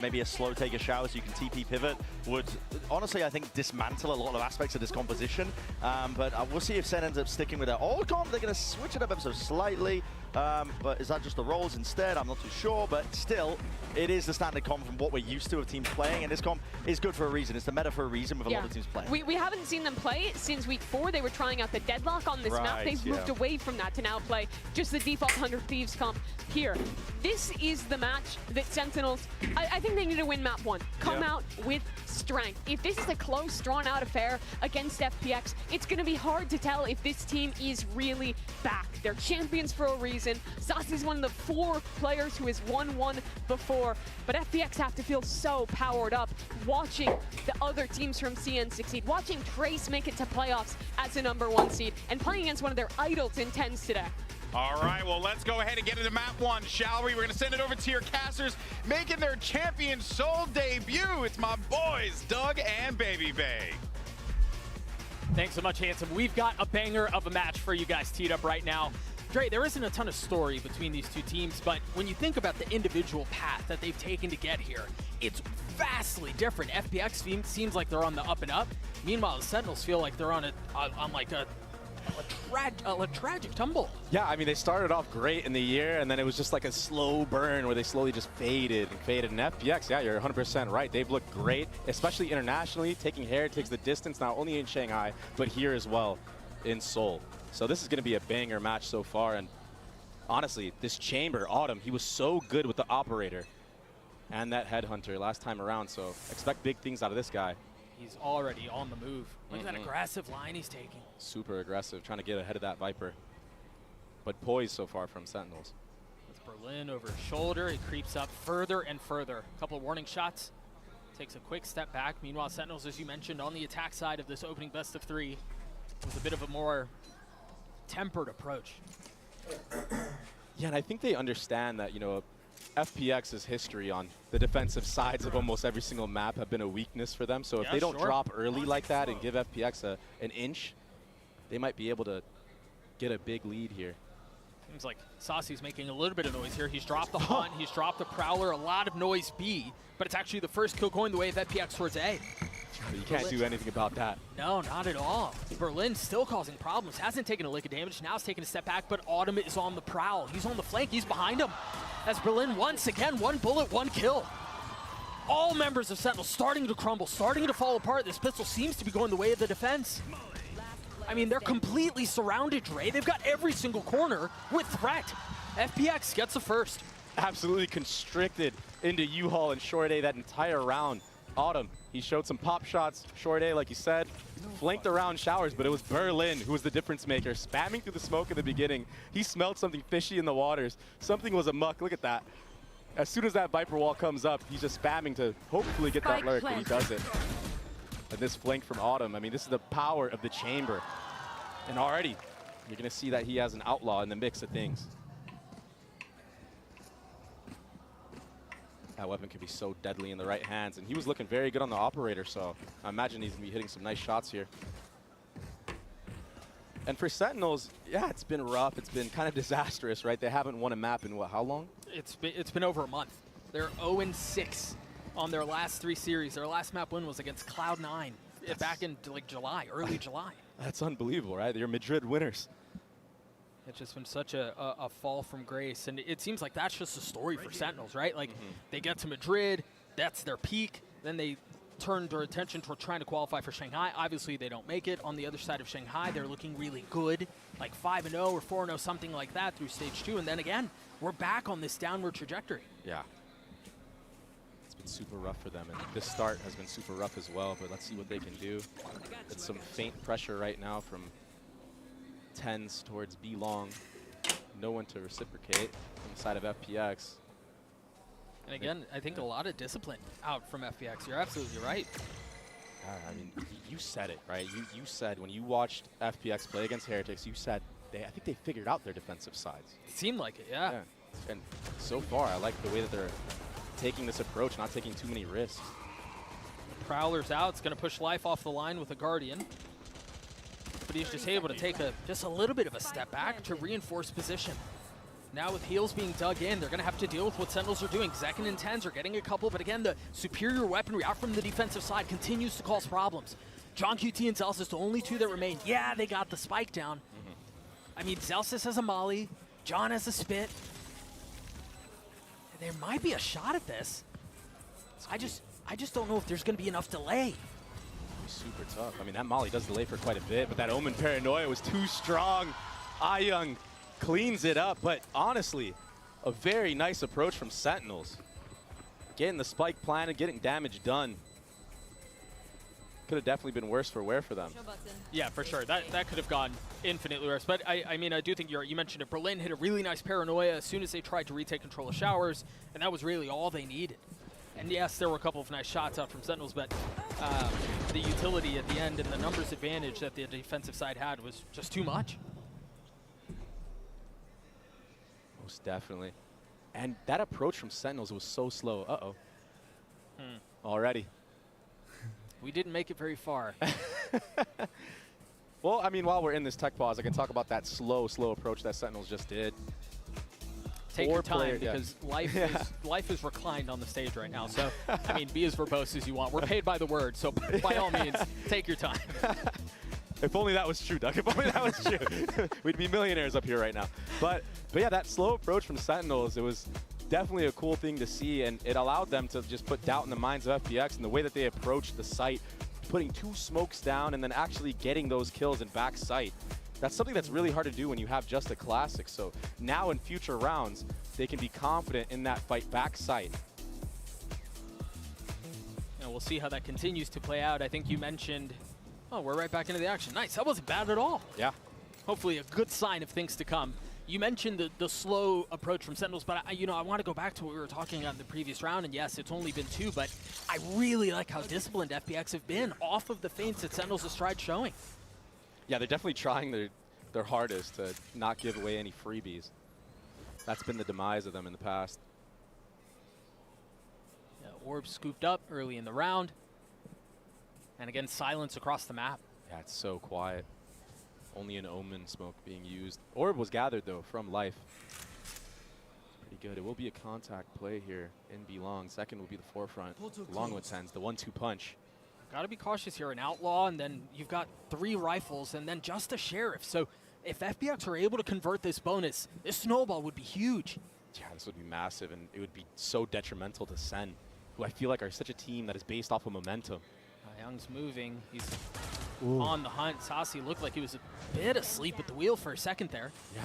Maybe a slow take a shower so you can TP pivot would, honestly, I think dismantle a lot of aspects of this composition. But we'll see if SEN ends up sticking with their old comp. They're going to switch it up ever so slightly. But is that just the rolls instead? I'm not too sure. But still, it is the standard comp from what we're used to of teams playing. And this comp is good for a reason. It's the meta for a reason with a lot of teams playing. We haven't seen them play it since week 4. They were trying out the deadlock on this map. They've moved away from that to now play just the default 100 Thieves comp here. This is the match that Sentinels, I think they need to win map 1. Come out with strength. If this is a close, drawn-out affair against FPX, it's going to be hard to tell if this team is really back. They're champions for a reason. Saucy's one of the 4 players who has won one before, but FPX have to feel so powered up watching the other teams from SEN succeed, watching Trace make it to playoffs as a #1 seed, and playing against one of their idols in TENS today. All right, well, let's go ahead and get into map 1, shall we? We're going to send it over to your casters, making their champion Seoul debut. It's my boys, Doug and Baby Bay. Thanks so much, Handsome. We've got a banger of a match for you guys teed up right now. Dre, there isn't a ton of story between these two teams, but when you think about the individual path that they've taken to get here, it's vastly different. FPX seems like they're on the up and up. Meanwhile, the Sentinels feel like they're on like a tragic tumble. Yeah, I mean, they started off great in the year, and then it was just like a slow burn where they slowly just faded and faded. And FPX, yeah, you're 100% right. They've looked great, especially internationally, taking Heretics the distance, not only in Shanghai, but here as well in Seoul. So this is going to be a banger match so far. And honestly, this Chamber, Autumn, he was so good with the Operator and that Headhunter last time around. So expect big things out of this guy. He's already on the move. Look at that aggressive line he's taking. Super aggressive, trying to get ahead of that Viper. But poised so far from Sentinels. With Berlin over his shoulder, he creeps up further and further. A couple of warning shots. Takes a quick step back. Meanwhile, Sentinels, as you mentioned, on the attack side of this opening best of 3 with a bit of a more tempered approach. Yeah, and I think they understand that, you know, FPX's history on the defensive sides of almost every single map have been a weakness for them. So if they don't drop early like that and give FPX an inch, they might be able to get a big lead here. Seems like Saucy's making a little bit of noise here. He's dropped the Hunt, he's dropped the Prowler, a lot of noise B, but it's actually the first kill going the way of FPX towards A. You can't do anything about that. No, not at all. Berlin still causing problems. Hasn't taken a lick of damage. Now he's taking a step back, but Autumn is on the prowl. He's on the flank. He's behind him. As Berlin once again, 1 bullet, 1 kill. All members of Sentinel starting to crumble, starting to fall apart. This pistol seems to be going the way of the defense. I mean, they're completely surrounded, Dre. They've got every single corner with threat. FPX gets the first. Absolutely constricted into U-Haul and Short A that entire round. Autumn, he showed some pop shots. Short A, like you said, flanked around showers, but it was Berlin who was the difference maker, spamming through the smoke in the beginning. He smelled something fishy in the waters. Something was amuck. Look at that. As soon as that Viper wall comes up, he's just spamming to hopefully get that lurk, but he does it. And this flank from Autumn, I mean, this is the power of the Chamber. And already, you're going to see that he has an outlaw in the mix of things. That weapon can be so deadly in the right hands, and he was looking very good on the Operator, so I imagine he's going to be hitting some nice shots here. And for Sentinels, yeah, it's been rough. It's been kind of disastrous, right? They haven't won a map in, what, how long? It's been over a month. They're 0-6 on their last 3 series. Their last map win was against Cloud9 back in like July, early July. That's unbelievable, right? They're Madrid winners. It's just been such a fall from grace, and it seems like that's just a story for Sentinels, right? Like, they get to Madrid, that's their peak, then they turn their attention toward trying to qualify for Shanghai. Obviously, they don't make it. On the other side of Shanghai, they're looking really good, like 5-0 or 4-0, something like that through stage 2, and then again, we're back on this downward trajectory. Yeah. It's been super rough for them, and this start has been super rough as well, but let's see what they can do. It's some faint pressure right now from TENS towards B long. No one to reciprocate on the side of FPX. And again, I think a lot of discipline out from FPX. You're absolutely right. I mean, you said it, right? You said when you watched FPX play against Heretics, you said I think they figured out their defensive sides. It seemed like it, yeah. And so far, I like the way that they're taking this approach, not taking too many risks. Prowler's out. It's going to push Life off the line with a Guardian. But he's just able to take just a little bit of a step back to reinforce position. Now with heals being dug in, they're going to have to deal with what Sentinels are doing. Zekin and Tens are getting a couple, but again, the superior weaponry out from the defensive side continues to cause problems. John QT and Zelsis, the only two that remain. Yeah, they got the spike down. I mean, Zelsis has a molly, John has a spit. There might be a shot at this. I just don't know if there's going to be enough delay. Super tough. I mean, that molly does delay for quite a bit, but that Omen Paranoia was too strong. Young cleans it up, but honestly, a very nice approach from Sentinels. Getting the spike planted, getting damage done. Could have definitely been worse for wear for them. Yeah, for sure. That could have gone infinitely worse. But I mean, I do think you mentioned it. Berlin hit a really nice Paranoia as soon as they tried to retake control of Showers, and that was really all they needed. And yes, there were a couple of nice shots out from Sentinels, but the utility at the end and the numbers advantage that the defensive side had was just too much. Most definitely. And that approach from Sentinels was so slow. Uh-oh. Already. We didn't make it very far. Well, I mean, while we're in this tech pause, I can talk about that slow approach that Sentinels just did. Take your time, because life is reclined on the stage right now. So, I mean, be as verbose as you want. We're paid by the word, so by all means, take your time. If only that was true, Doug. If only that was true. We'd be millionaires up here right now. But yeah, that slow approach from Sentinels, it was definitely a cool thing to see, and it allowed them to just put doubt in the minds of FPX and the way that they approached the site, putting 2 smokes down and then actually getting those kills in back sight. That's something that's really hard to do when you have just a classic. So now in future rounds, they can be confident in that fight back sight. And we'll see how that continues to play out. I think you mentioned, oh, we're right back into the action. Nice, that wasn't bad at all. Yeah. Hopefully a good sign of things to come. You mentioned the slow approach from Sentinels, but I want to go back to what we were talking about in the previous round, and yes, it's only been 2, but I really like how disciplined FPX have been off of the feints that Sentinels has tried showing. Yeah, they're definitely trying their hardest to not give away any freebies. That's been the demise of them in the past. Yeah, Orb scooped up early in the round, and again, silence across the map. Yeah, it's so quiet. Only an Omen smoke being used. Orb was gathered, though, from Life. Pretty good. It will be a contact play here in B-Long. Second will be the forefront, along with Tens, the 1-2 punch. Got to be cautious here. An Outlaw, and then you've got 3 rifles, and then just a Sheriff. So if FPX are able to convert this bonus, this snowball would be huge. Yeah, this would be massive, and it would be so detrimental to SEN, who I feel like are such a team that is based off of momentum. Young's moving. He's on the hunt. Sasi looked like he was a bit asleep at the wheel for a second there. Yeah,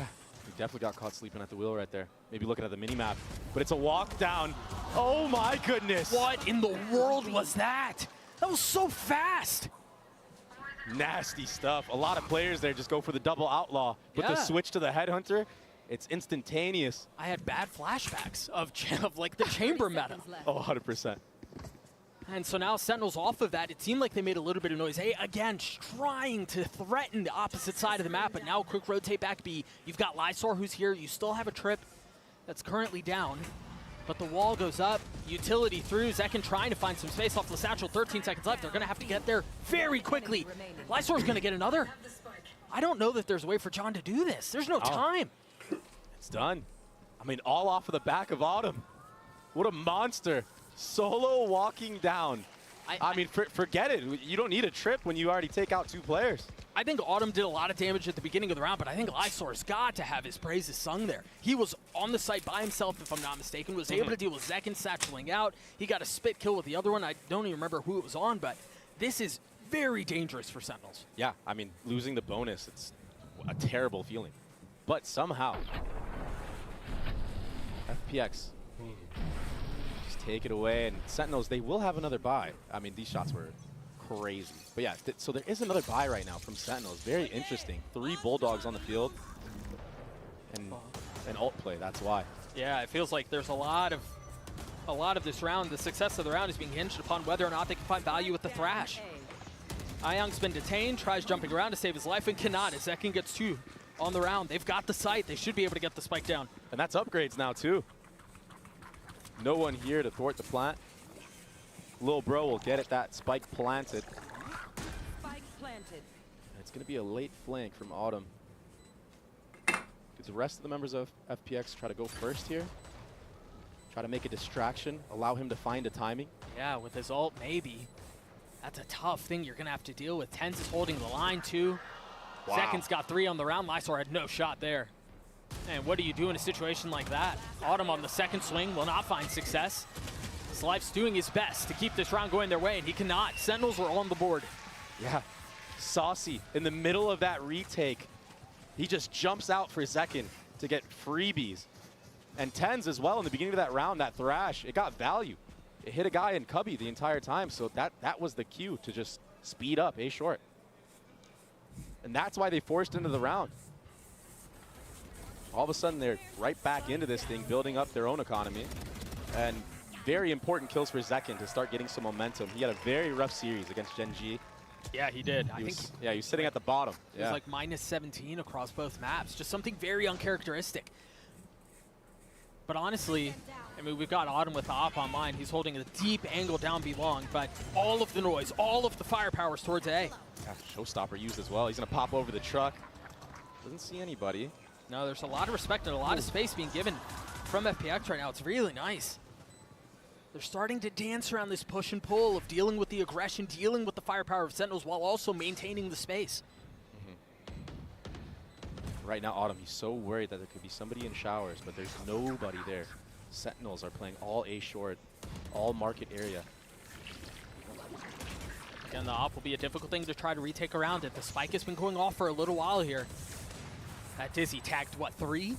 he definitely got caught sleeping at the wheel right there. Maybe looking at the mini-map, but it's a walk down. Oh my goodness. What in the world was that? That was so fast. Nasty stuff. A lot of players there just go for the double outlaw, but the switch to the headhunter, it's instantaneous. I had bad flashbacks of like the chamber meta. Oh, 100%. And so now Sentinels off of that, it seemed like they made a little bit of noise. Hey, again, trying to threaten the opposite side of the map, but now quick rotate back B. You've got Lysor who's here. You still have a trip that's currently down, but the wall goes up. Utility through. Zekin trying to find some space off the satchel. 13 seconds left. They're going to have to get there very quickly. Lysor's going to get another. I don't know that there's a way for John to do this. There's no time. It's done. I mean, all off of the back of Autumn. What a monster. Solo walking down. I mean, forget it. You don't need a trip when you already take out 2 players. I think Autumn did a lot of damage at the beginning of the round, but I think Lysor's got to have his praises sung there. He was on the site by himself, if I'm not mistaken, was able to deal with Zekin satcheling out. He got a spit kill with the other one. I don't even remember who it was on, but this is very dangerous for Sentinels. Yeah, I mean, losing the bonus, it's a terrible feeling. But somehow, FPX take it away, and Sentinels, they will have another buy. I mean, these shots were crazy. But yeah, so there is another buy right now from Sentinels. Very interesting. 3 Bulldogs on the field. And an ult play, that's why. Yeah, it feels like there's a lot of this round. The success of the round is being hinged upon whether or not they can find value with the Thrash. Young's been detained, tries jumping around to save his life, and cannot, as Zekin gets 2 on the round. They've got the site. They should be able to get the spike down. And that's upgrades now, too. No one here to thwart the plant. Lil bro will get it, that spike planted. Spike planted. It's going to be a late flank from Autumn. Do the rest of the members of FPX try to go first here? Try to make a distraction, allow him to find a timing? Yeah, with his ult, maybe. That's a tough thing you're going to have to deal with. Tens is holding the line, too. Wow. Seconds got 3 on the round. Lysor had no shot there. And what do you do in a situation like that? Autumn on the second swing will not find success. Slife's doing his best to keep this round going their way, and he cannot. Sentinels are on the board. Yeah. Saucy in the middle of that retake. He just jumps out for a second to get freebies. And Tens as well in the beginning of that round, that Thrash, it got value. It hit a guy in Cubby the entire time, so that was the cue to just speed up A short. And that's why they forced into the round. All of a sudden, they're right back into this thing, building up their own economy. And very important kills for Zekin to start getting some momentum. He had a very rough series against Gen G. Yeah, he did. He was sitting at the bottom. He was like minus 17 across both maps. Just something very uncharacteristic. But honestly, I mean, we've got Autumn with the op online. He's holding a deep angle down B long, but all of the noise, all of the firepower is towards A. Yeah, showstopper used as well. He's going to pop over the truck. Doesn't see anybody. No, there's a lot of respect and a lot of space being given from FPX right now. It's really nice. They're starting to dance around this push and pull of dealing with the aggression, dealing with the firepower of Sentinels while also maintaining the space. Right now, Autumn, he's so worried that there could be somebody in showers, but there's nobody there. Sentinels are playing all A short, all market area. Again, the op will be a difficult thing to try to retake around it. The spike has been going off for a little while here. That Dizzy tagged, what, 3?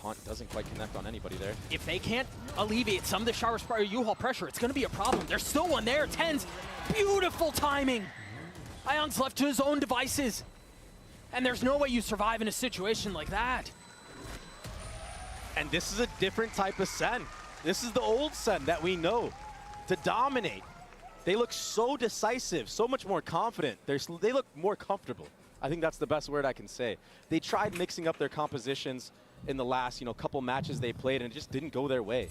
Haunt doesn't quite connect on anybody there. If they can't alleviate some of the shower spray U-Haul pressure, it's going to be a problem. There's still one there. Tens, beautiful timing. Ion's left to his own devices. And there's no way you survive in a situation like that. And this is a different type of Sen. This is the old Sen that we know to dominate. They look so decisive, so much more confident. They look more comfortable. I think that's the best word I can say. They tried mixing up their compositions in the last, couple matches they played, and it just didn't go their way.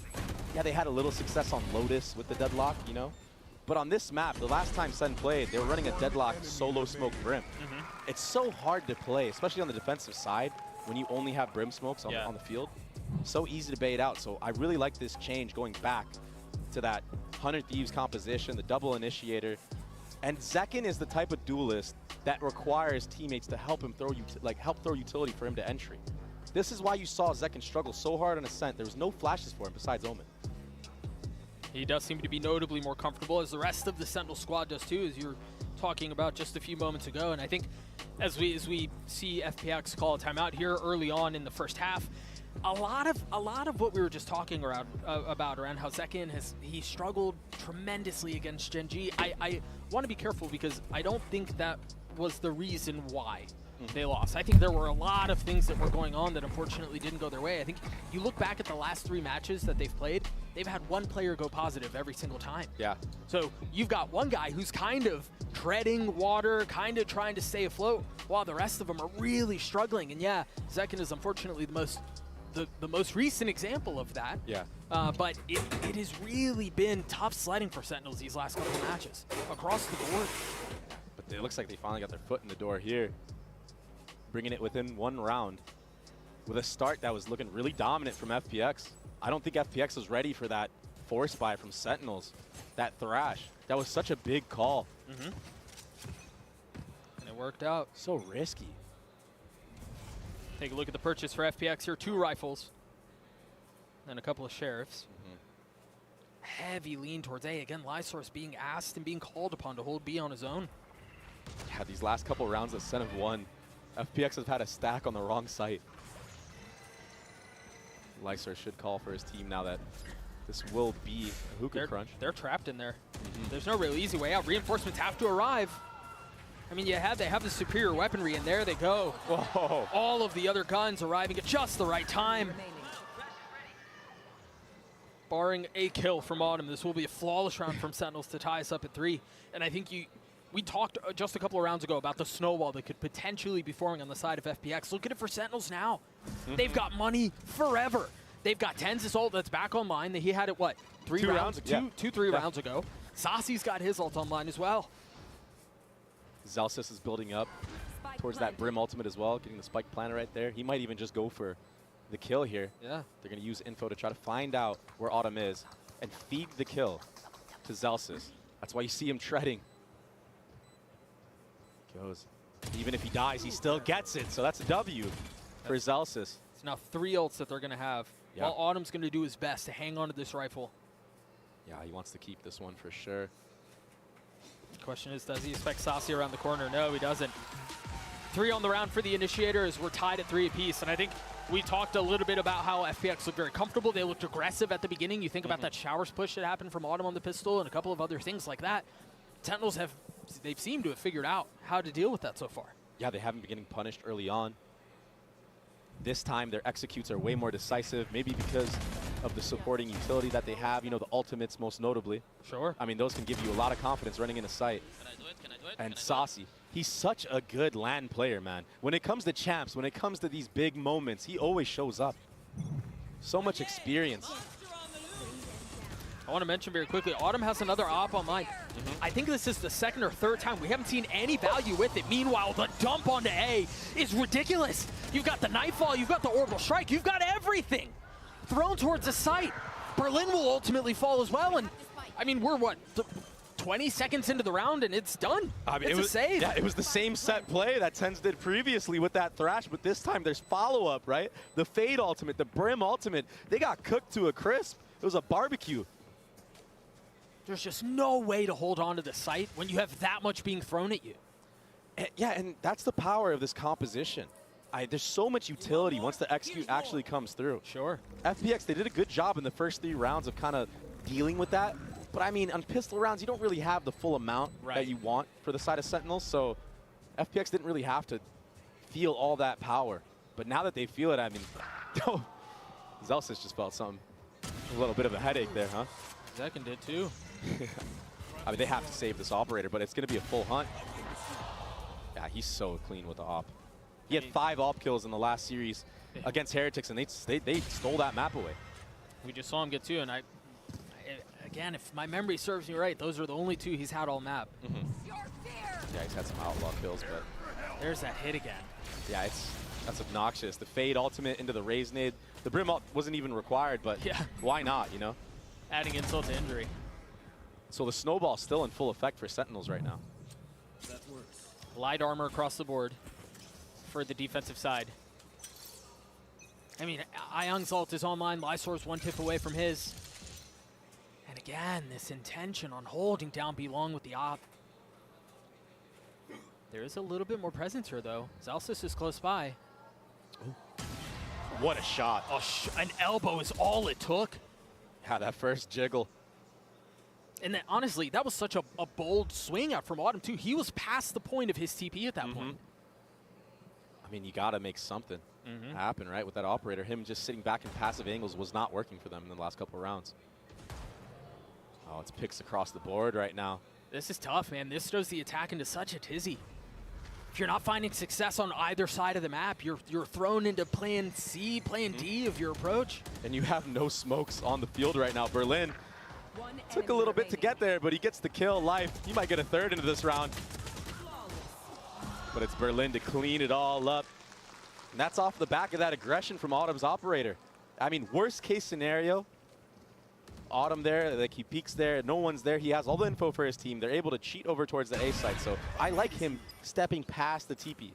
Yeah, they had a little success on Lotus with the deadlock, But on this map, the last time Sen played, they were running a deadlock solo smoke Brim. It's so hard to play, especially on the defensive side, when you only have Brim smokes on the field. So easy to bait out. So I really like this change going back to that 100 Thieves composition, the double initiator. And Zekin is the type of duelist that requires teammates to help him throw utility for him to entry. This is why you saw Zekin struggle so hard on Ascent. There was no flashes for him besides Omen. He does seem to be notably more comfortable, as the rest of the Sentinel squad does too, as you were talking about just a few moments ago. And I think as we see FPX call a timeout here early on in the first half, a lot of what we were just talking about around how Zekin he struggled tremendously against Gen G. I want to be careful because I don't think that was the reason why they lost. I think there were a lot of things that were going on that unfortunately didn't go their way. I think you look back at the last 3 matches that they've played, they've had one player go positive every single time. Yeah. So you've got one guy who's kind of treading water, kind of trying to stay afloat, while the rest of them are really struggling. And yeah, Zekin is unfortunately the most recent example of that. Yeah. But it has really been tough sledding for Sentinels these last couple of matches across the board. But it looks like they finally got their foot in the door here, bringing it within 1 round with a start that was looking really dominant from FPX. I don't think FPX was ready for that force buy from Sentinels, that Thrash. That was such a big call. And it worked out. So risky. Take a look at the purchase for FPX here. 2 rifles and a couple of sheriffs. Heavy lean towards A. Again, Lysor's being asked and being called upon to hold B on his own. Yeah, these last couple rounds that Sen have won, FPX has had a stack on the wrong site. Lysor should call for his team now that this will be a hookah crunch. They're trapped in there. There's no real easy way out. Reinforcements have to arrive. I mean, they have the superior weaponry, and there they go. Whoa. All of the other guns arriving at just the right time. Barring a kill from Autumn, this will be a flawless round from Sentinels to tie us up at 3. And I think we talked just a couple of rounds ago about the snowball that could potentially be forming on the side of FPX. Look at it for Sentinels now. They've got money forever. They've got Tens' ult that's back online. He had it, what, 3 rounds ago? 3 rounds ago. Saucy's got his ult online as well. Zelsys is building up. towards that Brim ultimate as well, getting the spike planted right there. He might even just go for the kill here. Yeah. They're going to use info to try to find out where Autumn is and feed the kill to Zelsis. That's why you see him treading. Goes. Even if he dies, he still gets it. So that's a W for Zelsis. It's now 3 ults that they're going to have. Yeah. While Autumn's going to do his best to hang on to this rifle. Yeah, he wants to keep this one for sure. The question is, does he expect Saucy around the corner? No, he doesn't. 3 on the round for the initiators. We're tied at 3 apiece. And I think we talked a little bit about how FPX looked very comfortable. They looked aggressive at the beginning. You think about that showers push that happened from Autumn on the pistol and a couple of other things like that. Sentinels they've seemed to have figured out how to deal with that so far. Yeah, they haven't been getting punished early on. This time, their executes are way more decisive, maybe because of the supporting utility that they have, you know, the ultimates most notably. Sure. I mean, those can give you a lot of confidence running into sight. And Saucy, he's such a good LAN player, man. When it comes to champs, when it comes to these big moments, he always shows up. So much experience. I want to mention very quickly, Autumn has another op online. I think this is the 2nd or 3rd time we haven't seen any value with it. Meanwhile, the dump onto A is ridiculous. You've got the Nightfall, you've got the Orbital Strike, you've got everything thrown towards the site. Berlin will ultimately fall as well, and I mean, we're what, 20 seconds into the round and it's done. I mean, it's a save. Yeah, it was the same set play that Tens did previously with that Thrash, but this time there's follow-up, right? The Fade ultimate, the Brim ultimate, they got cooked to a crisp. It was a barbecue. There's just no way to hold on to the site when you have that much being thrown at you. Yeah, and that's the power of this composition. There's so much utility once the execute actually comes through. Sure. FPX, they did a good job in the first 3 rounds of kind of dealing with that. But I mean, on pistol rounds, you don't really have the full amount that you want for the side of Sentinels. So FPX didn't really have to feel all that power. But now that they feel it, I mean, Zelsis just felt something. A little bit of a headache there, huh? Zekin did too. I mean, they have to save this operator, but it's going to be a full hunt. Yeah, he's so clean with the op. He had 5 op kills in the last series against Heretics, and they stole that map away. We just saw him get 2, and again, if my memory serves me right, those are the only 2 he's had all map. Yeah, he's had some outlaw kills, but there's that hit again. Yeah, that's obnoxious. The Fade ultimate into the Raise nade. The Brim ult wasn't even required, but why not, you know? Adding insult to injury. So the snowball's still in full effect for Sentinels right now. Light armor across the board for the defensive side. I mean, Ion's ult is online. Lysor's 1 tip away from his. And again, this intention on holding down B long with the op. There is a little bit more presence here, though. Zelsis is close by. Ooh. What a shot. An elbow is all it took. Yeah, that first jiggle. And then, honestly, that was such a bold swing out from Autumn, too. He was past the point of his TP at that point. I mean, you got to make something happen, right, with that operator. Him just sitting back in passive angles was not working for them in the last couple of rounds. Oh, it's picks across the board right now. This is tough, man. This throws the attack into such a tizzy. If you're not finding success on either side of the map, you're thrown into plan C, plan D of your approach. And you have no smokes on the field right now. Berlin took a little bit to get there, but he gets the kill. Life, he might get a 3rd into this round. But it's Berlin to clean it all up. And that's off the back of that aggression from Autumn's operator. I mean, worst case scenario, Autumn there, like he peeks there, no one's there. He has all the info for his team. They're able to cheat over towards the A site. So I like him stepping past the TP.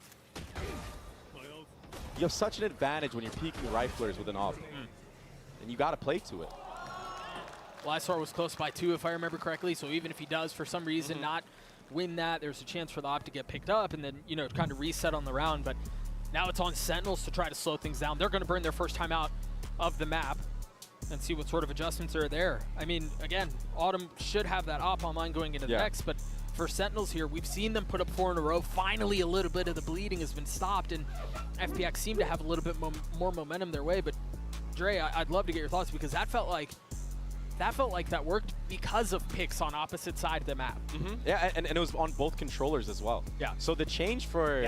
You have such an advantage when you're peeking riflers with an op. And you got to play to it. Lysor was close by 2, if I remember correctly. So even if he does, for some reason, not win that, there's a chance for the op to get picked up and then, you know, kind of reset on the round. But now it's on Sentinels to try to slow things down. They're going to burn their first time out of the map and see what sort of adjustments are there. I mean, again, Autumn should have that op online going into the next, but for Sentinels here, we've seen them put up 4 in a row. Finally, a little bit of the bleeding has been stopped, and FPX seem to have a little bit more momentum their way. But Dre, I'd love to get your thoughts, because that felt like that felt like that worked because of picks on opposite side of the map. Yeah, and it was on both controllers as well. Yeah. So the change for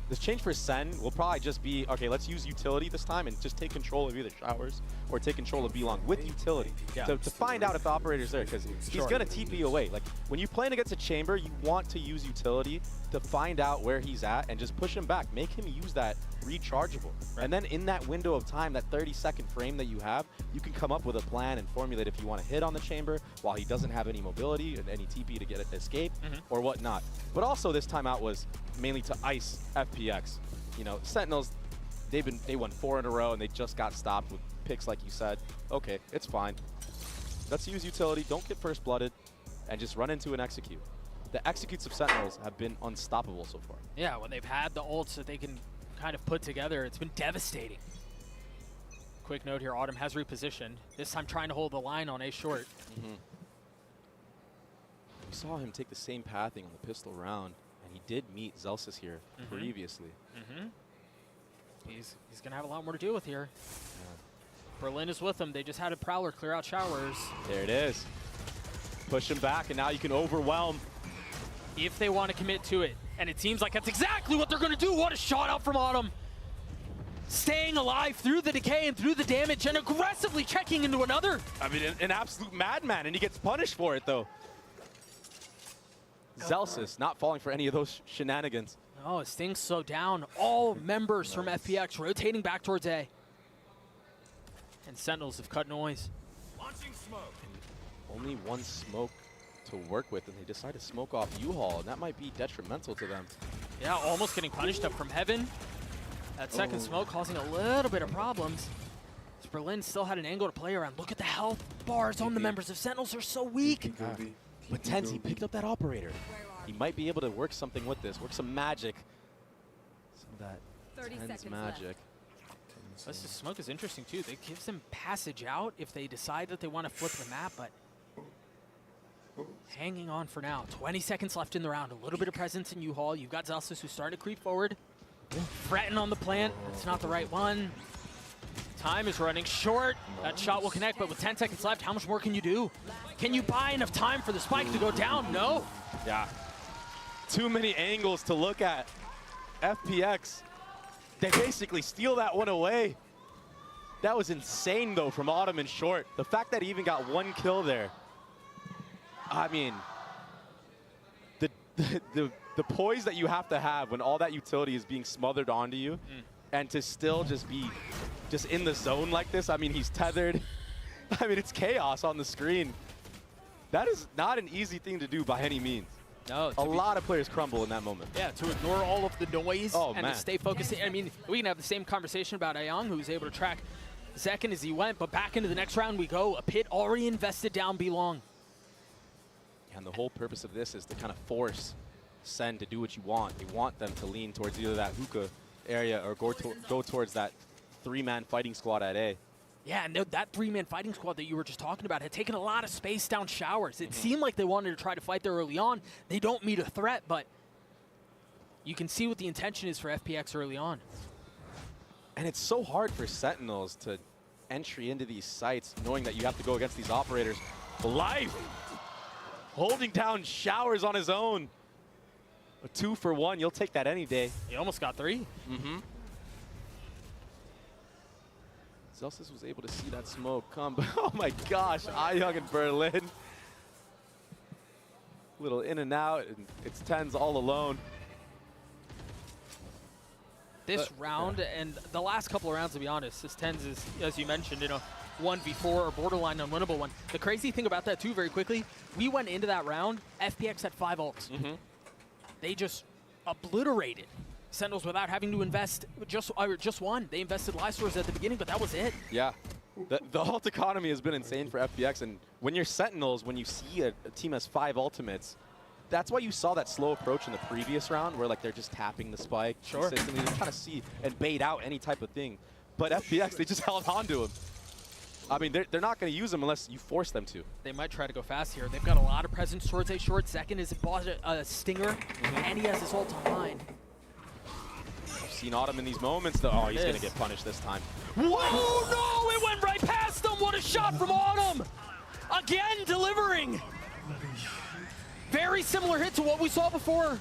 the change for SEN will probably just be, okay, let's use utility this time and just take control of either Showers or take control of B-Long with utility to find out if the operator's there, because he's going to TP away. Like, when you playing against a chamber, you want to use utility to find out where he's at and just push him back. Make him use that rechargeable. Right. And then in that window of time, that 30-second frame that you have, you can come up with a plan and formulate if you want to hit on the chamber while he doesn't have any mobility and any TP to get it to escape or whatnot. But also this timeout was mainly to ice FPX. You know, Sentinels, they won 4 in a row and they just got stopped with picks like you said. Okay, it's fine. Let's use utility, don't get first blooded, and just run into an execute. The executes of Sentinels have been unstoppable so far. Yeah, when they've had the ults that they can kind of put together, it's been devastating. Quick note here, Autumn has repositioned. This time trying to hold the line on A short. We saw him take the same pathing on the pistol round, and he did meet Zelsis here previously. He's going to have a lot more to deal with here. Berlin is with him. They just had a Prowler clear out Showers. There it is. Push him back, and now you can overwhelm. If they want to commit to it. And it seems like that's exactly what they're going to do. What a shot out from Autumn. Staying alive through the decay and through the damage and aggressively checking into another. I mean, an absolute madman, and he gets punished for it, though. Zelsis not falling for any of those shenanigans. Oh, as things slow down, all members from FPX rotating back towards A. And Sentinels have cut noise. Launching smoke. Only one smoke to work with, and they decide to smoke off U-Haul, and that might be detrimental to them. Yeah, almost getting punished up from heaven. That second smoke causing a little bit of problems. As Berlin still had an angle to play around. Look at the health bars on the members of Sentinels. They're so weak. But Tenzi picked up that operator. He might be able to work something with this, work some magic. Some of that Tenz magic. This smoke is interesting too. It gives them passage out if they decide that they want to flip the map, but hanging on for now. 20 seconds left in the round. A little bit of presence in U-Haul. You've got Zelsis who's starting to creep forward. Fretting on the plant. It's not the right one. Time is running short. That shot will connect, but with 10 seconds left, how much more can you do? Can you buy enough time for the spike to go down? No. Yeah. Too many angles to look at. FPX, they basically steal that one away. That was insane, though, from Autumn and Short. The fact that he even got one kill there. I mean, the poise that you have to have when all that utility is being smothered onto you and to still just be just in the zone like this. I mean, he's tethered. I mean, it's chaos on the screen. That is not an easy thing to do by any means. No, a lot of players crumble in that moment. Yeah, to ignore all of the noise and man. to stay focused. I mean, we can have the same conversation about Ayong, who was able to track Zekin as he went, but back into the next round we go. A pit already invested down B-Long. And the whole purpose of this is to kind of force SEN to do what you want. You want them to lean towards either that hookah area or go towards that 3-man fighting squad at A. Yeah, and that 3-man fighting squad that you were just talking about had taken a lot of space down Showers. It seemed like they wanted to try to fight there early on. They don't meet a threat, but you can see what the intention is for FPX early on. And it's so hard for Sentinels to entry into these sites knowing that you have to go against these operators. Life! Holding down Showers on his own. A 2-for-1, you'll take that any day. He almost got 3. Zelsis was able to see that smoke come, but oh my gosh, Ayong and Berlin. Little in and out, and it's Tenz all alone. This round and the last couple of rounds, to be honest, this Tenz is, as you mentioned, you know, 1v4 or borderline unwinnable one. The crazy thing about that too, very quickly, we went into that round, FPX had 5 ults. They just obliterated Sentinels without having to invest just one. They invested life stores at the beginning, but that was it. Yeah, the ult economy has been insane for FPX, and when you're Sentinels, when you see a team has 5 ultimates, that's why you saw that slow approach in the previous round, where like they're just tapping the spike consistently. They're trying to see and bait out any type of thing. But FPX, they just held on to him. I mean, they're not going to use them unless you force them to. They might try to go fast here. They've got a lot of presence towards A short. Zekin has bought a stinger, and he has his ult online. I've seen Autumn in these moments, though. Oh, he's going to get punished this time. Whoa, no! It went right past him! What a shot from Autumn! Again, delivering. Very similar hit to what we saw before.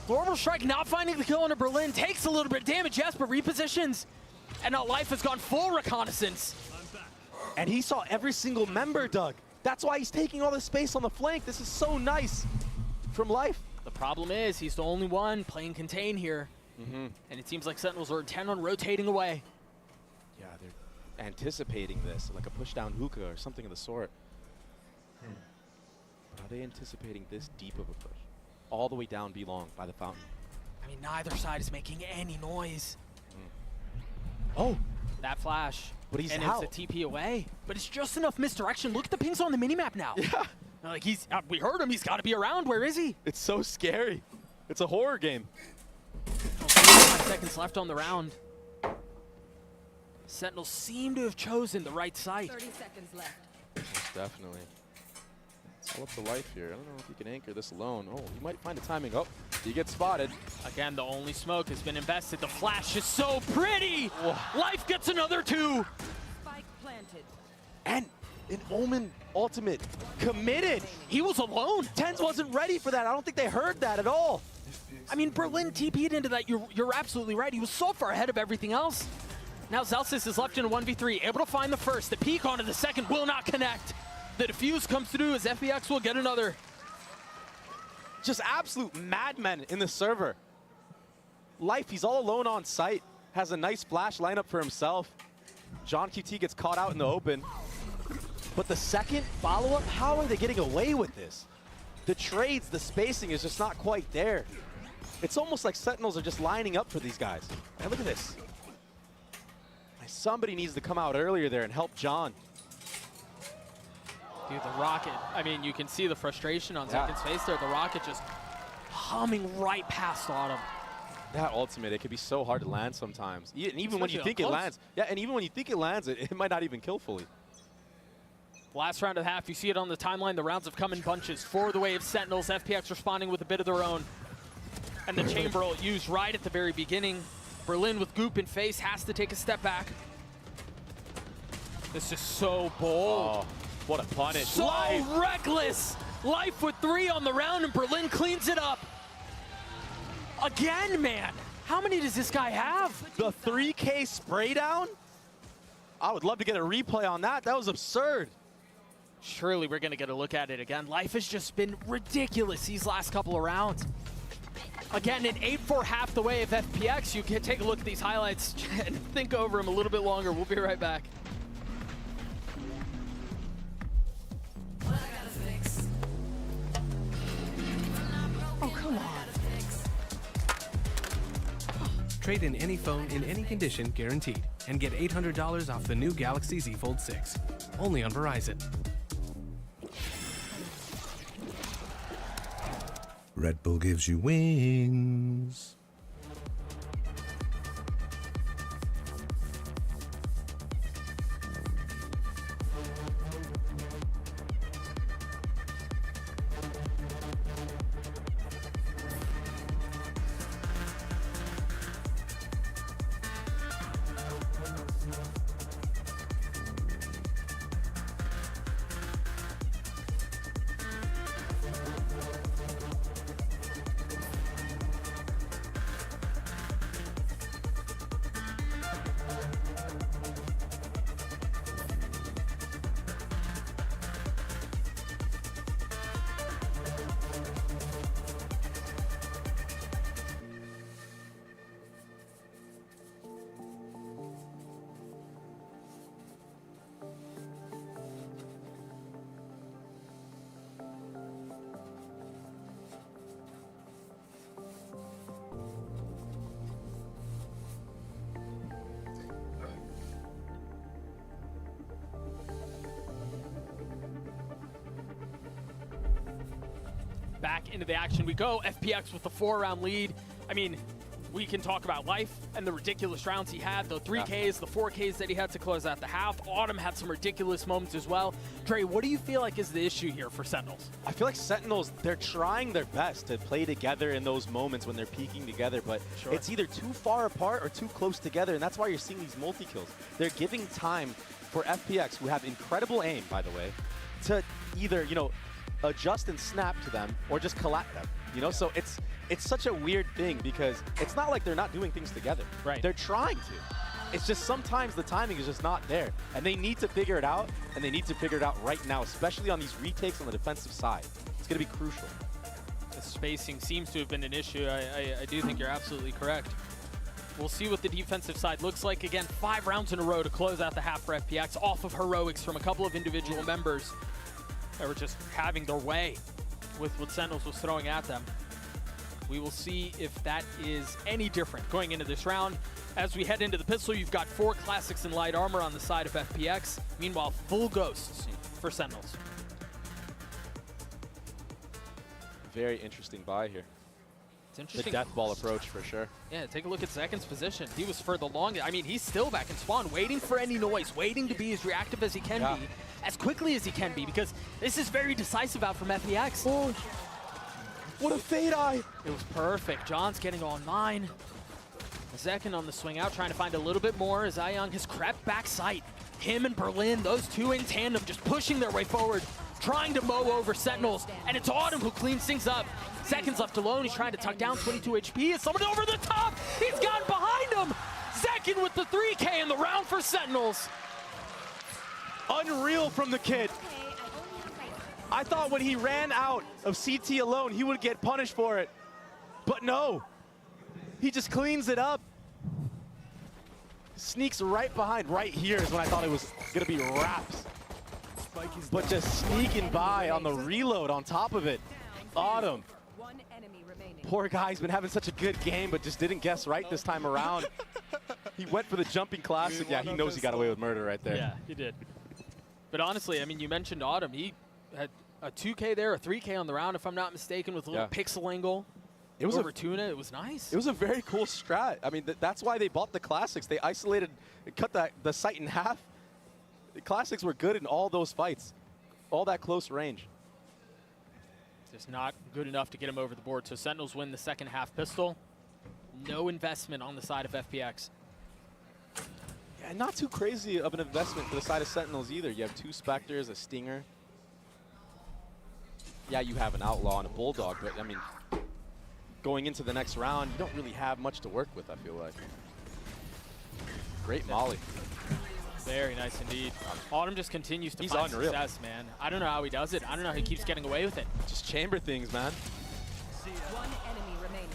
The Orbital Strike not finding the kill on a Berlin. Takes a little bit of damage, yes, but repositions. And now Life has gone full reconnaissance. And he saw every single member, Doug. That's why he's taking all the space on the flank. This is so nice from Life. The problem is he's the only one playing contain here. And it seems like Sentinels are intent on rotating away. Yeah, they're anticipating this, like a push-down hookah or something of the sort. Are they anticipating this deep of a push? All the way down B long by the fountain. I mean, neither side is making any noise. Oh, That flash. But he's and out. it's a TP away. But it's just enough misdirection. Look at the pings on the minimap now. Yeah. Like we heard him. He's got to be around. Where is he? It's so scary. It's a horror game. 5 seconds left on the round. Sentinels seem to have chosen the right site. 30 seconds left. Most definitely. It's all up to Life here. I don't know if he can anchor this alone. Oh, he might find a timing. Oh, he gets spotted. Again, the only smoke has been invested. The flash is so pretty. Whoa. Life gets another 2. Spike planted. And an Omen ultimate committed. He was alone. Tens wasn't ready for that. I don't think they heard that at all. I mean, Berlin TP'd into that. You're absolutely right. He was so far ahead of everything else. Now Zelsis is left in a 1v3, able to find the first. The peek onto the second will not connect. The defuse comes through as FPX will get another. Just absolute madmen in the server. Life, he's all alone on site. Has a nice flash lineup for himself. John QT gets caught out in the open. But the second follow-up, how are they getting away with this? The trades, the spacing is just not quite there. It's almost like Sentinels are just lining up for these guys. And look at this. Somebody needs to come out earlier there and help John. Dude, the rocket, I mean, you can see the frustration on Zekin's face there. The rocket just humming right past Autumn. That ultimate, it can be so hard to land sometimes. And even when you Especially think it up close. lands, yeah, and even when you think it lands, it might not even kill fully. Last round of the half, you see it on the timeline. The rounds have come in bunches for the wave Sentinels. FPX responding with a bit of their own. And the chamber used right at the very beginning. Berlin with Goop in face has to take a step back. This is so bold. Oh, what a punish. So reckless. Life with 3 on the round, and Berlin cleans it up. Again, man. How many does this guy have? The 3K spray down? I would love to get a replay on that. That was absurd. Surely we're going to get a look at it again. Life has just been ridiculous these last couple of rounds. Again, an 8-4 half the way of FPX. You can take a look at these highlights and think over them a little bit longer. We'll be right back. Oh, come on. Trade in any phone in any condition guaranteed and get $800 off the new Galaxy Z Fold 6. Only on Verizon. Red Bull gives you wings. Back into the action we go. FPX with the 4-round lead. I mean, we can talk about Life and the ridiculous rounds he had, the 3Ks, the 4Ks that he had to close out the half. Autumn had some ridiculous moments as well. Dre, what do you feel like is the issue here for Sentinels? I feel like Sentinels, they're trying their best to play together in those moments when they're peaking together, but it's either too far apart or too close together, and that's why you're seeing these multi-kills. They're giving time for FPX, who have incredible aim, by the way, to either, you know, adjust and snap to them or just collect them. You know, so it's such a weird thing because it's not like they're not doing things together. Right. They're trying to. It's just sometimes the timing is just not there. And they need to figure it out, and they need to figure it out right now, especially on these retakes on the defensive side. It's going to be crucial. The spacing seems to have been an issue. I do think you're absolutely correct. We'll see what the defensive side looks like. Again, 5 rounds in a row to close out the half for FPX off of heroics from a couple of individual members that were just having their way with what Sentinels was throwing at them. We will see if that is any different going into this round. As we head into the pistol, you've got 4 classics in light armor on the side of FPX. Meanwhile, full ghosts for Sentinels. Very interesting buy here. It's interesting. The death ball approach for sure. Yeah, take a look at Second's position. He was for the longest. I mean, he's still back in spawn, waiting for any noise, waiting to be as reactive as he can be, as quickly as he can be, because this is very decisive out from FPX. Oh, what a fade eye! It was perfect. John's getting all 9. Zekin on the swing out, trying to find a little bit more as Ayang has crept back sight. Him and Berlin, those two in tandem, just pushing their way forward, trying to mow over Sentinels, and it's Autumn who cleans things up. Seconds left alone, he's trying to tuck down 22 HP. Is someone over the top? He's gone behind him! Zekin with the 3K in the round for Sentinels. Unreal from the kid. I thought when he ran out of CT alone, he would get punished for it. But no, he just cleans it up. Sneaks right behind. Right here is when I thought it was gonna be wraps. But just sneaking by on the reload on top of it. Autumn. Poor guy's been having such a good game, but just didn't guess right this time around. He went for the jumping classic. Yeah, he knows he got away with murder right there. Yeah, he did. But honestly, I mean, you mentioned Autumn. He had a 2K there, a 3K on the round, if I'm not mistaken, with a little pixel angle. It was over Tuna. It was nice. It was a very cool strat. I mean, that's why they bought the classics. They isolated, cut the sight in half. The classics were good in all those fights, all that close range. Just not good enough to get him over the board. So Sentinels win the second half pistol. No investment on the side of FPX. Yeah, not too crazy of an investment for the side of Sentinels either. You have 2 Spectres, a Stinger. Yeah, you have an Outlaw and a Bulldog, but I mean, going into the next round, you don't really have much to work with, I feel like. Great molly. Very nice indeed. Autumn just continues to He's find unreal. success, man. I don't know how he does it. I don't know how he keeps getting away with it. Just chamber things, man. One enemy remaining.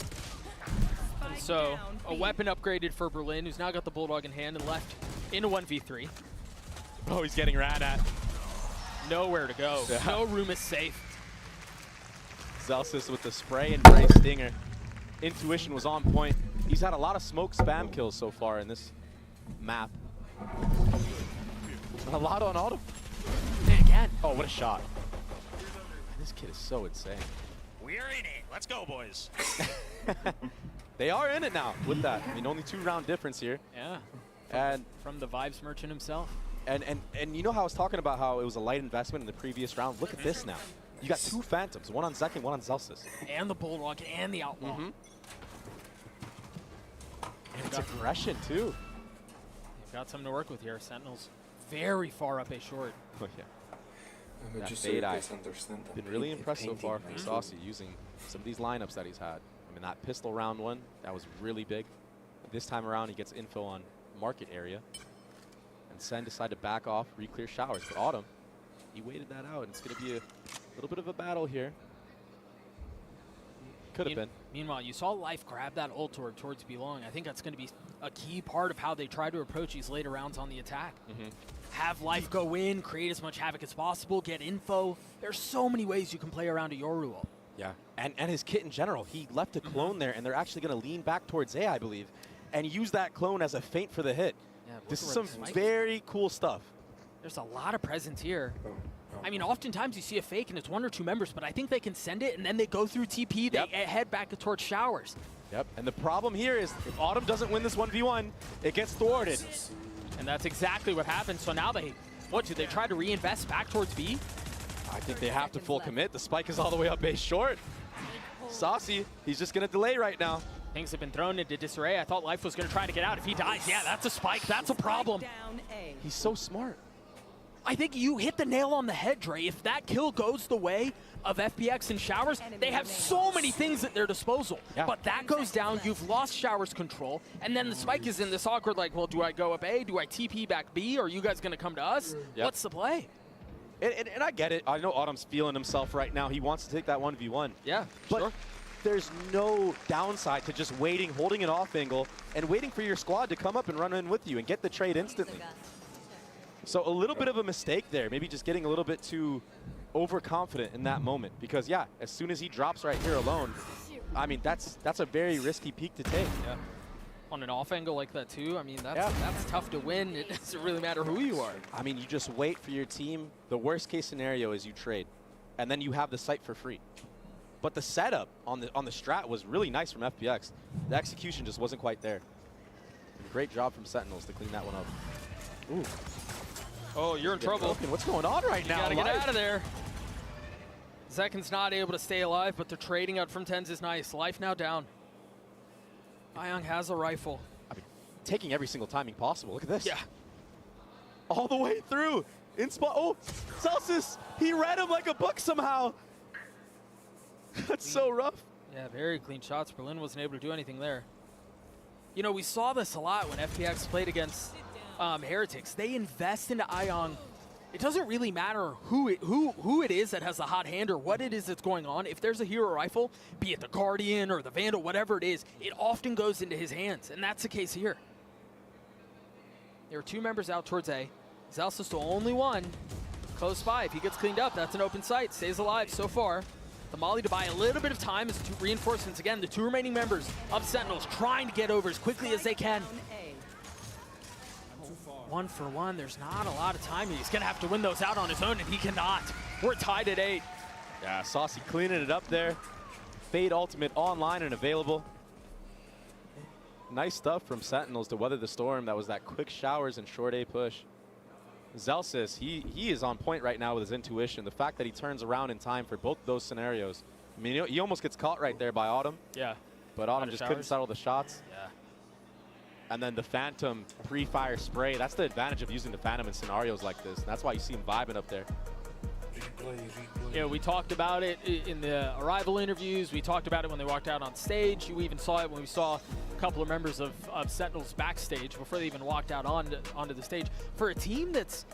And so, a weapon upgraded for Berlin, who's now got the Bulldog in hand and left in a 1v3. Oh, he's getting ran at. Nowhere to go. Yeah. No room is safe. Zelsis with the spray and pray Stinger. Intuition was on point. He's had a lot of smoke spam kills so far in this map. A lot on Autumn. Again. Oh, what a shot. This kid is so insane. We're in it. Let's go, boys. They are in it now with that. I mean, only 2-round difference here. Yeah. And From the Vibes Merchant himself. And you know how I was talking about how it was a light investment in the previous round? Look at this now. You got 2 Phantoms, one on Zekin, one on Zelsis. And the Bulldog and the Outlaw. And it's aggression, too. They've got something to work with here. Sentinels very far up A short. Oh, yeah. That fade eye. Been really impressed so far from Saucy using some of these lineups that he's had. I mean, that pistol round 1, that was really big. This time around, he gets info on market area. And SEN decided to back off, re-clear showers. But Autumn, he waited that out, and it's going to be a little bit of a battle here. Could have been. Meanwhile, you saw Life grab that ult towards Belong. I think that's going to be a key part of how they try to approach these later rounds on the attack. Have Life go in, create as much havoc as possible, get info. There's so many ways you can play around a Yoru ult. Yeah, and his kit in general. He left a clone there, and they're actually going to lean back towards A, I believe, and use that clone as a feint for the hit. Yeah, this is some very cool stuff. There's a lot of presence here. I mean, oftentimes you see a fake and it's 1 or 2 members, but I think they can send it and then they go through TP, they head back towards showers. Yep, and the problem here is if Autumn doesn't win this 1v1, it gets thwarted. And that's exactly what happened. So now they, what, do they try to reinvest back towards B? I think they have to full commit. The spike is all the way up base short. Saucy, he's just going to delay right now. Things have been thrown into disarray. I thought Life was going to try to get out. If he dies, yeah, that's a spike. That's a problem. Down A. He's so smart. I think you hit the nail on the head, Dre. If that kill goes the way of FPX and Showers, they have so many things at their disposal. Yeah. But that goes down, you've lost Showers control, and then the Spike is in this awkward, like, well, do I go up A? Do I TP back B? Are you guys going to come to us? Yep. What's the play? And I get it. I know Autumn's feeling himself right now. He wants to take that 1v1. Yeah, but sure. There's no downside to just waiting, holding an off angle, and waiting for your squad to come up and run in with you and get the trade instantly. So a little bit of a mistake there, maybe just getting a little bit too overconfident in that moment. Because yeah, as soon as he drops right here alone, I mean, that's a very risky peak to take. Yeah. On an off angle like that too, I mean, that's tough to win. It doesn't really matter who you are. I mean, you just wait for your team. The worst case scenario is you trade, and then you have the site for free. But the setup on the strat was really nice from FPX. The execution just wasn't quite there. Great job from Sentinels to clean that one up. Ooh. Oh, you're in trouble. Broken. What's going on right now? You gotta get out of there. Zekin's not able to stay alive, but the trading out from Tens is nice. Life now down. Ayong has a rifle. I mean, taking every single timing possible. Look at this. Yeah. All the way through. In spot. Oh, Celsius. He read him like a book somehow. That's so rough. Yeah, very clean shots. Berlin wasn't able to do anything there. You know, we saw this a lot when FPX played against Heretics. They invest into Ayong. It doesn't really matter who it is that has the hot hand or what it is that's going on. If there's a hero rifle, be it the Guardian or the Vandal, whatever it is, it often goes into his hands, and that's the case here. There are two members out towards A. Zelsa's the only one close by. If he gets cleaned up, that's an open sight. Stays alive so far. The Molly to buy a little bit of time as two reinforcements. Again, the two remaining members of Sentinels trying to get over as quickly as they can. 1 for 1, there's not a lot of time. He's gonna have to win those out on his own, and he cannot. We're tied at 8. Yeah, Saucy cleaning it up there. Fade Ultimate online and available. Nice stuff from Sentinels to weather the storm. That was that quick Showers and short A push. Zelsis, he is on point right now with his intuition. The fact that he turns around in time for both those scenarios. I mean, he almost gets caught right there by Autumn. Yeah. But Autumn just couldn't settle the shots. Yeah. And then the Phantom pre-fire spray. That's the advantage of using the Phantom in scenarios like this. That's why you see him vibing up there. Yeah, we talked about it in the Arrival interviews. We talked about it when they walked out on stage. You even saw it when we saw a couple of members of Sentinels backstage before they even walked out onto the stage. For a team that's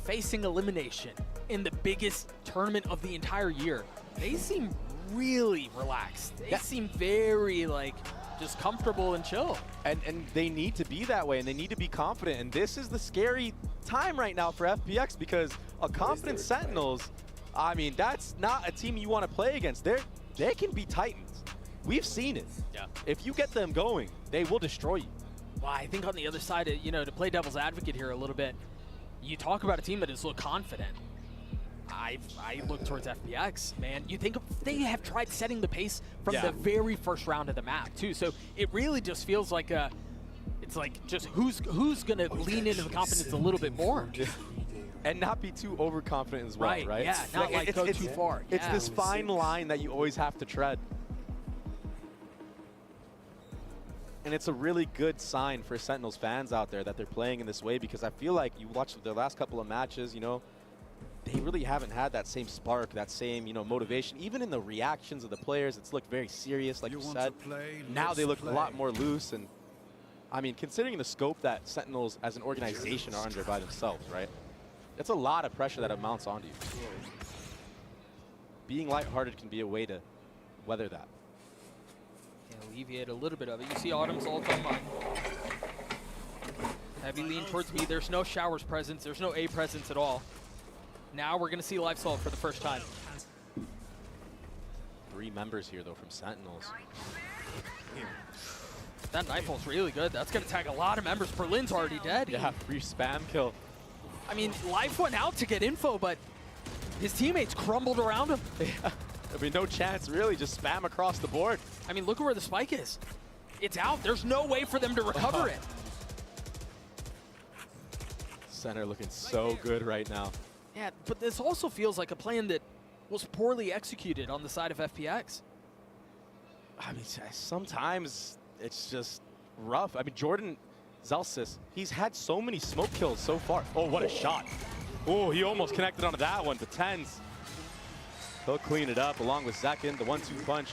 facing elimination in the biggest tournament of the entire year, they seem really relaxed. They seem very, like, just comfortable and chill. And they need to be that way, and they need to be confident. And this is the scary time right now for FPX, because a confident Sentinels, I mean, that's not a team you want to play against. They can be Titans. We've seen it. Yeah. If you get them going, they will destroy you. Well, I think on the other side, you know, to play devil's advocate here a little bit, you talk about a team that is look confident. I look towards FPX, man. You think they have tried setting the pace from the very first round of the map, too. So it really just feels like it's like just who's going to lean into the confidence a little bit more. And not be too overconfident as well, right? Yeah, not like go too far. It's this fine line that you always have to tread. And it's a really good sign for Sentinels fans out there that they're playing in this way, because I feel like you watch the last couple of matches, you know, they really haven't had that same spark, that same, you know, motivation. Even in the reactions of the players, it's looked very serious, like you said. Now they look a lot more loose. And I mean, considering the scope that Sentinels as an organization are under by themselves, right? It's a lot of pressure that amounts onto you. Being lighthearted can be a way to weather that. Alleviate a little bit of it. You see Autumn's ult online. Heavy lean towards B. There's no Showers presence. There's no A presence at all. Now we're going to see Life Salt for the first time. 3 members here, though, from Sentinels. That knife ult's really good. That's going to tag a lot of members. Berlin's already dead. Yeah, free spam kill. I mean, Life went out to get info, but his teammates crumbled around him. Yeah. I mean, no chance, really. Just spam across the board. I mean, look at where the spike is. It's out. There's no way for them to recover it. Center looking so good right now. Yeah, but this also feels like a plan that was poorly executed on the side of FPX. I mean, sometimes it's just rough. I mean, Jordan Zelsis, he's had so many smoke kills so far. Oh, what a shot. Oh, he almost connected onto that one, but Tens, he'll clean it up along with Zekin, the 1-2 punch.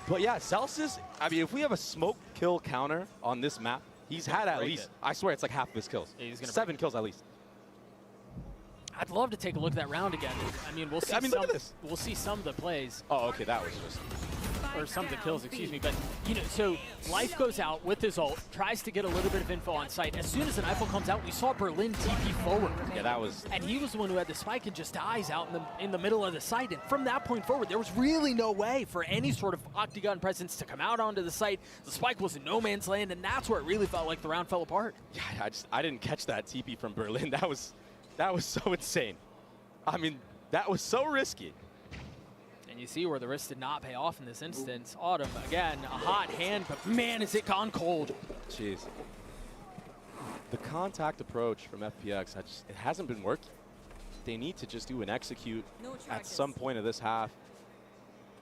But yeah, Celsius, I mean, if we have a smoke kill counter on this map, he's had at least, I swear it's like half of his kills. Yeah, he's gonna 7 kills at least. I'd love to take a look at that round again. I mean, we'll see. Look at this. We'll see some of the plays. Oh, okay, that was just... Or some of the kills, excuse me. But, you know, so Life goes out with his ult, tries to get a little bit of info on site. As soon as an Eiffel comes out, we saw Berlin TP forward. Yeah, that was... And he was the one who had the spike and just dies out in the middle of the site. And from that point forward, there was really no way for any sort of Octagon presence to come out onto the site. The spike was in no man's land, and that's where it really felt like the round fell apart. Yeah, I didn't catch that TP from Berlin. That was so insane. I mean, that was so risky. And you see where the risk did not pay off in this instance. Autumn, again, a hot hand, but man, is it gone cold. Jeez. The contact approach from FPX, it hasn't been working. They need to just do an execute at some point of this half.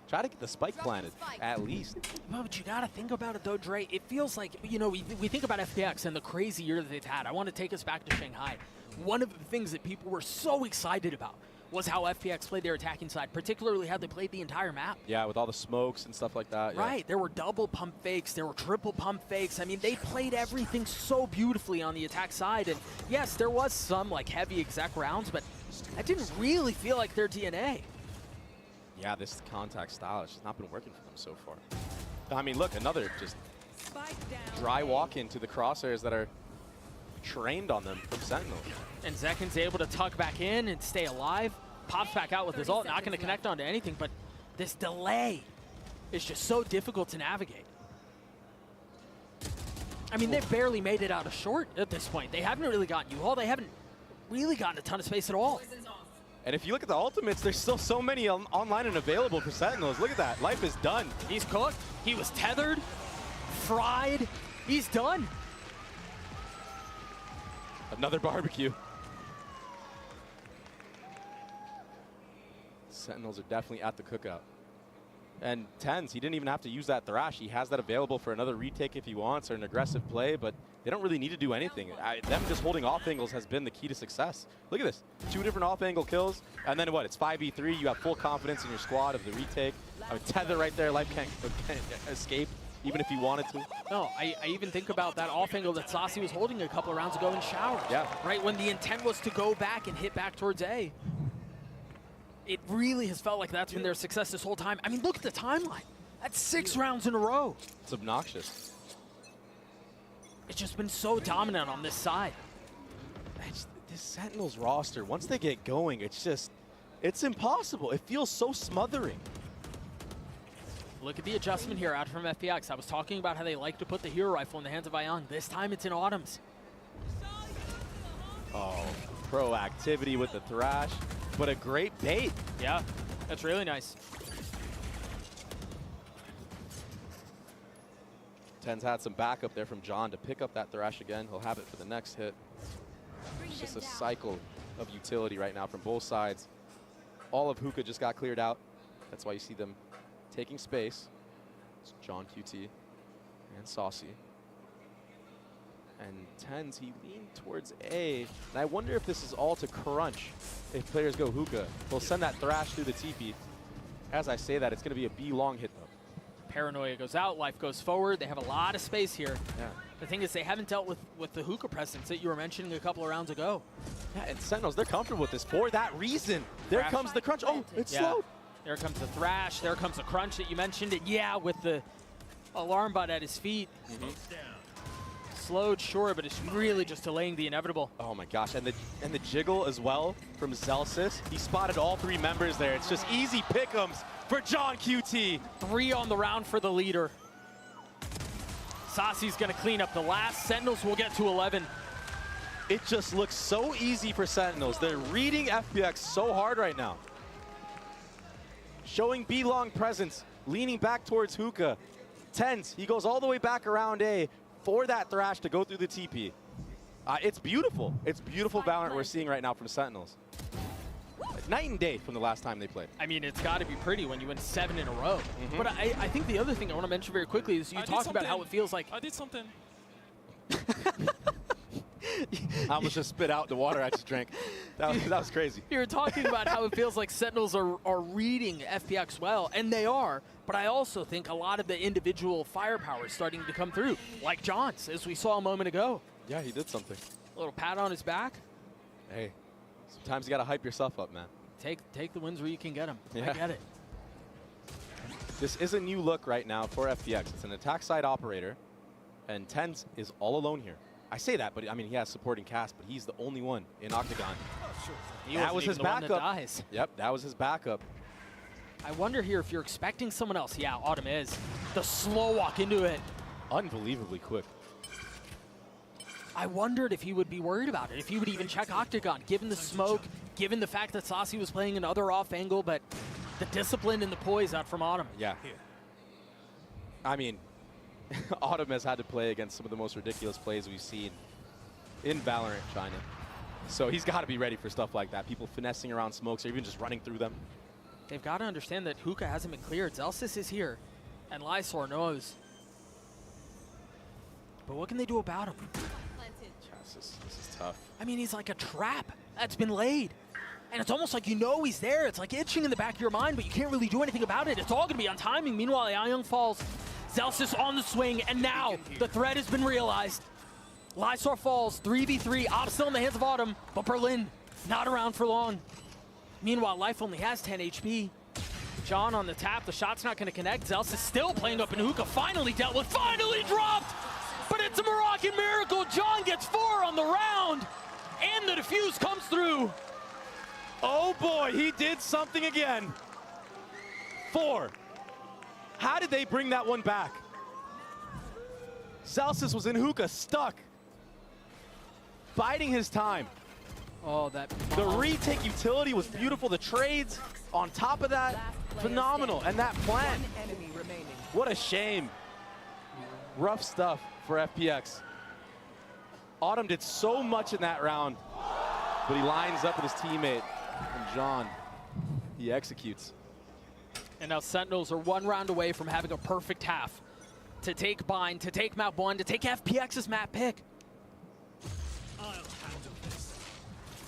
Try to get the spike planted, at least. Well, but you got to think about it, though, Dre. It feels like, you know, we think about FPX and the crazy year that they've had. I want to take us back to Shanghai. One of the things that people were so excited about was how FPX played their attacking side, particularly how they played the entire map. Yeah, with all the smokes and stuff like that. Right, yeah. There were double pump fakes, there were triple pump fakes. I mean, they played everything so beautifully on the attack side. And yes, there was some like heavy exec rounds, but that didn't really feel like their DNA. Yeah, this contact style has just not been working for them so far. I mean, look, another just dry walk into the crosshairs that are trained on them from Sentinel. And Zekin's able to tuck back in and stay alive. Pops back out with his ult, not going to connect onto anything, but this delay is just so difficult to navigate. I mean, they've barely made it out of short at this point. They haven't really gotten U-Haul. They haven't really gotten a ton of space at all. And if you look at the ultimates, there's still so many online and available for Sentinels. Look at that. Life is done. He's cooked. He was tethered, fried. He's done. Another barbecue. Sentinels are definitely at the cookout. And Tens, he didn't even have to use that thrash. He has that available for another retake if he wants or an aggressive play, but they don't really need to do anything. Them just holding off angles has been the key to success. Look at this. 2 different off-angle kills, and then what? It's 5v3. You have full confidence in your squad of the retake. A tether right there. Life can't escape, even if he wanted to. No, I even think about that off-angle that Saucy was holding a couple of rounds ago in Shower. Yeah. Right, when the intent was to go back and hit back towards A. It really has felt like that's been their success this whole time. I mean, look at the timeline. That's 6 rounds in a row. It's obnoxious. It's just been so dominant on this side. This Sentinels roster, once they get going, it's impossible. It feels so smothering. Look at the adjustment here out from FPX. I was talking about how they like to put the hero rifle in the hands of Ayang. This time it's in Autumn's. Oh, proactivity with the thrash, but a great bait. Yeah, that's really nice. Ten's had some backup there from John to pick up that thrash again. He'll have it for the next hit. It's just a cycle of utility right now from both sides. All of Hookah just got cleared out. That's why you see them taking space. It's John QT and Saucy. And Tens, he leaned towards A. And I wonder if this is all to crunch if players go Hookah. He'll send that thrash through the TP. As I say that, it's going to be a B long hit though. Paranoia goes out, Life goes forward. They have a lot of space here. Yeah. The thing is, they haven't dealt with the Hookah presence that you were mentioning a couple of rounds ago. Yeah, and Sentinels, they're comfortable with this for that reason. There comes the crunch. Oh, it's slowed. There comes the thrash. There comes the crunch that you mentioned. And yeah, with the alarm bot at his feet. Slowed, sure, but it's really just delaying the inevitable. Oh my gosh, and the jiggle as well from Celsius. He spotted all 3 members there. It's just easy pick'ems for John QT. 3 on the round for the leader. Saucy's gonna clean up the last. Sentinels will get to 11. It just looks so easy for Sentinels. They're reading FPX so hard right now. Showing B-long presence, leaning back towards Hookah. Tens, he goes all the way back around A for that thrash to go through the TP. It's beautiful. It's beautiful Valorant we're seeing right now from Sentinels. Night and day from the last time they played. I mean, it's got to be pretty when you win 7 in a row. But I think the other thing I want to mention very quickly is you talked about how it feels like... I did something. I almost just spit out the water I just drank. That was crazy. You're talking about how it feels like Sentinels are reading FPX well, and they are, but I also think a lot of the individual firepower is starting to come through, like John's, as we saw a moment ago. Yeah, he did something. A little pat on his back. Hey, sometimes you got to hype yourself up, man. Take the wins where you can get them. Yeah. I get it. This is a new look right now for FPX. It's an attack side operator, and Tens is all alone here. I say that, but I mean, he has supporting cast, but he's the only one in Octagon. That was his backup. Yep, that was his backup. I wonder here if you're expecting someone else. Yeah, Autumn is. The slow walk into it. Unbelievably quick. I wondered if he would be worried about it, if he would even check Octagon, given the smoke, given the fact that Saucy was playing another off angle, but the discipline and the poise out from Autumn. Yeah. I mean, Autumn has had to play against some of the most ridiculous plays we've seen in Valorant China. So he's got to be ready for stuff like that. People finessing around smokes or even just running through them. They've got to understand that Hookah hasn't been cleared. Zelsis is here, and Lysor knows. But what can they do about him? This is tough. I mean, he's like a trap that's been laid. And it's almost like you know he's there. It's like itching in the back of your mind, but you can't really do anything about it. It's all going to be on timing. Meanwhile, Young falls. Zelsis on the swing, and now the threat has been realized. Lysor falls, 3v3. Op still in the hands of Autumn, but Berlin not around for long. Meanwhile, Life only has 10 HP. John on the tap. The shot's not going to connect. Zelsis still playing up in Hookah. Finally dealt with. Finally dropped! But it's a Moroccan miracle. John gets 4 on the round, and the defuse comes through. Oh boy, he did something again. 4. How did they bring that one back? Zelsis was in Hookah, stuck. Biding his time. Oh, that... The retake utility was beautiful. The trades on top of that, phenomenal. And that plant. One enemy remaining. What a shame. Rough stuff for FPX. Autumn did so much in that round, but he lines up with his teammate, and John, he executes. And now Sentinels are 1 round away from having a perfect half to take Bind, to take map 1, to take FPX's map pick.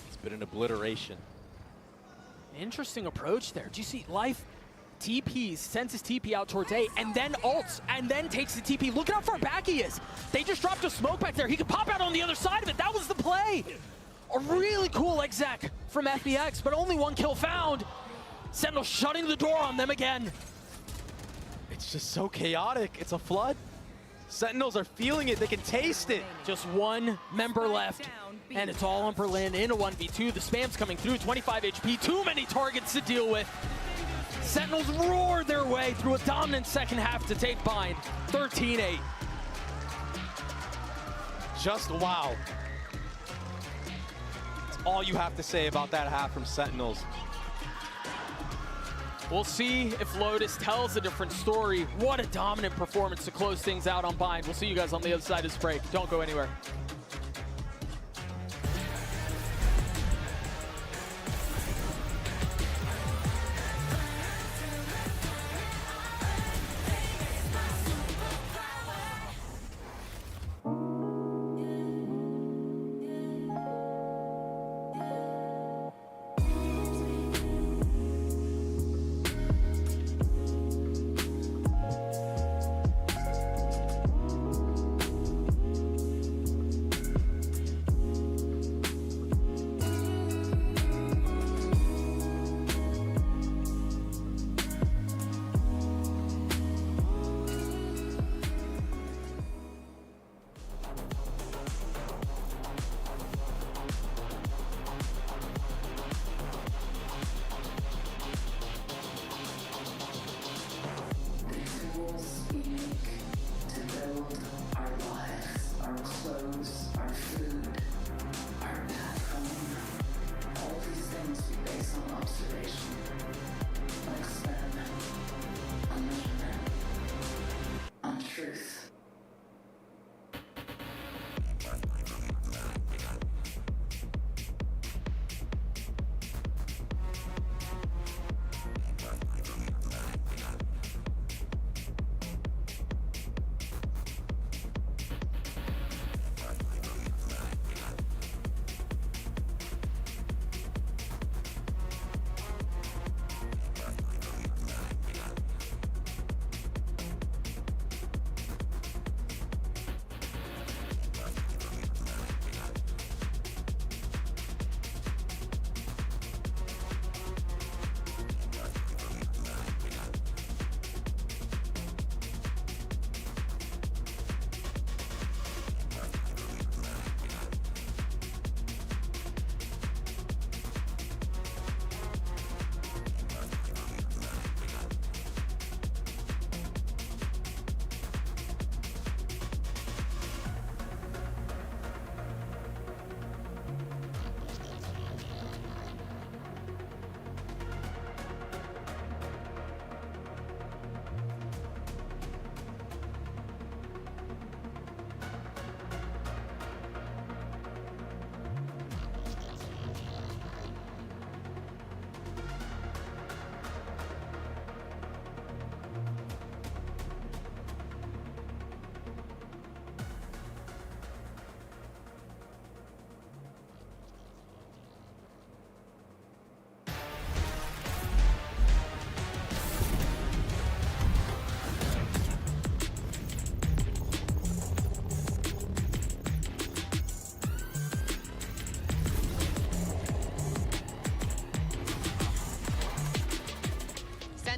It's been an obliteration. Interesting approach there. Do you see Life TPs, sends his TP out towards A, and then ults, and then takes the TP. Look at how far back he is. They just dropped a smoke back there. He could pop out on the other side of it. That was the play. A really cool exec from FPX, but only 1 kill found. Sentinel shutting the door on them again. It's just so chaotic. It's a flood. Sentinels are feeling it. They can taste it. Just 1 member left, and it's all on Berlin in a 1v2. The spam's coming through, 25 HP, too many targets to deal with. Sentinels roar their way through a dominant second half to take Bind, 13-8. Just wow. That's all you have to say about that half from Sentinels. We'll see if Lotus tells a different story. What a dominant performance to close things out on Bind. We'll see you guys on the other side of this break. Don't go anywhere.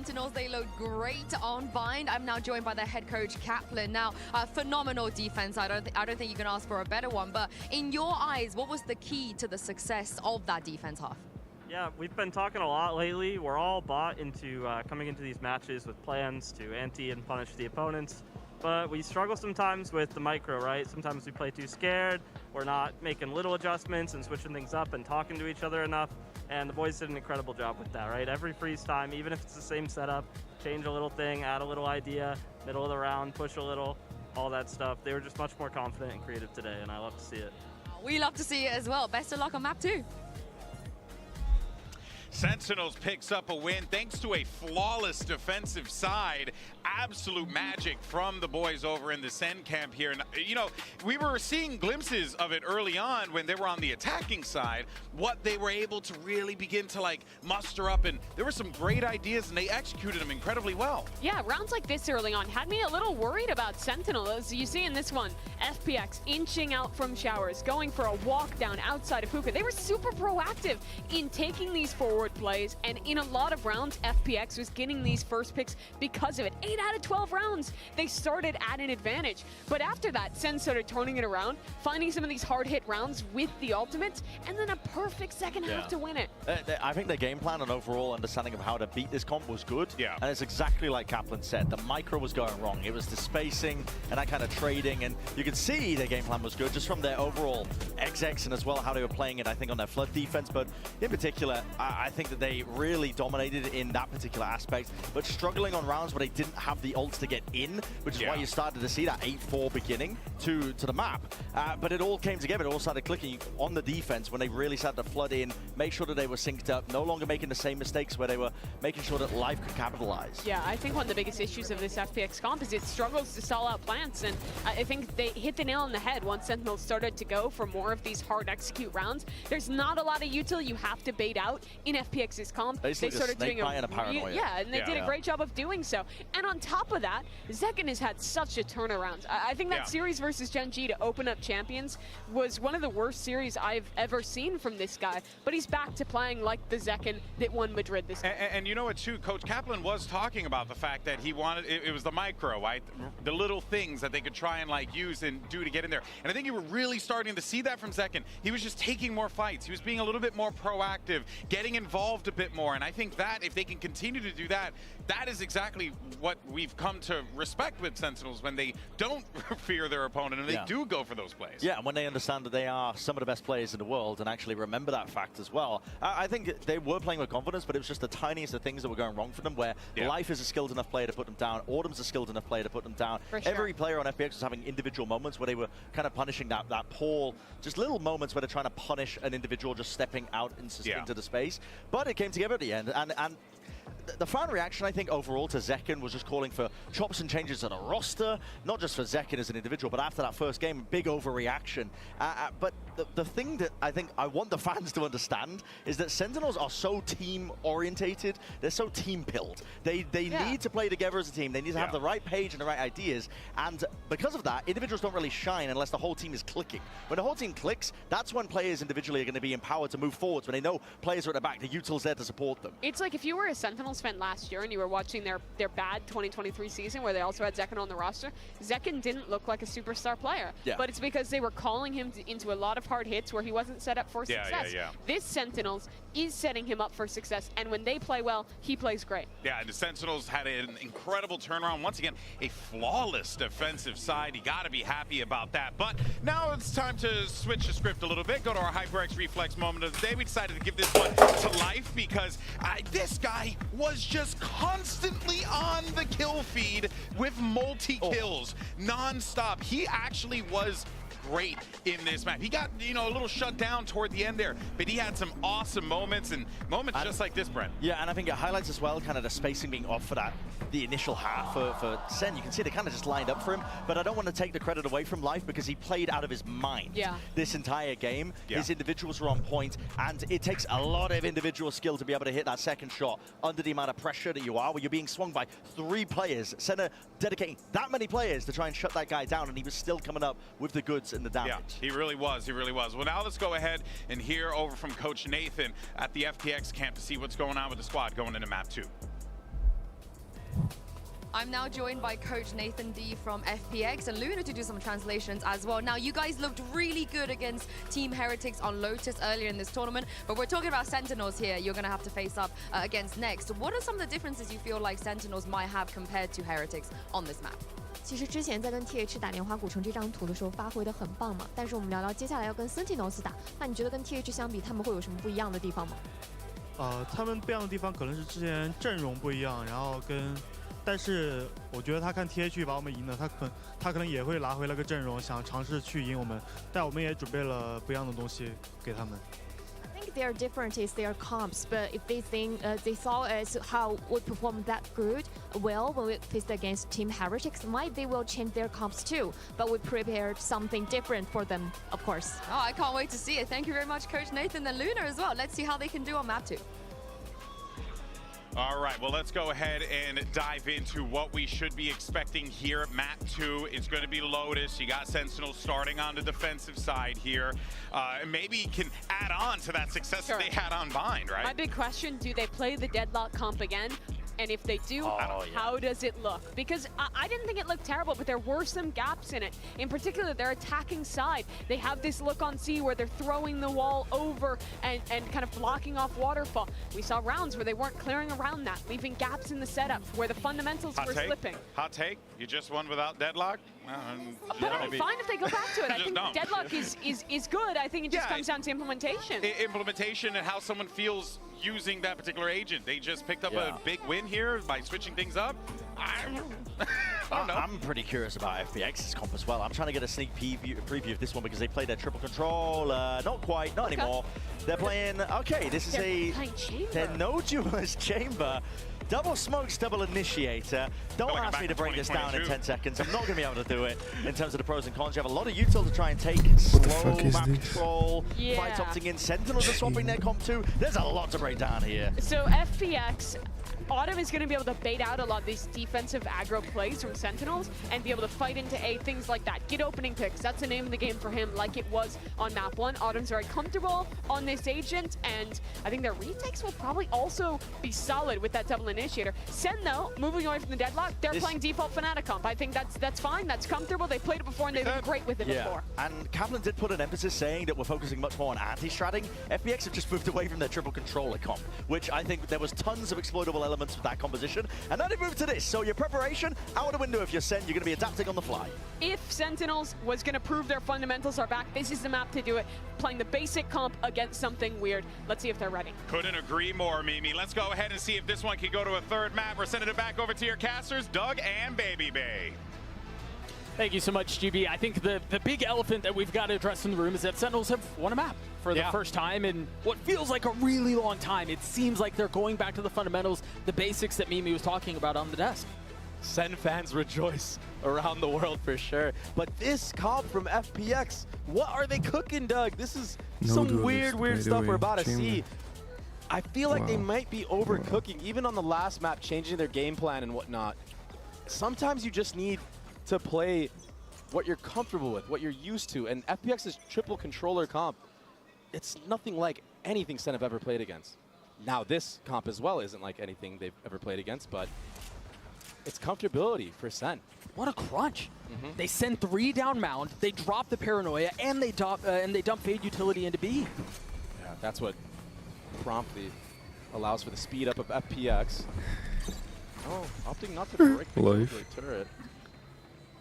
Sentinels. They look great on Bind. I'm now joined by their head coach, Kaplan. Now, phenomenal defense. I don't think you can ask for a better one. But in your eyes, what was the key to the success of that defense half? Yeah, we've been talking a lot lately. We're all bought into coming into these matches with plans to ante and punish the opponents. But we struggle sometimes with the micro, right? Sometimes we play too scared. We're not making little adjustments and switching things up and talking to each other enough. And the boys did an incredible job with that, right? Every freeze time, even if it's the same setup, change a little thing, add a little idea, middle of the round, push a little, all that stuff. They were just much more confident and creative today, and I love to see it. We love to see it as well. Best of luck on map 2. Sentinels picks up a win thanks to a flawless defensive side. Absolute magic from the boys over in the SEN camp here. And, you know, we were seeing glimpses of it early on when they were on the attacking side, what they were able to really begin to, like, muster up. And there were some great ideas, and they executed them incredibly well. Yeah, rounds like this early on had me a little worried about Sentinel. As you see in this one, FPX inching out from showers, going for a walk down outside of Hookah. They were super proactive in taking these forward plays, and in a lot of rounds, FPX was getting these first picks because of it. 8 out of 12 rounds, they started at an advantage. But after that, Sen started turning it around, finding some of these hard-hit rounds with the ultimates, and then a perfect second half to win it. I think their game plan and overall understanding of how to beat this comp was good. Yeah. And it's exactly like Kaplan said. The micro was going wrong. It was the spacing and that kind of trading, and you could see their game plan was good just from their overall execs and as well how they were playing it, I think, on their flood defense. But in particular, I think that they really dominated in that particular aspect, but struggling on rounds where they didn't have the ults to get in, which is why you started to see that 8-4 beginning to the map. But it all came together. It all started clicking on the defense when they really started to flood in, make sure that they were synced up, no longer making the same mistakes where they were making sure that life could capitalize. Yeah, I think one of the biggest issues of this FPX comp is it struggles to stall out plants, and I think they hit the nail on the head once Sentinels started to go for more of these hard execute rounds. There's not a lot of util you have to bait out in FPX's comp. Basically they started doing a paranoia. Yeah, and they did a great job of doing so. And on top of that, Zekken has had such a turnaround. I think that series versus Gen G to open up Champions was one of the worst series I've ever seen from this guy, but he's back to playing like the Zekken that won Madrid this time. And you know what, too? Coach Kaplan was talking about the fact that he wanted, it was the micro, right? The little things that they could try and, like, use and do to get in there. And I think you were really starting to see that from Zekken. He was just taking more fights. He was being a little bit more proactive, getting involved a bit more. And I think that if they can continue to do that, that is exactly what we've come to respect with Sentinels, when they don't fear their opponent and they do go for those plays. Yeah, and when they understand that they are some of the best players in the world and actually remember that fact as well. I think they were playing with confidence, but it was just the tiniest of things that were going wrong for them, where Life is a skilled enough player to put them down, Autumn's a skilled enough player to put them down. Every player on FPX was having individual moments where they were kind of punishing that poor, just little moments where they're trying to punish an individual just stepping out into the space. But it came together at the end, and the fan reaction, I think, overall to Zekken was just calling for chops and changes to the roster, not just for Zekken as an individual, but after that first game, big overreaction. But the thing that I think I want the fans to understand is that Sentinels are so team-orientated, they're so team-pilled. They need to play together as a team, they need to have the right page and the right ideas, and because of that, individuals don't really shine unless the whole team is clicking. When the whole team clicks, that's when players individually are going to be empowered to move forwards, when they know players are at the back, the util's there to support them. It's like if you were a Sentinels fan last year and you were watching their bad 2023 season where they also had Zekken on the roster, Zekken didn't look like a superstar player. But it's because they were calling him into a lot of hard hits where he wasn't set up for success. This Sentinels is setting him up for success, and when they play well, he plays great. Yeah, and the Sentinels had an incredible turnaround. Once again, a flawless defensive side. You got to be happy about that. But now it's time to switch the script a little bit, go to our HyperX Reflex moment of the day. We decided to give this one to Life because this guy was just constantly on the kill feed with multi-kills non-stop. He actually was great in this map. He got, you know, a little shut down toward the end there, but he had some awesome moments and moments just like this, Brent. Yeah, and I think it highlights as well kind of the spacing being off for the initial half for Sen. You can see they kind of just lined up for him, but I don't want to take the credit away from Life because he played out of his mind this entire game. His individuals were on point, and it takes a lot of individual skill to be able to hit that second shot under the amount of pressure that you are, where you're being swung by 3 players. Senna dedicating that many players to try and shut that guy down, and he was still coming up with the goods and the damage. Yeah, he really was. He really was. Well, now let's go ahead and hear over from Coach Nathan at the FPX camp to see what's going on with the squad going into map 2. I'm now joined by Coach Nathan D from FPX and Luna to do some translations as well. Now, you guys looked really good against Team Heretics on Lotus earlier in this tournament, but we're talking about Sentinels here. You're going to have to face up against next. What are some of the differences you feel like Sentinels might have compared to Heretics on this map? 其实之前在跟 TH 打莲花古城这张图的时候发挥的很棒嘛，但是我们聊聊接下来要跟 Sentinels 打，那你觉得跟 TH 相比，他们会有什么不一样的地方吗？他们不一样的地方可能是之前阵容不一样，然后但是我觉得他看 TH 把我们赢了，他可能也会拿回了个阵容，想尝试去赢我们，但我们也准备了不一样的东西给他们。I think their difference is their comps, but if they think they saw as how we performed that good, well, when we faced against Team Heretics, might they will change their comps too. But we prepared something different for them, of course. Oh, I can't wait to see it. Thank you very much, Coach Nathan and Luna as well. Let's see how they can do on map 2. All right, well, let's go ahead and dive into what we should be expecting here at map 2. It's going to be Lotus. You got Sentinels starting on the defensive side here. Maybe can add on to that success that they had on Bind, right? My big question, do they play the Deadlock comp again? And if they do, how does it look? Because I didn't think it looked terrible, but there were some gaps in it. In particular, their attacking side. They have this look on C where they're throwing the wall over and kind of blocking off waterfall. We saw rounds where they weren't clearing around that, leaving gaps in the setup where the fundamentals were slipping. Hot take? You just won without Deadlock? But I'm fine if they go back to it. I think Deadlock is good. I think it just comes down to implementation. Implementation and how someone feels using that particular agent. They just picked up a big win here by switching things up. I don't know. I'm pretty curious about FPX's comp as well. I'm trying to get a sneak preview of this one because they played their triple control. Not quite, not anymore. They're playing, this is they're no duelist chamber. Double smokes, double initiator. Don't ask me to break this down in 10 seconds. I'm not going to be able to do it in terms of the pros and cons. You have a lot of util to try and take slow map control. Fight opting in. Sentinels are swapping their comp too. There's a lot to break down here. So FPX, Autumn is going to be able to bait out a lot of these defensive aggro plays from Sentinels and be able to fight into A, things like that. Get opening picks. That's the name of the game for him, like it was on map 1. Autumn's very comfortable on this agent, and I think their retakes will probably also be solid with that double initiator. SEN, though, moving away from the Deadlock, they're playing default Fnatic comp. I think that's fine. That's comfortable. They played it before, and they've been great with it before. And Kaplan did put an emphasis saying that we're focusing much more on anti-stratting. FPX have just moved away from their triple controller comp, which I think there was tons of exploitable elements with that composition. And now they move to this. So your preparation, out the window if you're SEN, you're going to be adapting on the fly. If Sentinels was going to prove their fundamentals are back, this is the map to do it. Playing the basic comp against something weird. Let's see if they're ready. Couldn't agree more, Mimi. Let's go ahead and see if this one can go to a third map. We're sending it back over to your casters, Doug and Baby Bay. Thank you so much, GB. I think the big elephant that we've got to address in the room is that Sentinels have won a map for the first time in what feels like a really long time. It seems like they're going back to the fundamentals, the basics that Mimi was talking about on the desk. SEN fans rejoice around the world for sure. But this comp from FPX, what are they cooking, Doug? This is some weird stuff we're about to see. I feel like they might be overcooking, even on the last map, changing their game plan and whatnot. Sometimes you just need to play what you're comfortable with, what you're used to. And FPX's triple controller comp, it's nothing like anything SEN have ever played against. Now this comp as well isn't like anything they've ever played against, but it's comfortability for SEN. What a crunch. They send 3 down mound, they drop the paranoia, and they dump Fade utility into B. Yeah, that's what promptly allows for the speed up of FPX. Oh, opting not to break the turret.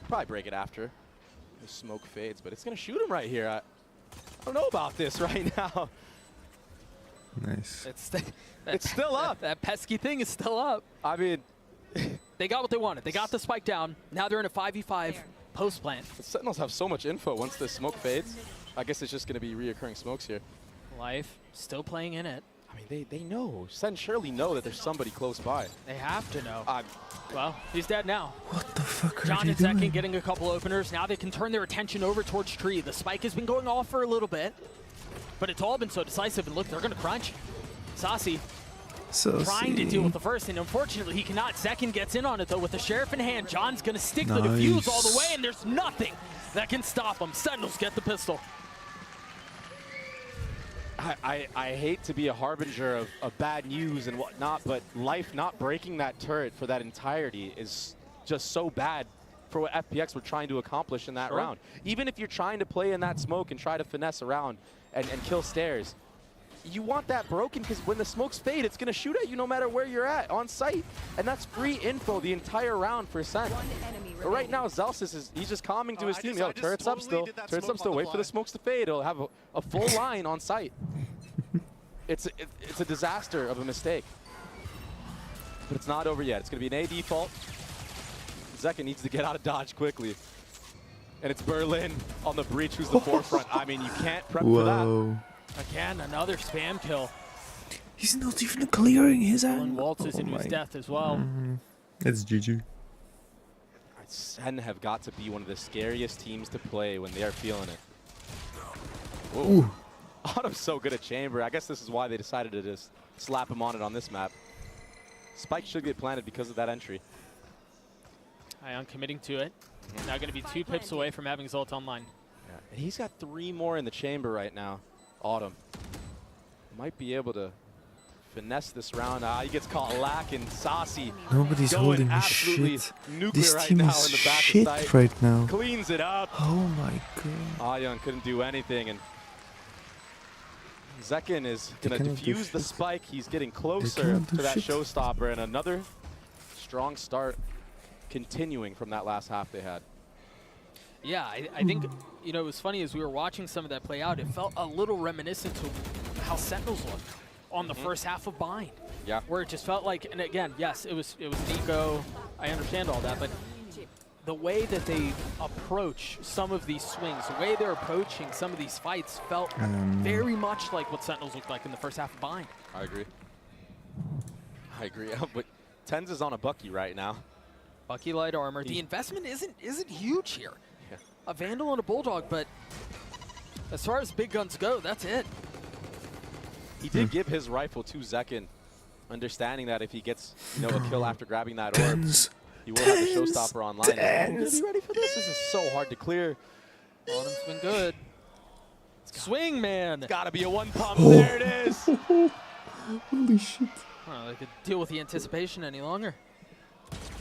Probably break it after the smoke fades, but it's going to shoot him right here. I don't know about this right now. Nice. It's still up. That pesky thing is still up. I mean, they got what they wanted. They got the spike down. Now they're in a 5v5 post plant. The Sentinels have so much info once the smoke fades. I guess it's just going to be reoccurring smokes here. Life still playing in it. I mean, they know. SEN surely know that there's somebody close by. They have to know. Well, he's dead now. What the fuck are John they and doing? second getting a couple openers. Now they can turn their attention over towards Tree. The spike has been going off for a little bit, but it's all been so decisive. And look, they're going to crunch. Sassy trying to deal with the first, and unfortunately he cannot. Second gets in on it though with the Sheriff in hand. John's going to stick the defuse all the way, and there's nothing that can stop him. Sentinels get the pistol. I hate to be a harbinger of bad news and whatnot, but Life not breaking that turret for that entirety is just so bad for what FPX were trying to accomplish in that round. Even if you're trying to play in that smoke and try to finesse around and kill stairs, you want that broken because when the smokes fade, it's going to shoot at you no matter where you're at on site. And that's free info the entire round for SEN. But right now, Zelsis he's just calming to his team. Yo, turret's up still. Turret's up still. Wait for the smokes to fade. It'll have a full line on site. It's a disaster of a mistake. But it's not over yet. It's going to be an A default. Zeka needs to get out of dodge quickly. And it's Berlin on the breach who's the forefront. I mean, you can't prep for that. Again, another spam kill. He's not even clearing his end. Waltzes into his death as well. That's GG. SEN have got to be one of the scariest teams to play when they are feeling it. Ooh. Autumn's so good at chamber. I guess this is why they decided to just slap him on it on this map. Spike should get planted because of that entry. Ion committing to it. Now going to be 2 pips away from having his ult online. Yeah. And he's got 3 more in the chamber right now. Autumn might be able to finesse this round. He gets caught lacking. Saucy. Nobody's holding his shit. This team is shit right now. Cleans it up. Oh my god. Ion couldn't do anything, and Zekin is going to defuse the spike. He's getting closer to that showstopper, and another strong start continuing from that last half they had. Yeah, I think, you know, it was funny as we were watching some of that play out, it felt a little reminiscent to how Sentinels looked on the first half of Bind. Yeah. Where it just felt like, and again, yes, it was Nico, I understand all that, but the way that they approach some of these swings, the way they're approaching some of these fights felt very much like what Sentinels looked like in the first half of Bind. I agree. I agree. But TenZ is on a Bucky right now. Bucky light armor. The investment isn't huge here. Yeah. A Vandal and a Bulldog, but as far as big guns go, that's it. He did give his rifle to Zekin, understanding that if he gets a kill after grabbing that orb, he will have the showstopper online. Are you gonna be ready for this? This is so hard to clear. Autumn's been good. Swing, man. It's gotta be a 1 pump. There it is. Holy shit. Well, they could deal with the anticipation any longer.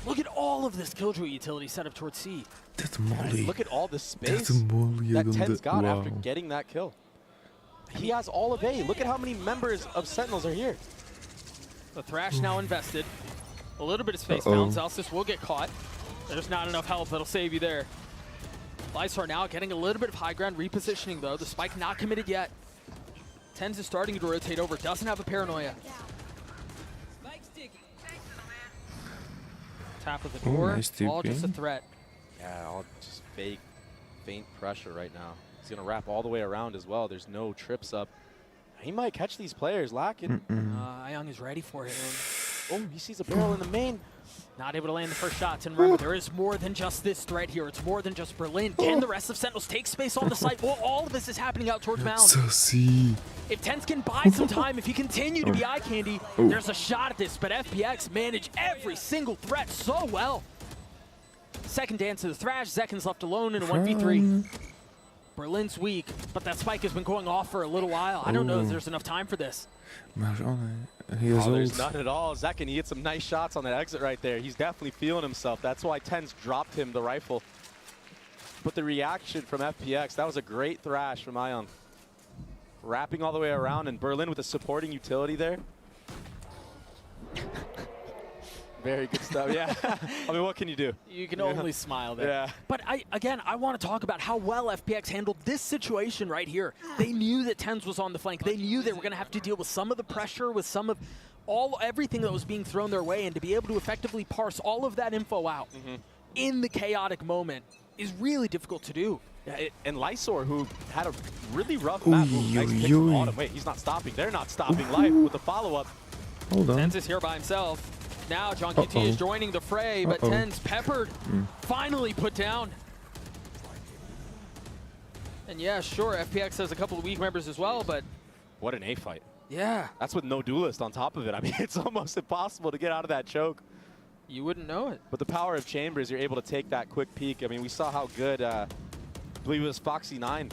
Look at all of this Killjoy utility set up towards C. That molly. Look at all the space that TenZ got after getting that kill. He has all of A. Look at how many members of Sentinels are here. The Thrash now invested. A little bit of space found. Zelsis will get caught. There's not enough help that'll save you there. Lysar now getting a little bit of high ground repositioning though. The spike not committed yet. TenZ is starting to rotate over. Doesn't have a paranoia. Tap of the door. Nice all just a threat. Yeah, all just fake, faint pressure right now. He's going to wrap all the way around as well. There's no trips up. He might catch these players lacking. Ayong is ready for it. Oh, he sees a barrel in the main. Not able to land the first shots. And remember, there is more than just this threat here. It's more than just Berlin. Can the rest of Sentinels take space on the site? Well, all of this is happening out towards Mound. So see. If TenZ can buy some time, if he continue to be eye candy, there's a shot at this. But FPX manage every single threat so well. Second dance to the Thrash. Zekin's left alone in a 1v3. Berlin's weak, but that spike has been going off for a little while. I don't know if there's enough time for this. There's none at all. Zekin, he hit some nice shots on that exit right there. He's definitely feeling himself. That's why TenZ dropped him the rifle. But the reaction from FPX, that was a great thrash from Ion. Wrapping all the way around, and Berlin with a supporting utility there. Very good stuff, yeah. I mean, what can you do? You can only smile there. Yeah. But again, I want to talk about how well FPX handled this situation right here. They knew that TenZ was on the flank. They knew they were going to have to deal with some of the pressure, with some of everything that was being thrown their way, and to be able to effectively parse all of that info out in the chaotic moment is really difficult to do. Yeah, and Lysor, who had a really rough map. Nice pick from Autumn. Wait, he's not stopping. They're not stopping. Life with the follow-up. Hold on. TenZ is here by himself. Now John QT is joining the fray, but TenZ peppered, finally put down. And yeah, sure, FPX has a couple of weak members as well, but... What an A fight. Yeah. That's with no duelist on top of it. I mean, it's almost impossible to get out of that choke. You wouldn't know it. But the power of chambers, you're able to take that quick peek. I mean, we saw how good, I believe it was Foxy9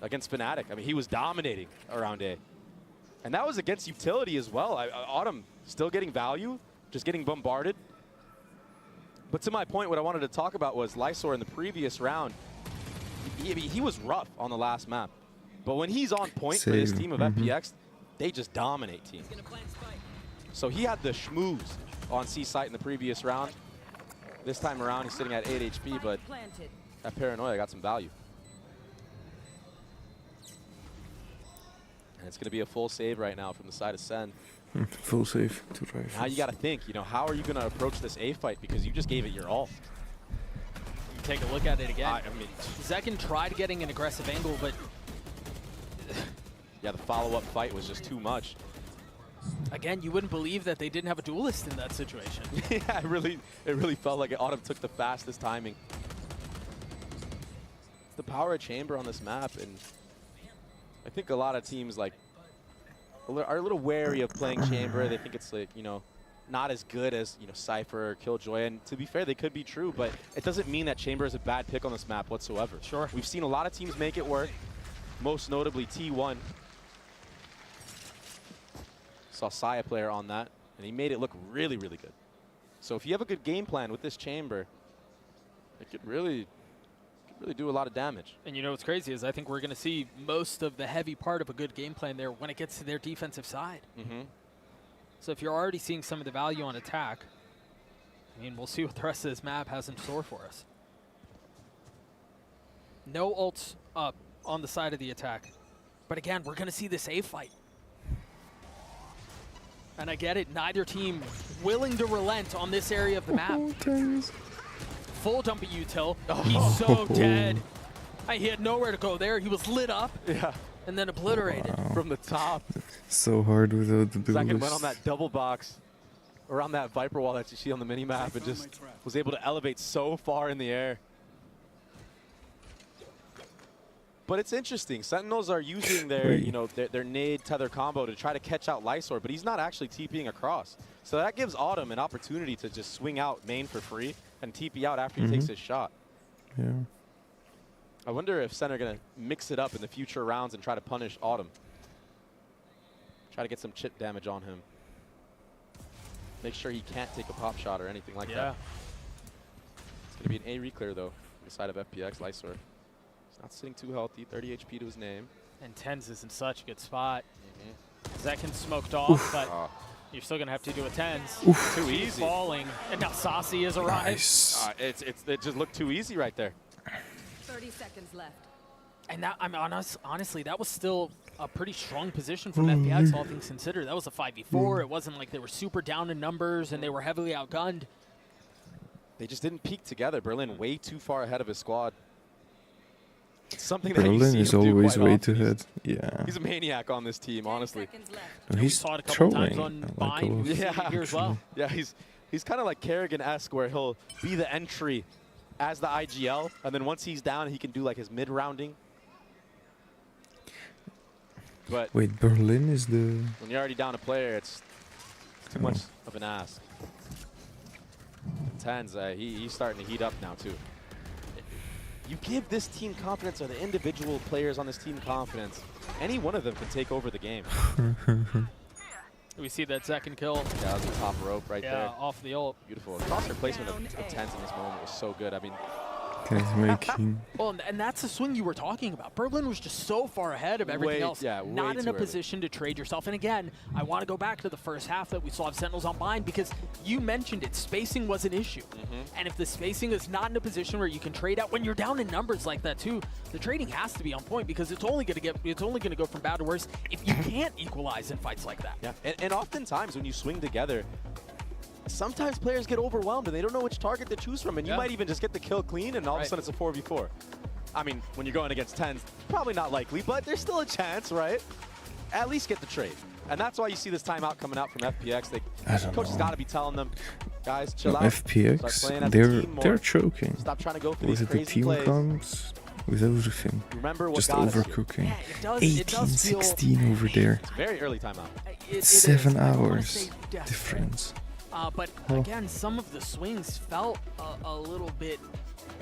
against Fnatic. I mean, he was dominating around A. And that was against utility as well. Autumn still getting value, just getting bombarded. But to my point, what I wanted to talk about was Lysor in the previous round. He was rough on the last map. But when he's on point for this team of FPX, they just dominate team. So he had the schmooze on C site in the previous round. This time around, he's sitting at 8 HP, but that Paranoia got some value. And it's going to be a full save right now from the side of SEN. Full save, 2 rifles. Now you got to think, you know, how are you going to approach this A fight? Because you just gave it your all. You take a look at it again. I mean, Zekin tried getting an aggressive angle, but yeah, the follow-up fight was just too much. Again, you wouldn't believe that they didn't have a duelist in that situation. Yeah, it really felt like Autumn took the fastest timing. It's the power of Chamber on this map, and I think a lot of teams like are a little wary of playing Chamber. They think it's like, you know, not as good as, you know, Cypher or Killjoy, and to be fair, they could be true, but it doesn't mean that Chamber is a bad pick on this map whatsoever. Sure. We've seen a lot of teams make it work, most notably T1. Saw Saya player on that, and he made it look really, really good. So if you have a good game plan with this Chamber, it could really do a lot of damage. And you know what's crazy is I think we're going to see most of the heavy part of a good game plan there when it gets to their defensive side. So if you're already seeing some of the value on attack, I mean, we'll see what the rest of this map has in store for us. No ults up on the side of the attack. But again, we're going to see this A fight. And I get it, neither team willing to relent on this area of the map. Full dump of util. He's so dead. He had nowhere to go there. He was lit up. Yeah. And then obliterated. From the top. So hard without the duelist. Second went on that double box around that Viper wall that you see on the mini map and just was able to elevate so far in the air. But it's interesting. Sentinels are using their, you know, their nade tether combo to try to catch out Lysor, but he's not actually TPing across. So that gives Autumn an opportunity to just swing out main for free and TP out after he takes his shot. Yeah. I wonder if SEN are going to mix it up in the future rounds and try to punish Autumn. Try to get some chip damage on him. Make sure he can't take a pop shot or anything like that. It's going to be an A reclear, though, on the side of FPX, Lysor. Not sitting too healthy, 30 HP to his name. And Tens is in such a good spot. Zekin smoked off, but you're still going to have to do a Tens. Too easy. Falling, and now Saucy has arrived. Nice. It just looked too easy right there. 30 seconds left. And that, I mean, honestly, that was still a pretty strong position from FPX, all things considered. That was a 5v4. It wasn't like they were super down in numbers and they were heavily outgunned. They just didn't peak together. Berlin way too far ahead of his squad. Something Berlin that you is see him do always quite way often. too ahead. Yeah. He's a maniac on this team, honestly. No, he's trolling. Like here as well. Yeah, he's kind of like Kerrigan-esque, where he'll be the entry as the IGL, and then once he's down, he can do like his mid-rounding. But wait, Berlin is the... when you're already down a player, it's too much of an ask. Tens, he's starting to heat up now, too. You give this team confidence, or the individual players on this team confidence, any one of them can take over the game. We see that second kill. Yeah, that was the top rope right there. Yeah, off the ult. Beautiful. The crosshair placement of Tens in this moment was so good. I mean, He's making... Well, and that's the swing you were talking about. Berlin was just so far ahead of everything else. Yeah, not in a early. position to trade yourself. And again, I want to go back to the first half that we still have Sentinels on bind, because you mentioned it. Spacing was an issue. And if the spacing is not in a position where you can trade out, when you're down in numbers like that too, the trading has to be on point, because it's only going to go from bad to worse if you can't equalize in fights like that. Yeah, and oftentimes when you swing together, sometimes players get overwhelmed and they don't know which target to choose from, and you might even just get the kill clean, and all of a sudden it's a 4v4. I mean, when you're going against Tens, probably not likely, but there's still a chance, right? At least get the trade. And that's why you see this timeout coming out from FPX. Coach has got to be telling them, guys, chill out. FPX, they're choking. Stop trying to go for with these the crazy team plays. comps, with everything. Remember what just got us here. overcooking. Yeah, 18-16 over there. It's very early timeout. 7 hours difference. But again, some of the swings felt a little bit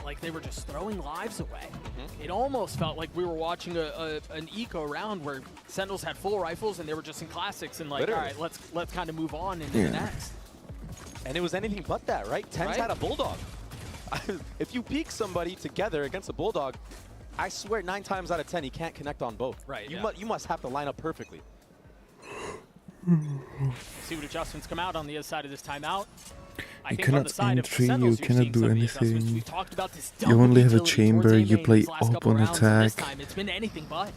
like they were just throwing lives away. It almost felt like we were watching an eco round where Sentinels had full rifles and they were just in classics and like, Literally. all right, let's kind of move on into the next. And it was anything but that, right? Tens Right? had a Bulldog. If you peek somebody together against a Bulldog, I swear 9 times out of 10 he can't connect on both. Right, You must have to line up perfectly. See what adjustments come out on the other side of this timeout. I You think on cannot the side of the entry, you Sentinels, you're cannot seeing do some of the adjustments. anything. We've talked about this You double only have a utility towards chamber, A you main play these last up couple on rounds, and this attack. time it's been anything but.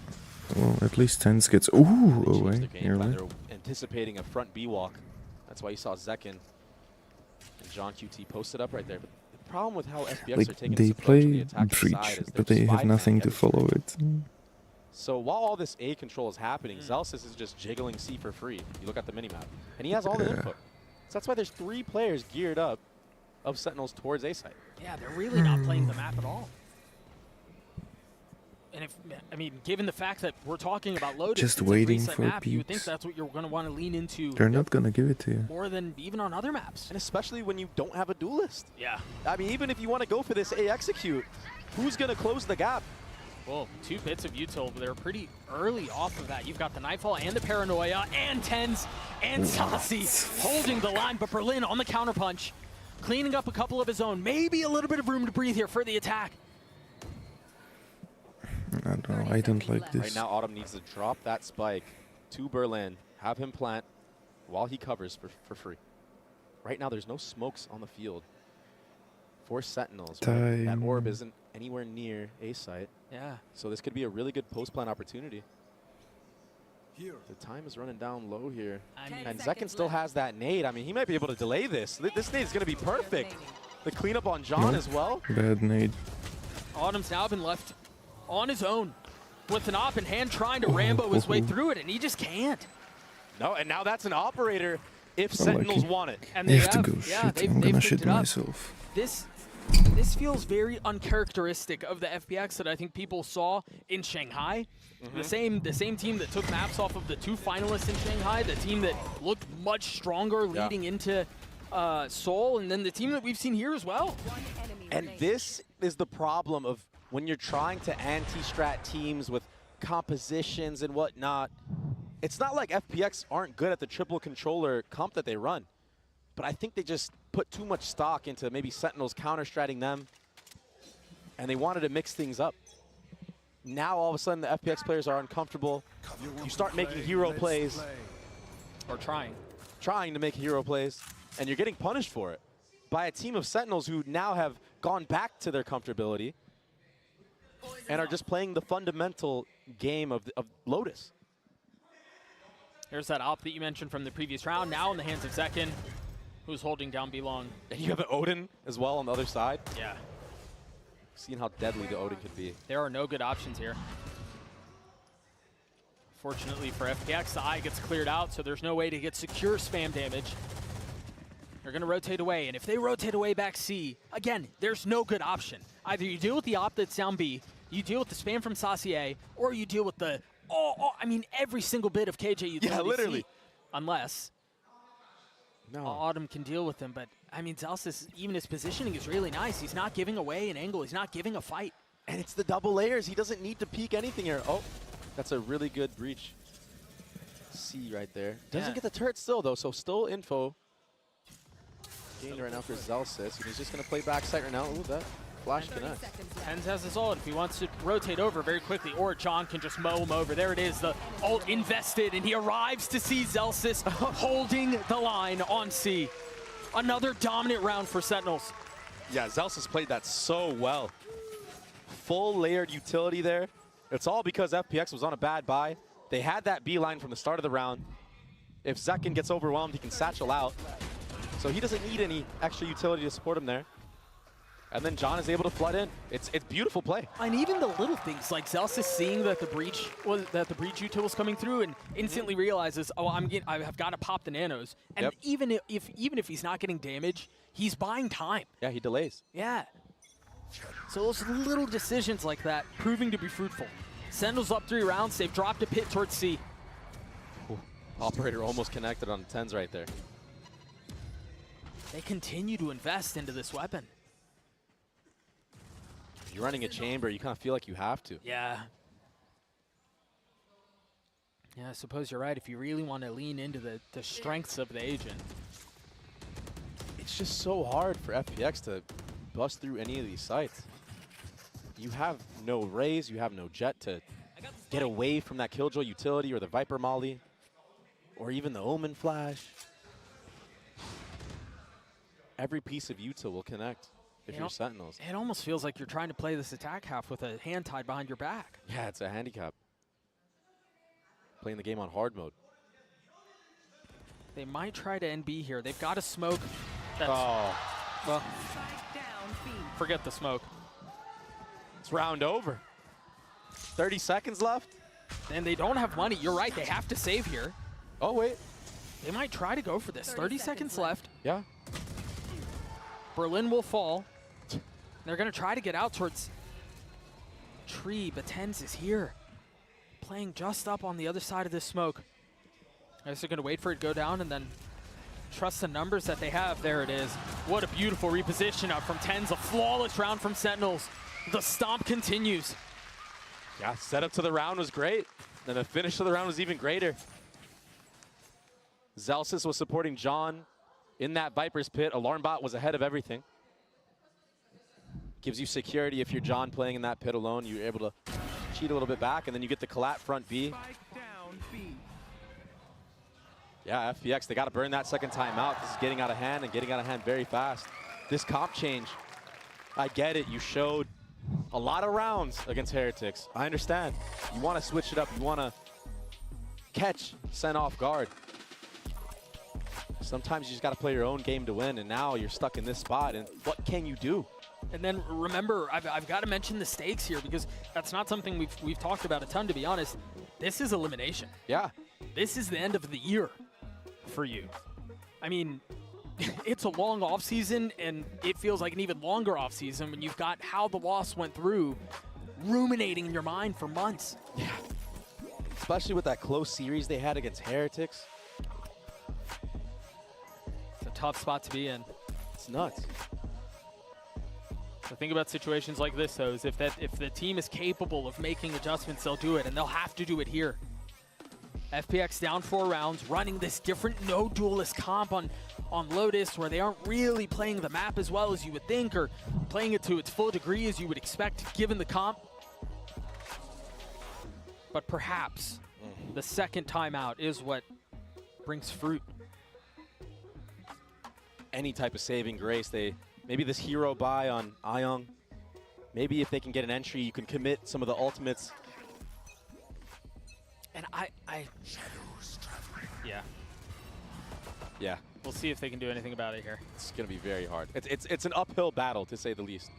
Well, at least Tens gets ooh They changed away their game nearly. plan. They were anticipating a front B walk. That's why you saw Zekin and John QT posted up right there. But the problem with how FPX are Like taking they this approach on the play attacking breach, side is but they're they just have 5-man nothing to every follow turn. it. So while all this A control is happening, Zelsis is just jiggling C for free. You look at the minimap, and he has all the input. So that's why there's 3 players geared up of Sentinels towards A site. Yeah, they're really not playing the map at all. And I mean, given the fact that we're talking about Lotus, Just it's a waiting reset for map, you would think peeps. that's what you're going to want to lean into They're not gonna give it to you. more than even on other maps. And especially when you don't have a duelist. Yeah. I mean, even if you want to go for this A execute, who's going to close the gap? Well, 2 bits of util, but they're pretty early off of that. You've got the Nightfall and the Paranoia and Tens and Sassi holding the line, but Berlin on the counterpunch, cleaning up a couple of his own. Maybe a little bit of room to breathe here for the attack. I don't know, I don't like Right this. now, Autumn needs to drop that spike to Berlin, have him plant while he covers for free. Right now, there's no smokes on the field for Sentinels. Right? That orb isn't anywhere near A site. Yeah. So this could be a really good post-plant opportunity. The time is running down low here. And Zekin still has that nade. I mean, he might be able to delay this. This nade is going to be perfect. The cleanup on John as well. Bad nade. Autumn's now been left on his own with an op in hand trying to Rambo his way through it, and he just can't. No, and now that's an operator if Unlucky. Sentinels want it. And They they have to go yeah, shit. I'm they've gonna picked shit it up. myself. This feels very uncharacteristic of the FPX that I think people saw in Shanghai. The same team that took maps off of the 2 finalists in Shanghai, the team that looked much stronger leading into Seoul, and then the team that we've seen here as well. And this is the problem of when you're trying to anti-strat teams with compositions and whatnot. It's not like FPX aren't good at the triple controller comp that they run, but I think they just put too much stock into maybe Sentinels counter-stratting them, and they wanted to mix things up. Now all of a sudden the FPX players are uncomfortable. You start making hero plays. Or trying to make hero plays, and you're getting punished for it by a team of Sentinels who now have gone back to their comfortability and are just playing the fundamental game of Lotus. There's that op that you mentioned from the previous round, now in the hands of Zekin, who's holding down B-Long. And you have an Odin as well on the other side. Yeah. Seeing how deadly the Odin could be. There are no good options here. Fortunately for FPX, the eye gets cleared out, so there's no way to get secure spam damage. They're going to rotate away, and if they rotate away back C, again, there's no good option. Either you deal with the op that's down B, you deal with the spam from Sassi A, or you deal with the, I mean, every single bit of KJ utility. Yeah, literally. C, unless no. Autumn can deal with them. But, I mean, Zelsis, even his positioning is really nice. He's not giving away an angle. He's not giving a fight. And it's the double layers. He doesn't need to peek anything here. Oh, that's a really good breach. C right there. Doesn't get the turret still, though, so still info. Gained right now for Zelsis, and he's just going to play backside right now. Ooh, that flash connect. Tens has his ult if he wants to rotate over very quickly, or John can just mow him over. There it is, the ult invested, and he arrives to see Zelsis holding the line on C. Another dominant round for Sentinels. Yeah, Zelsis played that so well. Full layered utility there. It's all because FPX was on a bad buy. They had that B line from the start of the round. If Zekin gets overwhelmed, he can satchel out. So he doesn't need any extra utility to support him there. And then John is able to flood in. It's beautiful play. And even the little things, like Zelsis seeing that the breach util was coming through and instantly realizes, oh, I've got to pop the nanos. And even if he's not getting damage, he's buying time. Yeah, he delays. Yeah. So those little decisions like that proving to be fruitful. Sentinels up 3 rounds. They've dropped a pit towards C. Ooh, operator almost connected on the 10s right there. they continue to invest into this weapon. You're running a chamber, you kind of feel like you have to. Yeah. Yeah, I suppose you're right. If you really want to lean into the strengths of the agent. It's just so hard for FPX to bust through any of these sites. You have no Raze, you have no Jet to get away from that Killjoy utility or the Viper Molly, or even the Omen Flash. Every piece of util will connect if you're Sentinels. It almost feels like you're trying to play this attack half with a hand tied behind your back. Yeah, it's a handicap. Playing the game on hard mode. They might try to NB here. They've got a smoke. That's, well, forget the smoke. It's round over. 30 seconds left. And they don't have money. You're right. They have to save here. Oh, wait. They might try to go for this. 30 seconds left. Yeah. Berlin will fall. They're going to try to get out towards tree, but Tens is here. Playing just up on the other side of this smoke. I guess they're going to wait for it to go down and then trust the numbers that they have. There it is. What a beautiful reposition up from Tens. A flawless round from Sentinels. The stomp continues. Yeah, setup to the round was great. Then the finish of the round was even greater. Zelsis was supporting John in that Viper's pit. Alarmbot was ahead of everything. Gives you security if you're John playing in that pit alone. You're able to cheat a little bit back, and then you get the collat front B. Yeah, FPX, they got to burn that second time out. This is getting out of hand and getting out of hand very fast. This comp change, I get it. You showed a lot of rounds against Heretics. I understand. You want to switch it up. You want to catch SEN off guard. Sometimes you just got to play your own game to win, and now you're stuck in this spot, and what can you do? And then remember, I've got to mention the stakes here because that's not something we've talked about a ton, to be honest. This is elimination. Yeah. This is the end of the year for you. I mean, it's a long offseason, and it feels like an even longer offseason when you've got how the loss went through ruminating in your mind for months. Yeah. Especially with that close series they had against Heretics. It's a tough spot to be in. It's nuts. The thing about situations like this, though, is if the team is capable of making adjustments, they'll do it, and they'll have to do it here. FPX down 4 rounds, running this different no duelist comp on Lotus, where they aren't really playing the map as well as you would think, or playing it to its full degree as you would expect, given the comp. But perhaps the second timeout is what brings fruit. Any type of saving grace. Maybe this hero buy on Ayong. Maybe if they can get an entry, you can commit some of the ultimates. And Yeah. We'll see if they can do anything about it here. It's going to be very hard. It's an uphill battle, to say the least.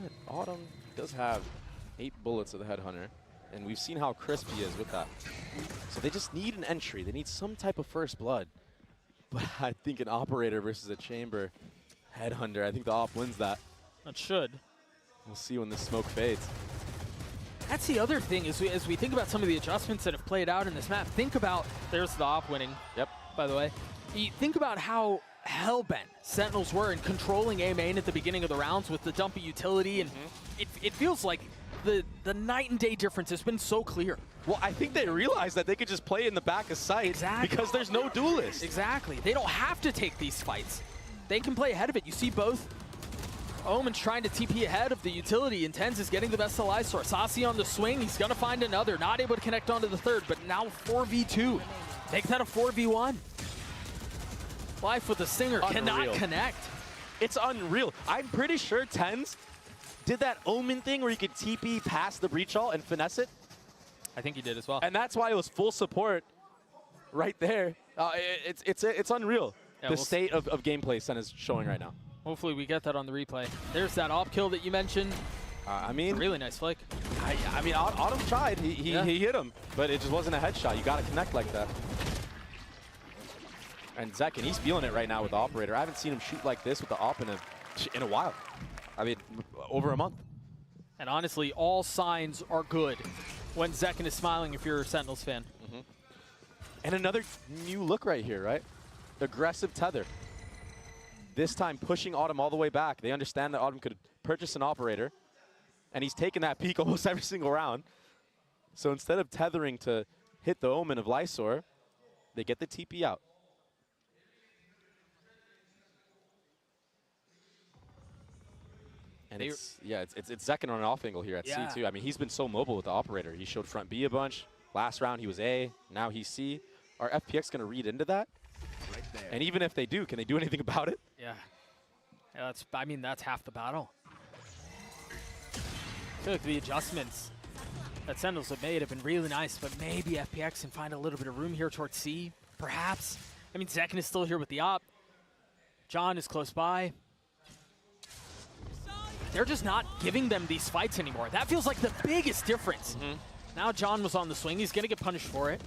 But Autumn does have 8 bullets of the Headhunter, and we've seen how crisp he is with that. So they just need an entry. They need some type of first blood. But I think an Operator versus a Chamber Headhunter, I think the Op wins that. It should. We'll see when this smoke fades. That's the other thing, as we think about some of the adjustments that have played out in this map. Think about, there's the Op winning. Yep. By the way. You think about how hell-bent Sentinels were in controlling A main at the beginning of the rounds with the dumpy utility, and it feels like the night and day difference has been so clear. Well, I think they realized that they could just play in the back of sight because there's no duelist. Exactly. They don't have to take these fights. They can play ahead of it. You see both Omen's trying to TP ahead of the utility, and Tens is getting the best of life source. Sasi on the swing, he's gonna find another, not able to connect onto the third, but now 4v2. Make that a 4v1. Life with the Stinger cannot connect. It's unreal. I'm pretty sure Tens did that Omen thing where you could TP past the breach ult and finesse it. I think he did as well. And that's why it was full support right there. It's unreal, yeah, the state of gameplay SEN is showing right now. Hopefully we get that on the replay. There's that op kill that you mentioned. I mean, it's a really nice flick. I mean, Autumn tried. He hit him, but it just wasn't a headshot. You got to connect like that. And Zekin, he's feeling it right now with the Operator. I haven't seen him shoot like this with the Op in a while. I mean, over a month. And honestly, all signs are good when Zekin is smiling if you're a Sentinels fan. And another new look right here, right? Aggressive tether. this time pushing Autumn all the way back. They understand that Autumn could purchase an operator, and he's taken that peak almost every single round. So instead of tethering to hit the Omen of Lysor, they get the TP out. And it's Zekken on an off angle here at C too. I mean, he's been so mobile with the operator. He showed front B a bunch. Last round he was A, now he's C. Are FPX gonna read into that? Right there. And even if they do, can they do anything about it? Yeah. I mean, that's half the battle. I feel like the adjustments that Sentinels have made have been really nice, but maybe FPX can find a little bit of room here towards C, perhaps. I mean, Zekken is still here with the op. John is close by. They're just not giving them these fights anymore. That feels like the biggest difference. Now John was on the swing. He's going to get punished for it.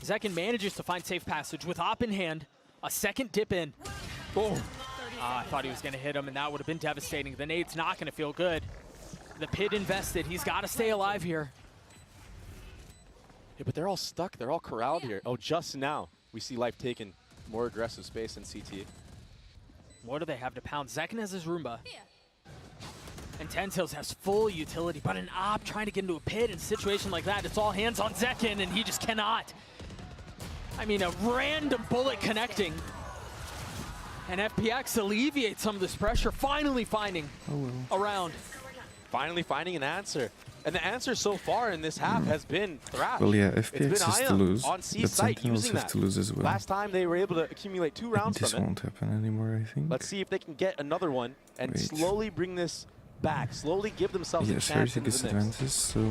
Zekken manages to find safe passage with op in hand. A second dip in. Boom. I thought he was going to hit him, and that would have been devastating. The nade's not going to feel good. The pit invested. He's got to stay alive here. Yeah, but they're all stuck. They're all corralled here. Oh, just now we see Life taking more aggressive space in CT. What do they have to pound? Zekken has his Roomba. And Tensils has full utility, but an op trying to get into a pit in a situation like that, it's all hands on Zekken, and he just cannot. I mean, a random bullet connecting. And FPX alleviates some of this pressure, finally finding a round. Finally finding an answer. And the answer so far in this half has been Thrash. Well, yeah, FPX has to lose, on C but site Sentinels using have to lose as well. Last time they were able to accumulate 2 rounds this from it. won't happen anymore, I think. Let's see if they can get another one and slowly bring this back, slowly give themselves a chance in the disadvantage, so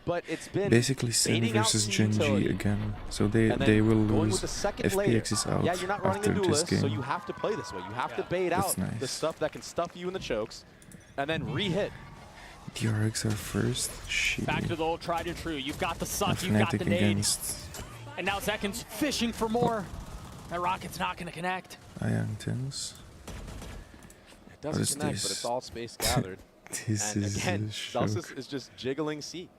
but it's been basically SEN versus Gen G again. So they will lose. FPX is out you're not running after a duelist, this game. so you have to play this way. You have to bait out the stuff that can stuff you in the chokes, and then re-hit. The RX are first. Back to the old tried and true. You've got the suck, you've got the nade. And now Zekken's fishing for more. That rocket's not going to connect. Ion Tens. It doesn't connect, but it's all space gathered. And again, Celsius is just jiggling C.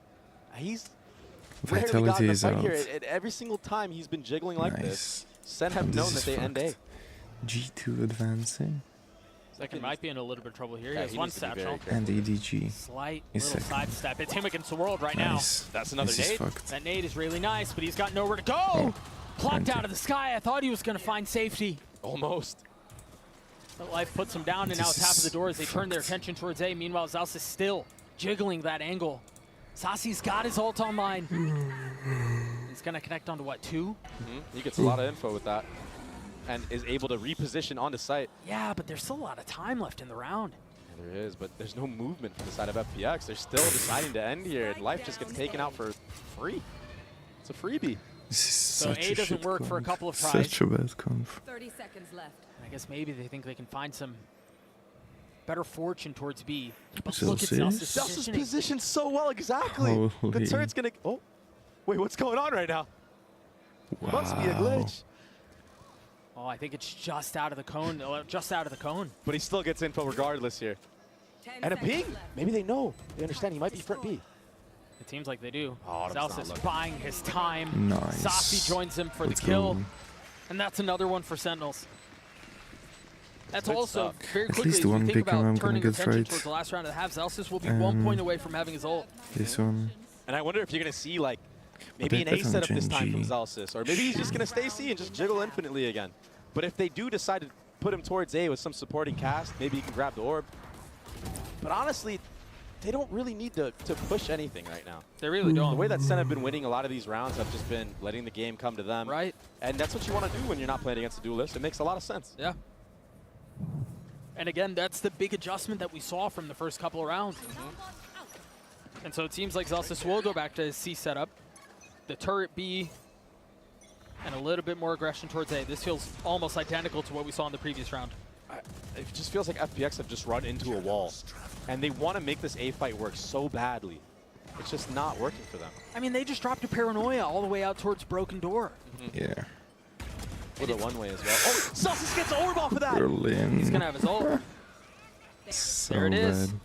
He's rarely gotten a fight here. At every single time he's been jiggling like this, SEN have known that they end A. G2 advancing. Zekken might be in a little bit of trouble here. He has one satchel. And EDG. Slight little sidestep. It's him against the world right now. That's another nade. That nade is really nice, but he's got nowhere to go. Plucked out of the sky. I thought he was going to find safety. Almost. But Life puts him down, and now it's half of the door as they turn their attention towards A. Meanwhile, Zalsis is still jiggling that angle. Sasi's got his ult online. He's going to connect onto what, 2? He gets a lot of info with that and is able to reposition onto site. Yeah, but there's still a lot of time left in the round. Yeah, there is, but there's no movement from the side of FPX. They're still deciding to end here, and Life just gets taken out for free. It's a freebie. So A doesn't work for a couple of tries. Such a bad conf. 30 seconds left. I guess maybe they think they can find some better fortune towards B. But So look at Celsius. Celsius positioned so well, exactly. The turret's gonna. Oh, wait, what's going on right now? Wow. Must be a glitch. Oh, I think it's just out of the cone. Just out of the cone. But he still gets info regardless here. And a ping. Maybe they know. They understand he might be front B. It seems like they do. Oh, Celsius buying his time. Nice. Sasi joins him for the kill. And that's another one for Sentinels. That's also very quickly, least if you one think big round about I'm gonna turning get attention right. towards the last round of the half, Celsius will be 1 point away from having his ult. This one. And I wonder if you're going to see, like, maybe an A setup this time from Celsius. Or maybe he's just going to stay C and just jiggle infinitely again. But if they do decide to put him towards A with some supporting cast, maybe he can grab the orb. But honestly, they don't really need to push anything right now. They really don't. The way that SEN have been winning a lot of these rounds have just been letting the game come to them. Right. And that's what you want to do when you're not playing against a duelist. It makes a lot of sense. Yeah. And again, that's the big adjustment that we saw from the first couple of rounds. And so it seems like Celsius will go back to his C setup. The turret B and a little bit more aggression towards A. This feels almost identical to what we saw in the previous round. It just feels like FPX have just run into a wall. And they want to make this A fight work so badly. It's just not working for them. I mean, they just dropped a Paranoia all the way out towards Broken Door. Yeah. With a one-way as well. Oh, Celsius gets the orb off of that! Berlin. He's going to have his ult. So there it is. bad.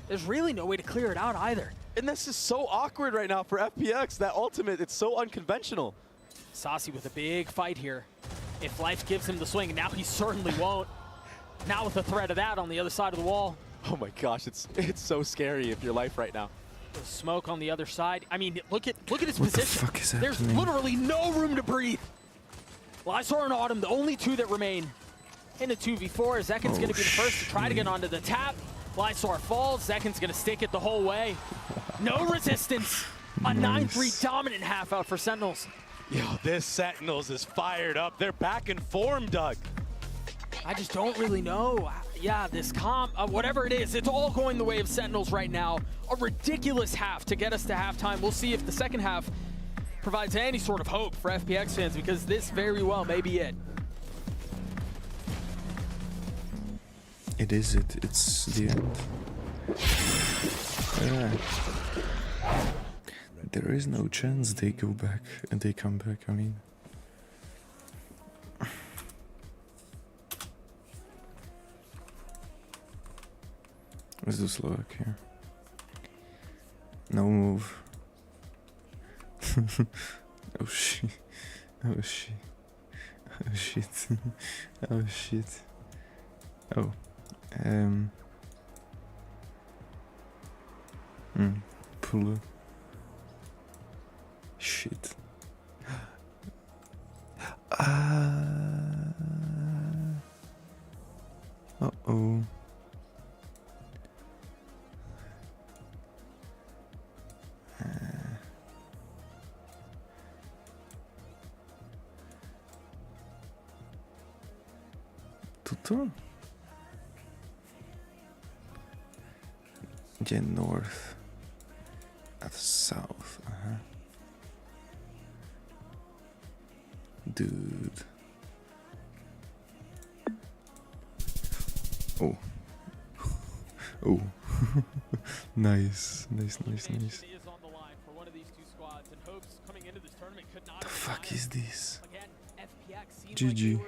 There's really no way to clear it out either. And this is so awkward right now for FPX. That ultimate, it's so unconventional. Sasi with a big fight here. If life gives him the swing, and now he certainly won't. Now with the threat of that on the other side of the wall. Oh my gosh, it's so scary if you're life right now. The smoke on the other side. I mean, look at his What the position. fuck is There's happening? literally no room to breathe. Lysor and Autumn, the only two that remain in a 2v4. Zekin's going to be the first to try to get onto the tap. Lysor falls. Zekin's going to stick it the whole way. No resistance. A 9-3 dominant half out for Sentinels. Yo, this Sentinels is fired up. They're back in form, Doug. I just don't really know. Yeah, this comp, whatever it is, it's all going the way of Sentinels right now. A ridiculous half to get us to halftime. We'll see if the second half provides any sort of hope for FPX fans, because this very well may be it. It is it. It's the end. Yeah. There is no chance they go back and they come back. I mean, let's do Slovak here. No move. Oh shit. Oh shit. Oh shit. Oh shit. Oh. Pull. Shit. Uh-oh. Toto? Yeah, north. At south, Dude. Oh. Oh. Nice. Nice. The fuck is this? GG.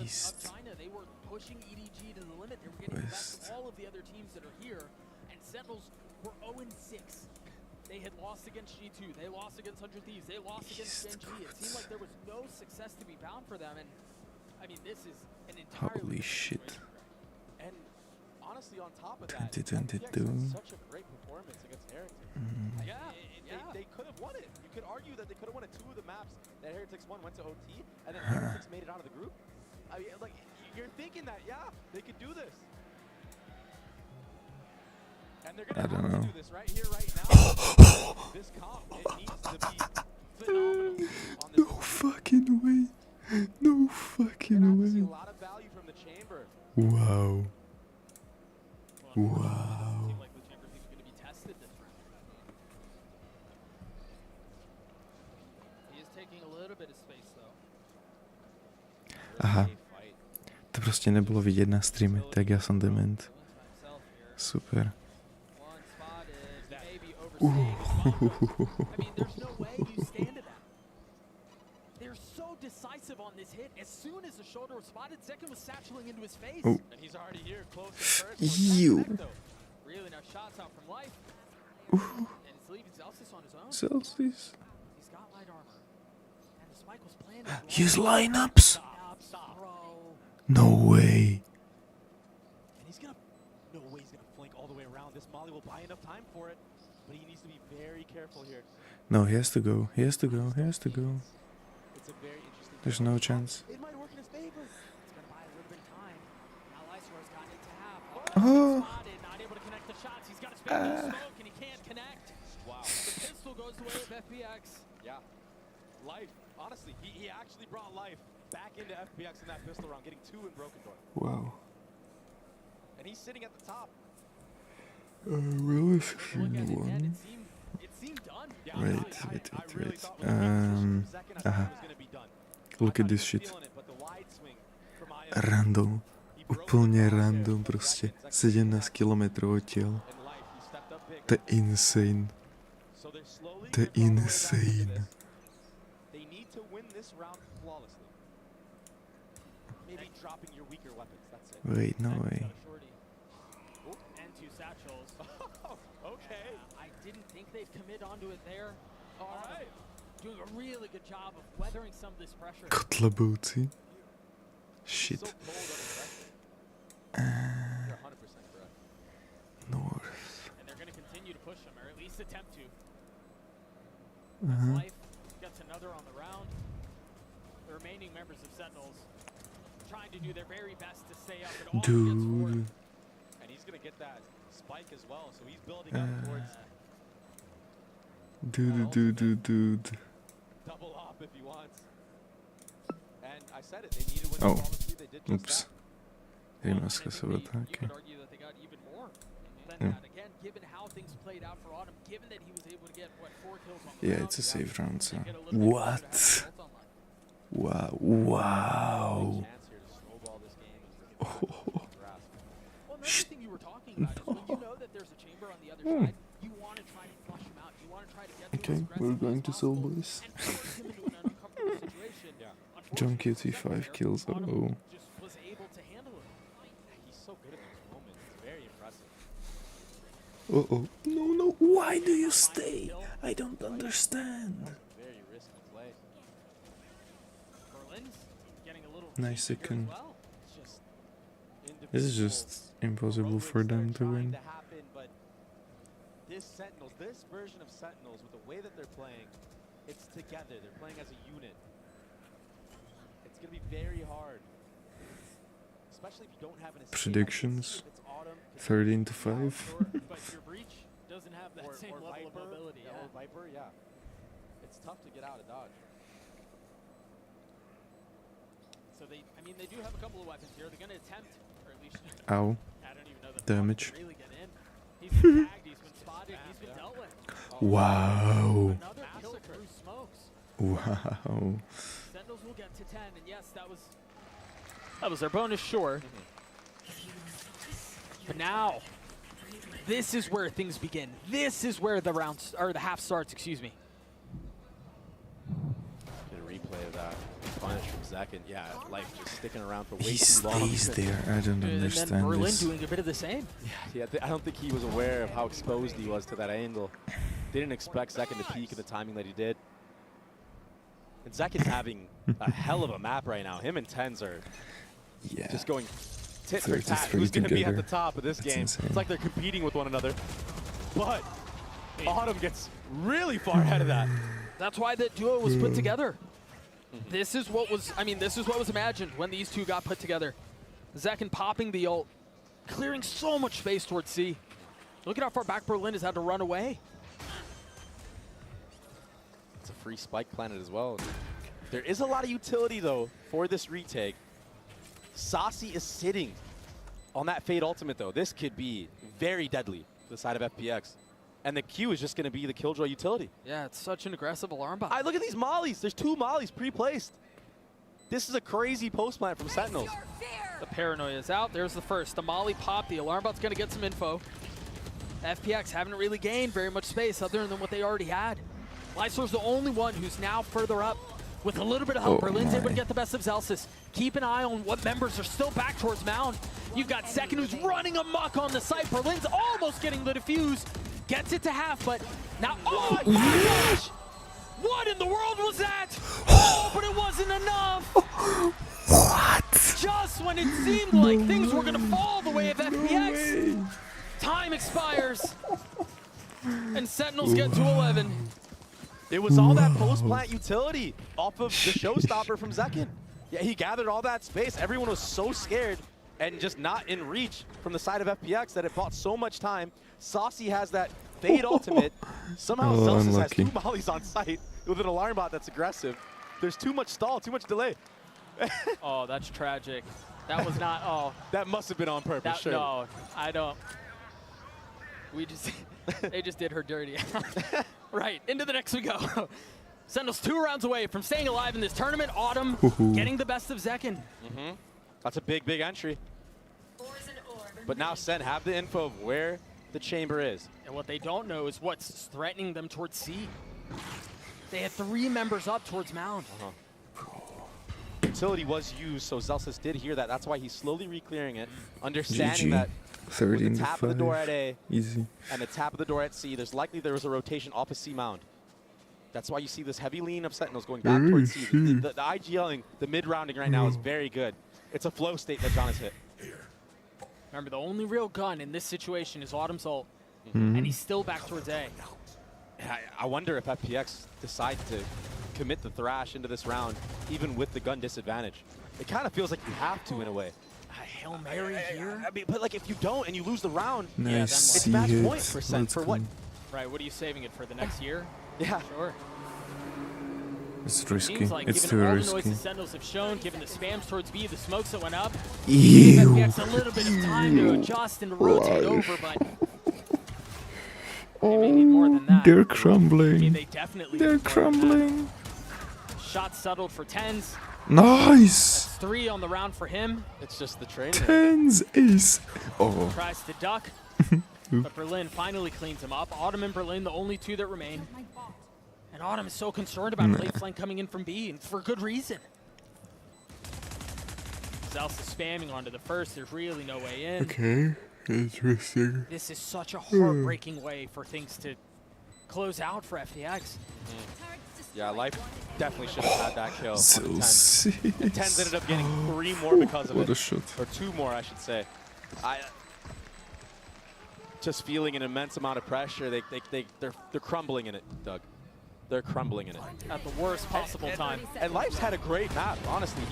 East. West. All of the other teams that are here, and Sentinels were 0-6. They had lost against G2, they lost against 100 Thieves, they lost against Gen G. It seemed like there was no success to be found for them, and I mean, this is an entirely Holy shit. And honestly, on top of that, 2022. such a great performance against Heretics. They could have won it. You could argue that they could have won it. Two of the maps that Heretics won went to OT, and then Heretics made it out of the group. I mean, like, you're thinking that, yeah, they could do this. And they're going to have to do this right here, right now. This comp, it needs to be phenomenal on this. No fucking way. No fucking way. See a lot of value from the chamber. Wow. Wow. seemed like the chamber team was going to be tested this round. He is taking a little bit of space though. Aha. To prostě nebylo vidět na streame, tak já jsem dement. Super. I mean, there's no way you stand to that. They're so decisive on this hit. As soon as the shoulder was spotted, Zekin was satcheling into his face. Oh. And he's already here, close to first. You. Really nice shots out from Life. Ooh. And it's leaving Celsius on his own. Celsius. He's got light armor. And the spike was planted. His lineups. No way. And he's gonna, no way he's gonna flank all the way around. This Molly will buy enough time for it, but he needs to be very careful here. No, he has to go. He has to go. He has to go. It's a very interesting. There's no chance. It might work in his favor. It's gonna buy a little bit of time. Now Lysor's gotten it to half. Oh. Spotted, not able to connect the shots. He's got to spin the smoke and he can't connect. Wow. The pistol goes the way of FPX. Yeah. Life, honestly, he actually brought Life back into FPX in that pistol round, getting 2 in Broken Door. Wow. And he's sitting at the top. Will 16-1. It seemed done. Yeah, Wait. Aha. Look at this shit. Random. Úplně random prostě. 17 kilometrů odtěl. To je insane. To je insane. They need to win this round flawlessly. Maybe dropping your weaker weapons, that's it. Wait, no way. And 2 satchels. Okay. I didn't think they'd commit onto it there. All right. doing a really good job of weathering some of this pressure. Kutlabuti. Shit. North. And they're going to continue to push him, or at least attempt to. Uh-huh. Life gets another on the round. The remaining members of Sentinels trying to do their very best to stay up. And Dude. And he's going to get that spike as well, so he's building up towards... Dude. Double up if he wants. And I said it, they needed when Oh. they did just Oops. Eu não esqueci o ataque. You could argue that they got even more than Yeah. that. Again, given how things played out for Autumn, given that he was able to get, what, 4 kills on the Yeah, round, it's a save round, so. get a little bit closer to having What? results online. Wow. Wow. chance here to snowball this game as they Oh. Well, another thing you were talking about is when you know that there's a chamber on the other side, you want to try to flush him out. You want to try to get to Okay, him as we're aggressively going as to Seoul, possible boys. and force him into an uncomfortable situation. John QT 5 kills. Oh. Just was able to handle it. He's so good at those moments. It's very impressive. Uh-oh. No. Why do you stay? I don't understand. Very risky play. Berlin's getting a little Nice second. well. It's just This is just impossible for them to win. to happen, but this Sentinels, this version of Sentinels, with the way that they're playing, it's together. They're playing as a unit. It's going to be very hard. Especially if you don't have an escape. Predictions. If it's Autumn, 13 to 5. But your breach doesn't have that same level Viper, of mobility. yeah, or Viper, yeah. It's tough to get out of dodge. So they do have a couple of weapons here. They're going to attempt, or at least Ow. I don't even know that Damage. really get in. He's been tagged, he's been spotted, he's been dealt with. Wow. Another kill through smokes. Wow. Sentinels will get to 10, and yes, that was their bonus, sure. But now, this is where things begin. This is where the rounds, or the half starts, excuse me. Get a replay of that. Punish from Zekin. Yeah, Life just sticking around for way He too long. stays there. I don't And then understand Berlin this. doing a bit of the same. Yeah, I don't think he was aware of how exposed he was to that angle. Didn't expect Zekin to peek at the timing that he did. And Zekin's having a hell of a map right now. Him and Tens are just going tit for tat. 33 Who's going to be at the together. top of this That's game? insane. It's like they're competing with one another. But Autumn gets really far ahead of that. That's why that duo was put together. This is what was, this is what was imagined when these two got put together. Zekin popping the ult, clearing so much space towards C. Look at how far back Berlin has had to run away. It's a free spike planet as well. There is a lot of utility, though, for this retake. Saucy is sitting on that Fade ultimate, though. This could be very deadly to the side of FPX. And the Q is just going to be the Killjoy utility. Yeah, it's such an aggressive alarm bot. Look at these mollies. There's 2 mollies pre-placed. This is a crazy post plant from Sentinels. The paranoia is out. There's the first. The molly pop. The alarm bot's going to get some info. FPX haven't really gained very much space other than what they already had. Lysor's the only one who's now further up. With a little bit of help, Berlin's able to get the best of Zelsis. Keep an eye on what members are still back towards Mound. You've got Second who's running amok on the site. Berlin's almost getting the defuse. Gets it to half, but now, oh my gosh! What in the world was that? Oh, but it wasn't enough! What? Just when it seemed like things were gonna fall the way of FPX, time expires. And Sentinels get to 11. It was all that post-plant utility off of the showstopper from Zekin. Yeah, he gathered all that space. Everyone was so scared and just not in reach from the side of FPX that it bought so much time. Saucy has that Fade ultimate. Somehow Zelsis unlucky. has 2 mollies on site with an alarm bot that's aggressive. There's too much stall, too much delay. Oh, that's tragic. That was not, That must have been on purpose, sure. No, I don't. They just did her dirty. Right, into the next we go. Sentinels 2 rounds away from staying alive in this tournament. Autumn getting the best of Zekin. That's a big, big entry. But now SEN have the info of where the chamber is. And what they don't know is what's threatening them towards C. They had 3 members up towards Mound. Utility was used, so Zelsis did hear that. That's why he's slowly re-clearing it, understanding GG. that 13 with the to tap of the door at 5. A Easy. and the tap of the door at C, there's likely there was a rotation off of C Mound. That's why you see this heavy lean of Sentinels going back towards C. The IGLing, the mid-rounding right now is very good. It's a flow state that John has hit. Remember, the only real gun in this situation is Autumn's ult, and he's still back towards A. I wonder if FPX decide to commit the Thrash into this round, even with the gun disadvantage. It kind of feels like you have to in a way. Hail Mary here? I mean, but like if you don't and you lose the round, Nice. it's match point for Sen. For what? Right, what are you saving it for, the next year? Yeah. Sure. It's risky. Seems like It's given too all the risky. noise the Sentinels have shown, given the spams towards B, the smokes that went up, Ew. FPX a little bit of time to adjust and to rotate over, but they may need more than that. They're I crumbling. mean, they definitely They're need more than that. crumbling. Shot settled for Tens. Nice. That's 3 on the round for him. It's just the training. Tens ace. Oh. Tries to duck, but Berlin finally cleans him up. Autumn and Berlin, the only 2 that remain. And Autumn is so concerned about late flank coming in from B, and for good reason. Zel's spamming onto the first. There's really no way in. Okay. Interesting. This is such a heartbreaking way for things to close out for FPX. Yeah, Life definitely should have had that kill. So on sick. And Tens ended up getting 3 more because of What it. a shot. Or 2 more, I should say. Just feeling an immense amount of pressure. They're crumbling in it, Doug. They're crumbling in it. At the worst possible time. And Life's had a great map, honestly.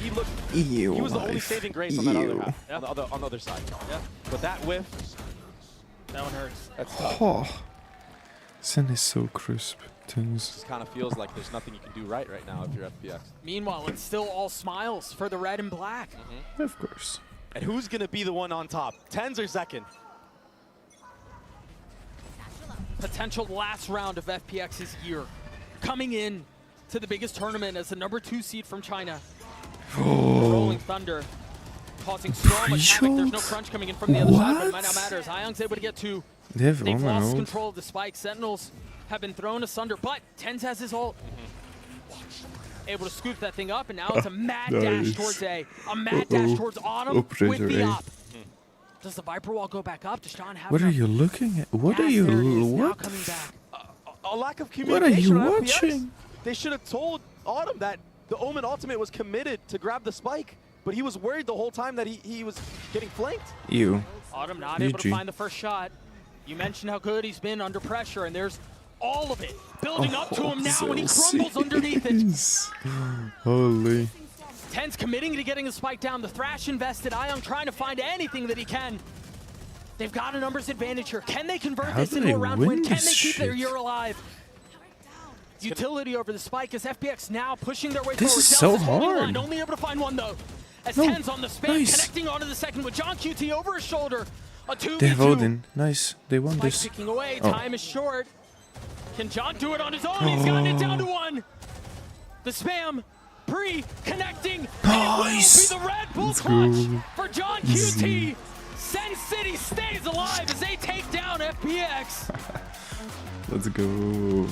He looked. Ew, he was the only Life. saving grace on that other Ew. half, on the other side. Yeah. But that whiff, that one hurts. That's tough. Oh. Sen is so crisp. Tens. Just kind of feels like there's nothing you can do right now if you're FPX. Meanwhile, it's still all smiles for the red and black. Of course. And who's going to be the one on top? Tens or Zekin? Potential last round of FPX's year. Coming in to the biggest tournament as the #2 seed from China. Rolling Thunder. Causing so much havoc. There's no crunch coming in from the other side, but it might not matter as Iong's able to get 2. They've lost control of the spike. Sentinels have been thrown asunder, but Tens has his ult. Able to scoop that thing up, and now it's a mad dash towards A. A mad dash towards Autumn with the op. Does the Viper Wall go back up? Does Sean have What are you looking at? What are you? What? coming back. A lack of What are you communication on FPX. watching? They should have told Autumn that the Omen ultimate was committed to grab the spike, but he was worried the whole time that he was getting flanked. You. Autumn not able to find the first shot. You mentioned how good he's been under pressure, and there's all of it building up to him now, and he crumbles underneath it. Holy. Tens committing to getting the spike down. The Thrash invested. Iong trying to find anything that he can. They've got a numbers advantage here. Can they convert this into a round win? Can they keep their year alive? Utility over the spike as FPX now pushing their way forward. This is so hard. Only able to find one though. As Tens on the spam, connecting onto the second with John QT over his shoulder. A 2v2. They have Odin. Nice. They won Spike this. ticking away. Oh. Time is short. Can John do it on his own? He's gotten it down to 1. The spam pre-connecting. Nice. It will be the Red Bull Let's clutch go. for John QT. Sen City stays alive as they take down FPX. Let's go.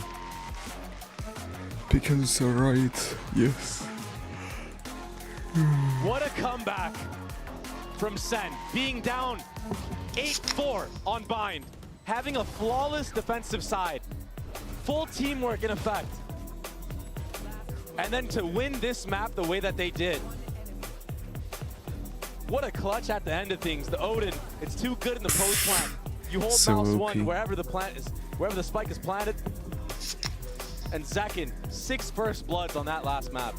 Because alright. Yes. What a comeback from Sen, being down 8-4 on Bind, having a flawless defensive side, full teamwork in effect, and then to win this map the way that they did. What a clutch at the end of things. The Odin, it's too good in the post plant. You hold So mouse OP. 1 wherever the plant is, wherever the spike is planted. And Zekin, 6 first bloods on that last map.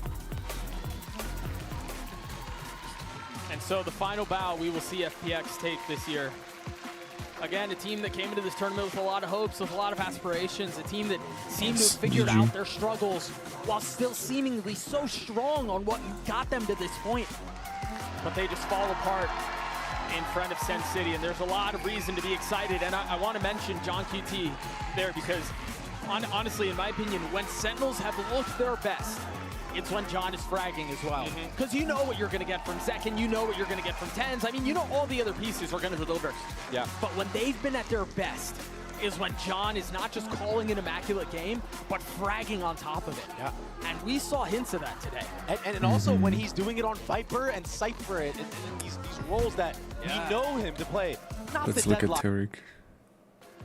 And so the final bow we will see FPX take this year. Again, a team that came into this tournament with a lot of hopes, with a lot of aspirations, a team that seemed to have figured out their struggles while still seemingly so strong on what got them to this point. But they just fall apart in front of Sen City, and there's a lot of reason to be excited. And I want to mention John QT there because, honestly, in my opinion, when Sentinels have looked their best, it's when John is fragging as well. Because you know what you're going to get from Zekin, you know what you're going to get from Tens. I mean, you know all the other pieces are going to deliver. Yeah. But when they've been at their best is when John is not just calling an immaculate game, but fragging on top of it. Yeah. And we saw hints of that today. And also when he's doing it on Viper and Cypher and these roles that we know him to play. Not Let's the look at deadlock. Tariq.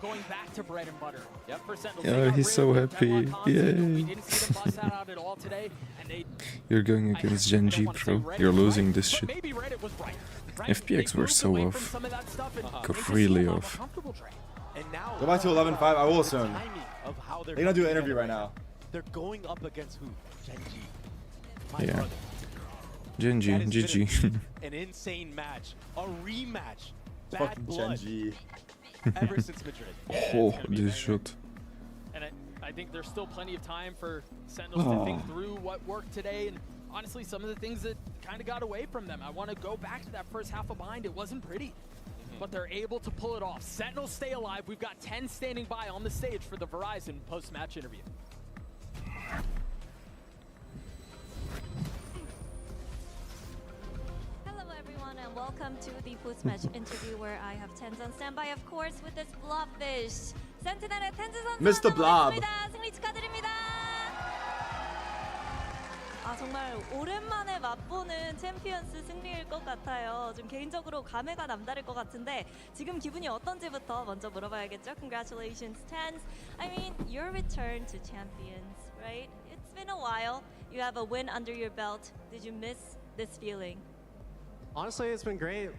going back to bread and butter. Yep. For Sentinels. Yeah, he's so happy. Yay. We didn't see them bust that out at all today, and they You're going against Gen G, bro. You're losing this shit. maybe Reddit was right. FPX were so off. Got really off. Go back to 11-5, I will assume. They're gonna do an interview right now. They're going up against who? Gen G. Yeah. Gen G, GG. An insane match. A rematch. Fucking Gen G. Ever since Madrid. Oh, this shot. And I think there's still plenty of time for Sentinels to think through what worked today, and honestly, some of the things that kind of got away from them. I want to go back to that first half of bind. It wasn't pretty, but they're able to pull it off. Sentinels stay alive. We've got 10 standing by on the stage for the Verizon post-match interview. Hello everyone and welcome to the post-match interview where I have Tens on standby, of course, with this blobfish. 센티넬의 텐즈 선수 Mr. Blob. 승리 축하드립니다. 아 정말 오랜만에 맛보는 챔피언스 승리일 것 같아요. 좀 개인적으로 감회가 남다를 것 같은데 지금 기분이 어떤지부터 먼저 물어봐야겠죠. Congratulations, Tens. I mean, your return to champions, right? It's been a while. You have a win under your belt. Did you miss this feeling? Honestly, it's been great.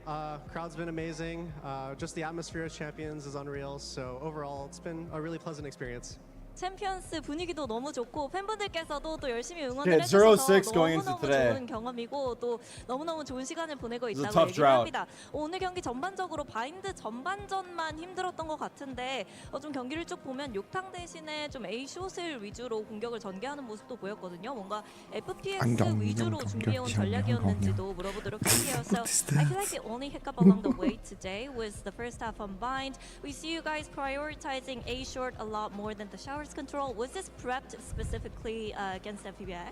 Crowd's been amazing. Just the atmosphere of champions is unreal. So overall, it's been a really pleasant experience. 챔피언스 분위기도 너무 좋고 팬분들께서도 또 열심히 응원을 Yeah, 해주셔서 0-6 going into 너무너무 today. 좋은 경험이고 또 너무너무 좋은 시간을 보내고 It was a 있다고 tough 얘기를 drought. 합니다. 오늘 경기 전반적으로 바인드 전반전만 힘들었던 것 같은데 좀 경기를 쭉 보면 욕탕 대신에 좀 A숏을 위주로 공격을 전개하는 모습도 보였거든요. 뭔가 FPX 위주로 준비해온 전략이었는지도 물어보도록 할게요. So I feel like the only hiccup along the way today was the first half on bind. We see you guys prioritizing A short a lot more than the showers control. Was this prepped specifically against FPX?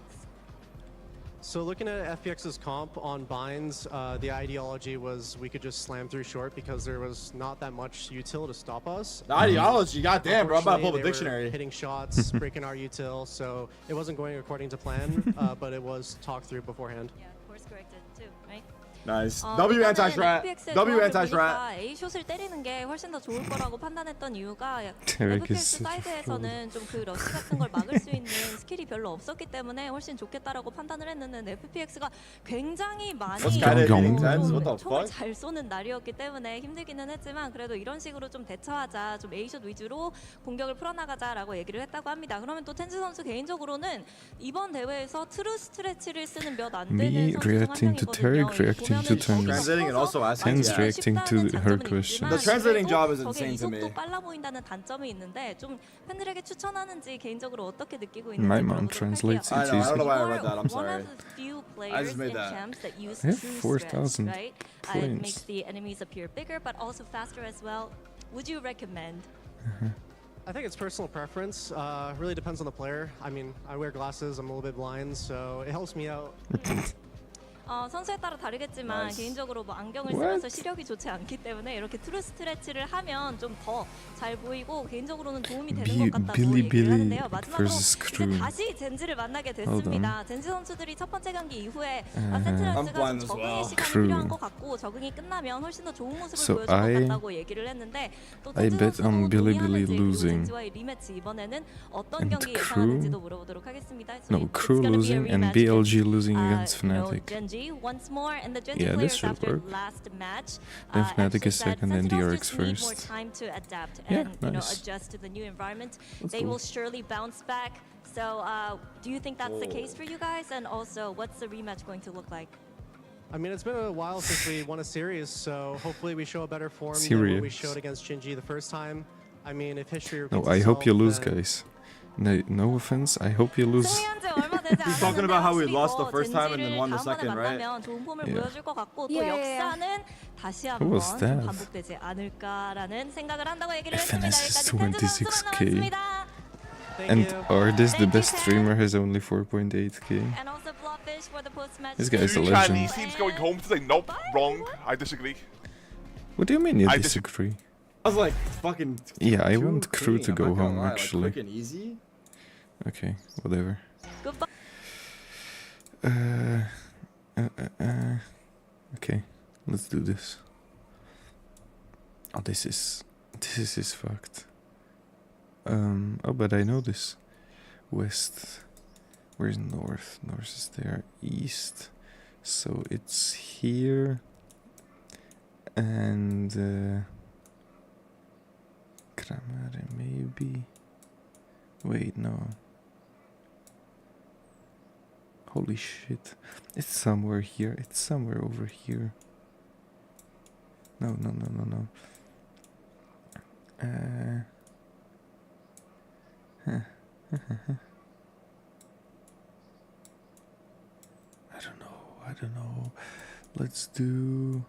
So looking at FPX's comp on binds, the ideology was we could just slam through short because there was not that much util to stop us. The ideology, goddamn, bro! I'm about to pull up a Unfortunately, they were dictionary. hitting shots, breaking our util, so it wasn't going according to plan, but it was talked through beforehand. Yeah, course corrected too, right? Nice. W anti-strat. W anti-strat. A 숏을 때리는 게 훨씬 더 좋을 거라고 판단했던 이유가 FPX 사이드에서는 좀 그 러시 같은 걸 막을 수 있는 스킬이 별로 없었기 때문에 훨씬 좋겠다라고 판단을 했는데 FPX가 굉장히 많이 총을 잘 쏘는 날이었기 때문에 힘들기는 했지만 그래도 이런 식으로 좀 대처하자, 좀 A숏 위주로 공격을 풀어나가자라고 얘기를 했다고 합니다. 그러면 또 텐즈 선수 개인적으로는 이번 대회에서 트루 스트레치를 쓰는 몇 안 되는 선수 중 한 명이거든요. Translating and also asking. Tens reacting to her question. The translating job is insane to me. 이속도 빨라 보인다는 단점이 있는데 좀 팬들에게 추천하는지 개인적으로 어떻게 느끼고 있는지 My mom translates it I know, I don't know easy. why I read that. I'm sorry. One of the few players I just made in that. champs that use I have true 4,000 stress, right? It points. makes the enemies appear bigger, but also faster as well. Would you recommend? I think it's personal preference. Really depends on the player. I mean, I wear glasses. I'm a little bit blind, so it helps me out. 선수에 따라 다르겠지만 Nice. 개인적으로 뭐 안경을 쓰면서 시력이 좋지 않기 때문에 이렇게 트루 스트레치를 하면 좀 더 잘 보이고 개인적으로는 도움이 되는 것 같다고 얘기를 하는데요. 마지막으로 이제 다시 젠지를 만나게 됐습니다. 젠지 선수들이 첫 번째 경기 이후에 센트럴스가 좀 적응의 시간이 필요한 것 같고 적응이 끝나면 훨씬 더 좋은 모습을 보여줄 것 같다고 얘기를 했는데 또 I 텐즈 bet 선수도 on Bilibili 동의하는지 그리고 losing. 젠지와의 리매치 이번에는 어떤 And 경기 Crew? 예상하는지도 물어보도록 하겠습니다. No, Crew losing and BLG losing against Fnatic. Once more, and the Gen G Yeah, this players should after work. last match Then Fnatic is said second and Sentinels DRX just need more first. time to adapt Yeah, and you know nice. adjust to the new environment. That's They cool. will surely bounce back. So, do you think that's the case for you guys? And also, what's the rematch going to look like? I mean, it's been a while since we won a series, so hopefully we show a better form than what we showed against Shinji the first time. I mean, if history repeats No, I hope you lose, itself, then- guys. No offense, I hope you lose. He's talking about how we lost the first time and then won the second, right? 좋은 폼을 Yeah. 보여줄 것 같고 또 Yeah. 역사는 다시 Who 한번 was that? 반복되지 않을까라는 생각을 한다고 얘기를 했습니다. FNS is 여기까지 텐즈 선수만 26k. 나왔습니다. And Ardis, the best streamer, has only 4.8k. And also Blobfish for the post-match. This guy's a Two legend. Chinese teams going home today. Nope, wrong. I disagree. What do you mean you I disagree? I was like, fucking. Yeah, I too want Crew clean, to I'm go not gonna home, lie, like, actually. quick and easy. Okay, whatever. Goodbye. Okay, let's do this. Oh, this is This is fucked. Oh, but I know this. West. Where's north? North is there. East. So it's here. And Kramare maybe. Wait, no. Holy shit. It's somewhere here. It's somewhere over here. No. I don't know. Let's do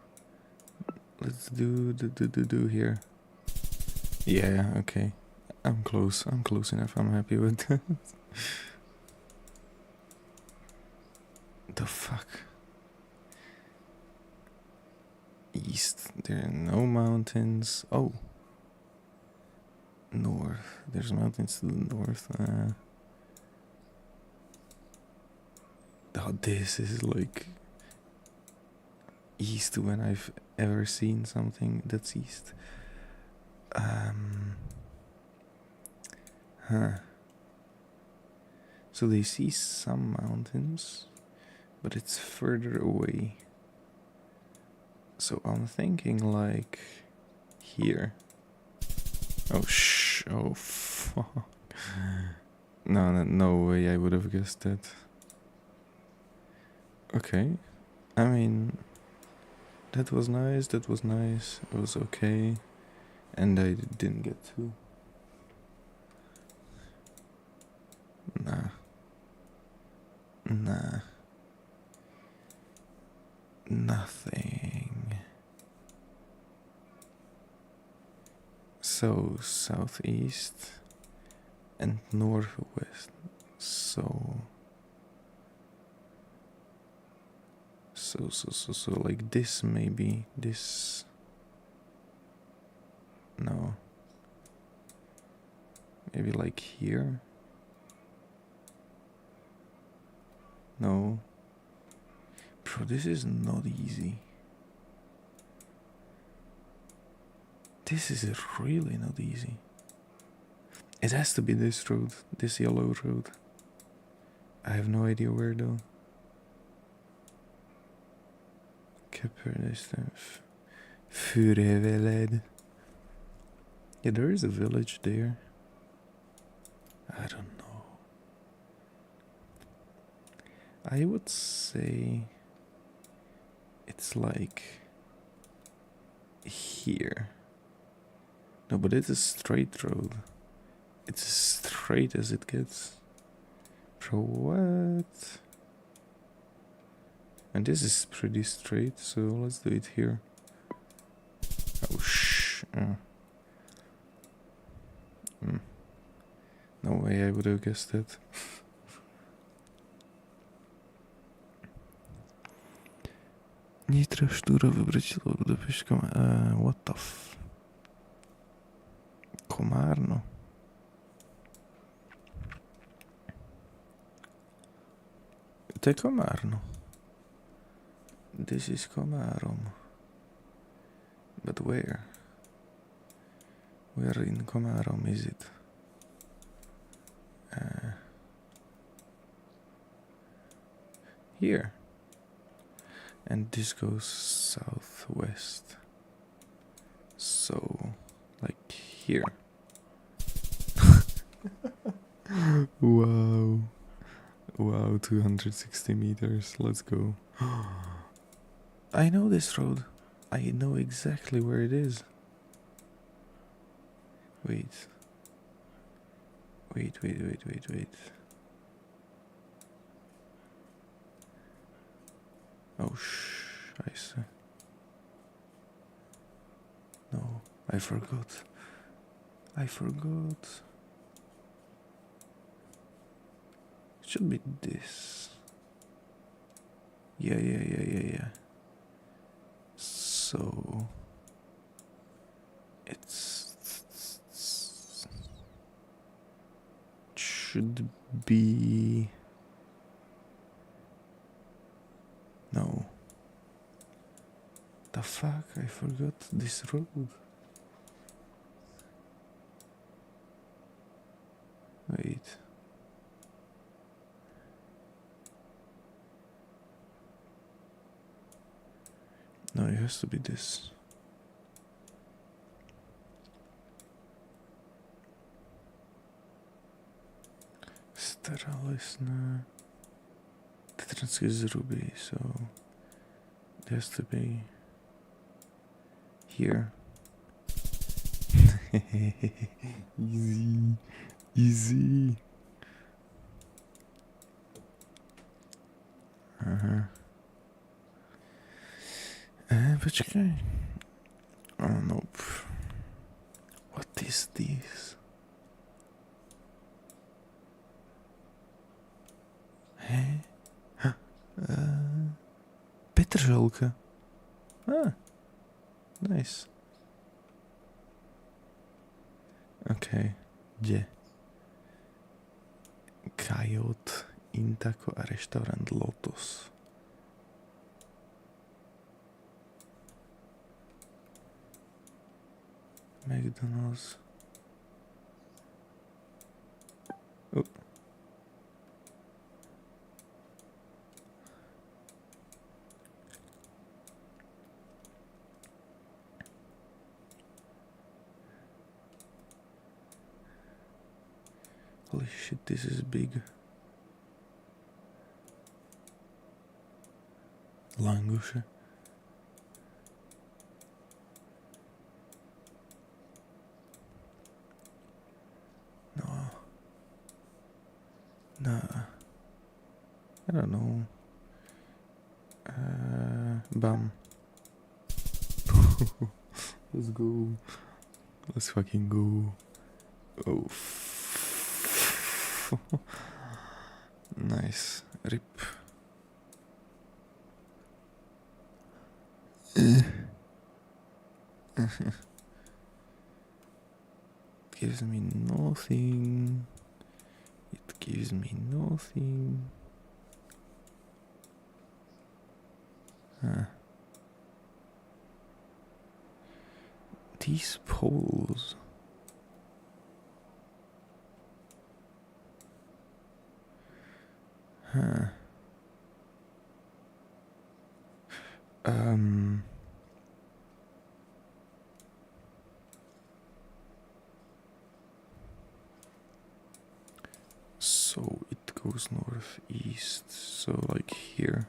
here. Yeah, okay. I'm close enough. I'm happy with that. The fuck? East, there are no mountains. Oh. North, there's mountains to the north. Oh, this is like east when I've ever seen something that's east. So they see some mountains, but it's further away. So I'm thinking like here. Oh oh fuck. No way I would have guessed that. Okay. I mean, that was nice, it was okay. And I didn't get to. Nah. Nothing. So, southeast and northwest. So like this maybe. This. No. Maybe like here. No. Bro, this is not easy. This is really not easy. It has to be this road, this yellow road. I have no idea where though. Kepper distance. Fureveled. Yeah, there is a village there. I don't know. I would say it's like here. No, but it's a straight road. It's as straight as it gets. Bro, what? And this is pretty straight, so let's do it here. Oh, No way I would have guessed it. Nitra Sztura wywróciło Budapest. What the f... Komarno. Te Komarno. This is Komarom. But where? Where in Komarom is it? Here. And this goes southwest. So, like here. Wow. Wow, 260 meters. Let's go. I know this road. I know exactly where it is. Wait. Oh, scheiße. No, I forgot. It should be this. Yeah. So should be. No. The fuck, I forgot this road. No, it has to be this. Starались na Tetransky z Ruby, so it has to be here. Easy, easy. Почекай. Oh, nope. What is this? Petrželka. Ah, nice. Okay, kde? Kajot, Intako a restaurant Lotus. McDonald's. Oh. Holy shit, this is big. Langusche. No. I don't know. Bam. Let's go. Let's fucking go. Oh. Nice. Rip. Gives me nothing. It gives me nothing. These poles. So it goes northeast, so like here.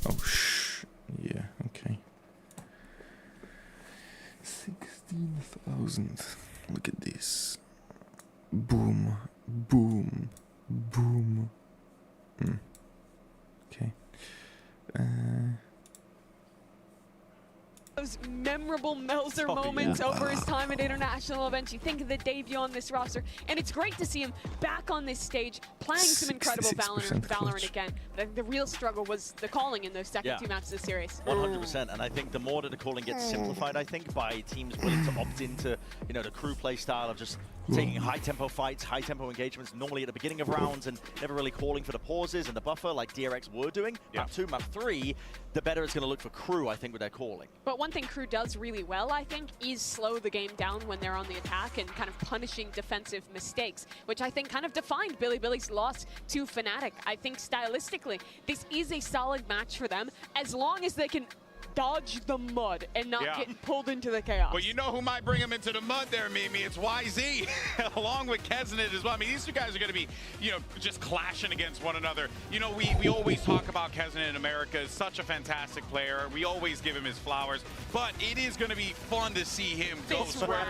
Oh yeah, okay. 16,000. Look at this. Boom, boom, boom. Okay. Those memorable Melzer moments over his time at international events. You think of the debut on this roster, and it's great to see him back on this stage, playing some incredible Valorant again. But I think the real struggle was the calling in those second two matches of the series. 100%, and I think the more that the calling gets simplified, I think, by teams willing to opt into, you know, the crew play style of just taking high-tempo fights, high-tempo engagements, normally at the beginning of rounds, and never really calling for the pauses and the buffer like DRX were doing. Map 2, map 3, the better it's going to look for crew, I think, with their calling. But one thing crew does really well, I think, is slow the game down when they're on the attack and kind of punishing defensive mistakes, which I think kind of defined Billy's loss to Fnatic. I think stylistically, this is a solid match for them, as long as they can dodge the mud and not get pulled into the chaos. Well, you know who might bring him into the mud there, Mimi? It's YZ, along with Keznit as well. I mean, these two guys are going to be, you know, just clashing against one another. You know, we always talk about Keznit in America as such a fantastic player. We always give him his flowers, but it is going to be fun to see him go square.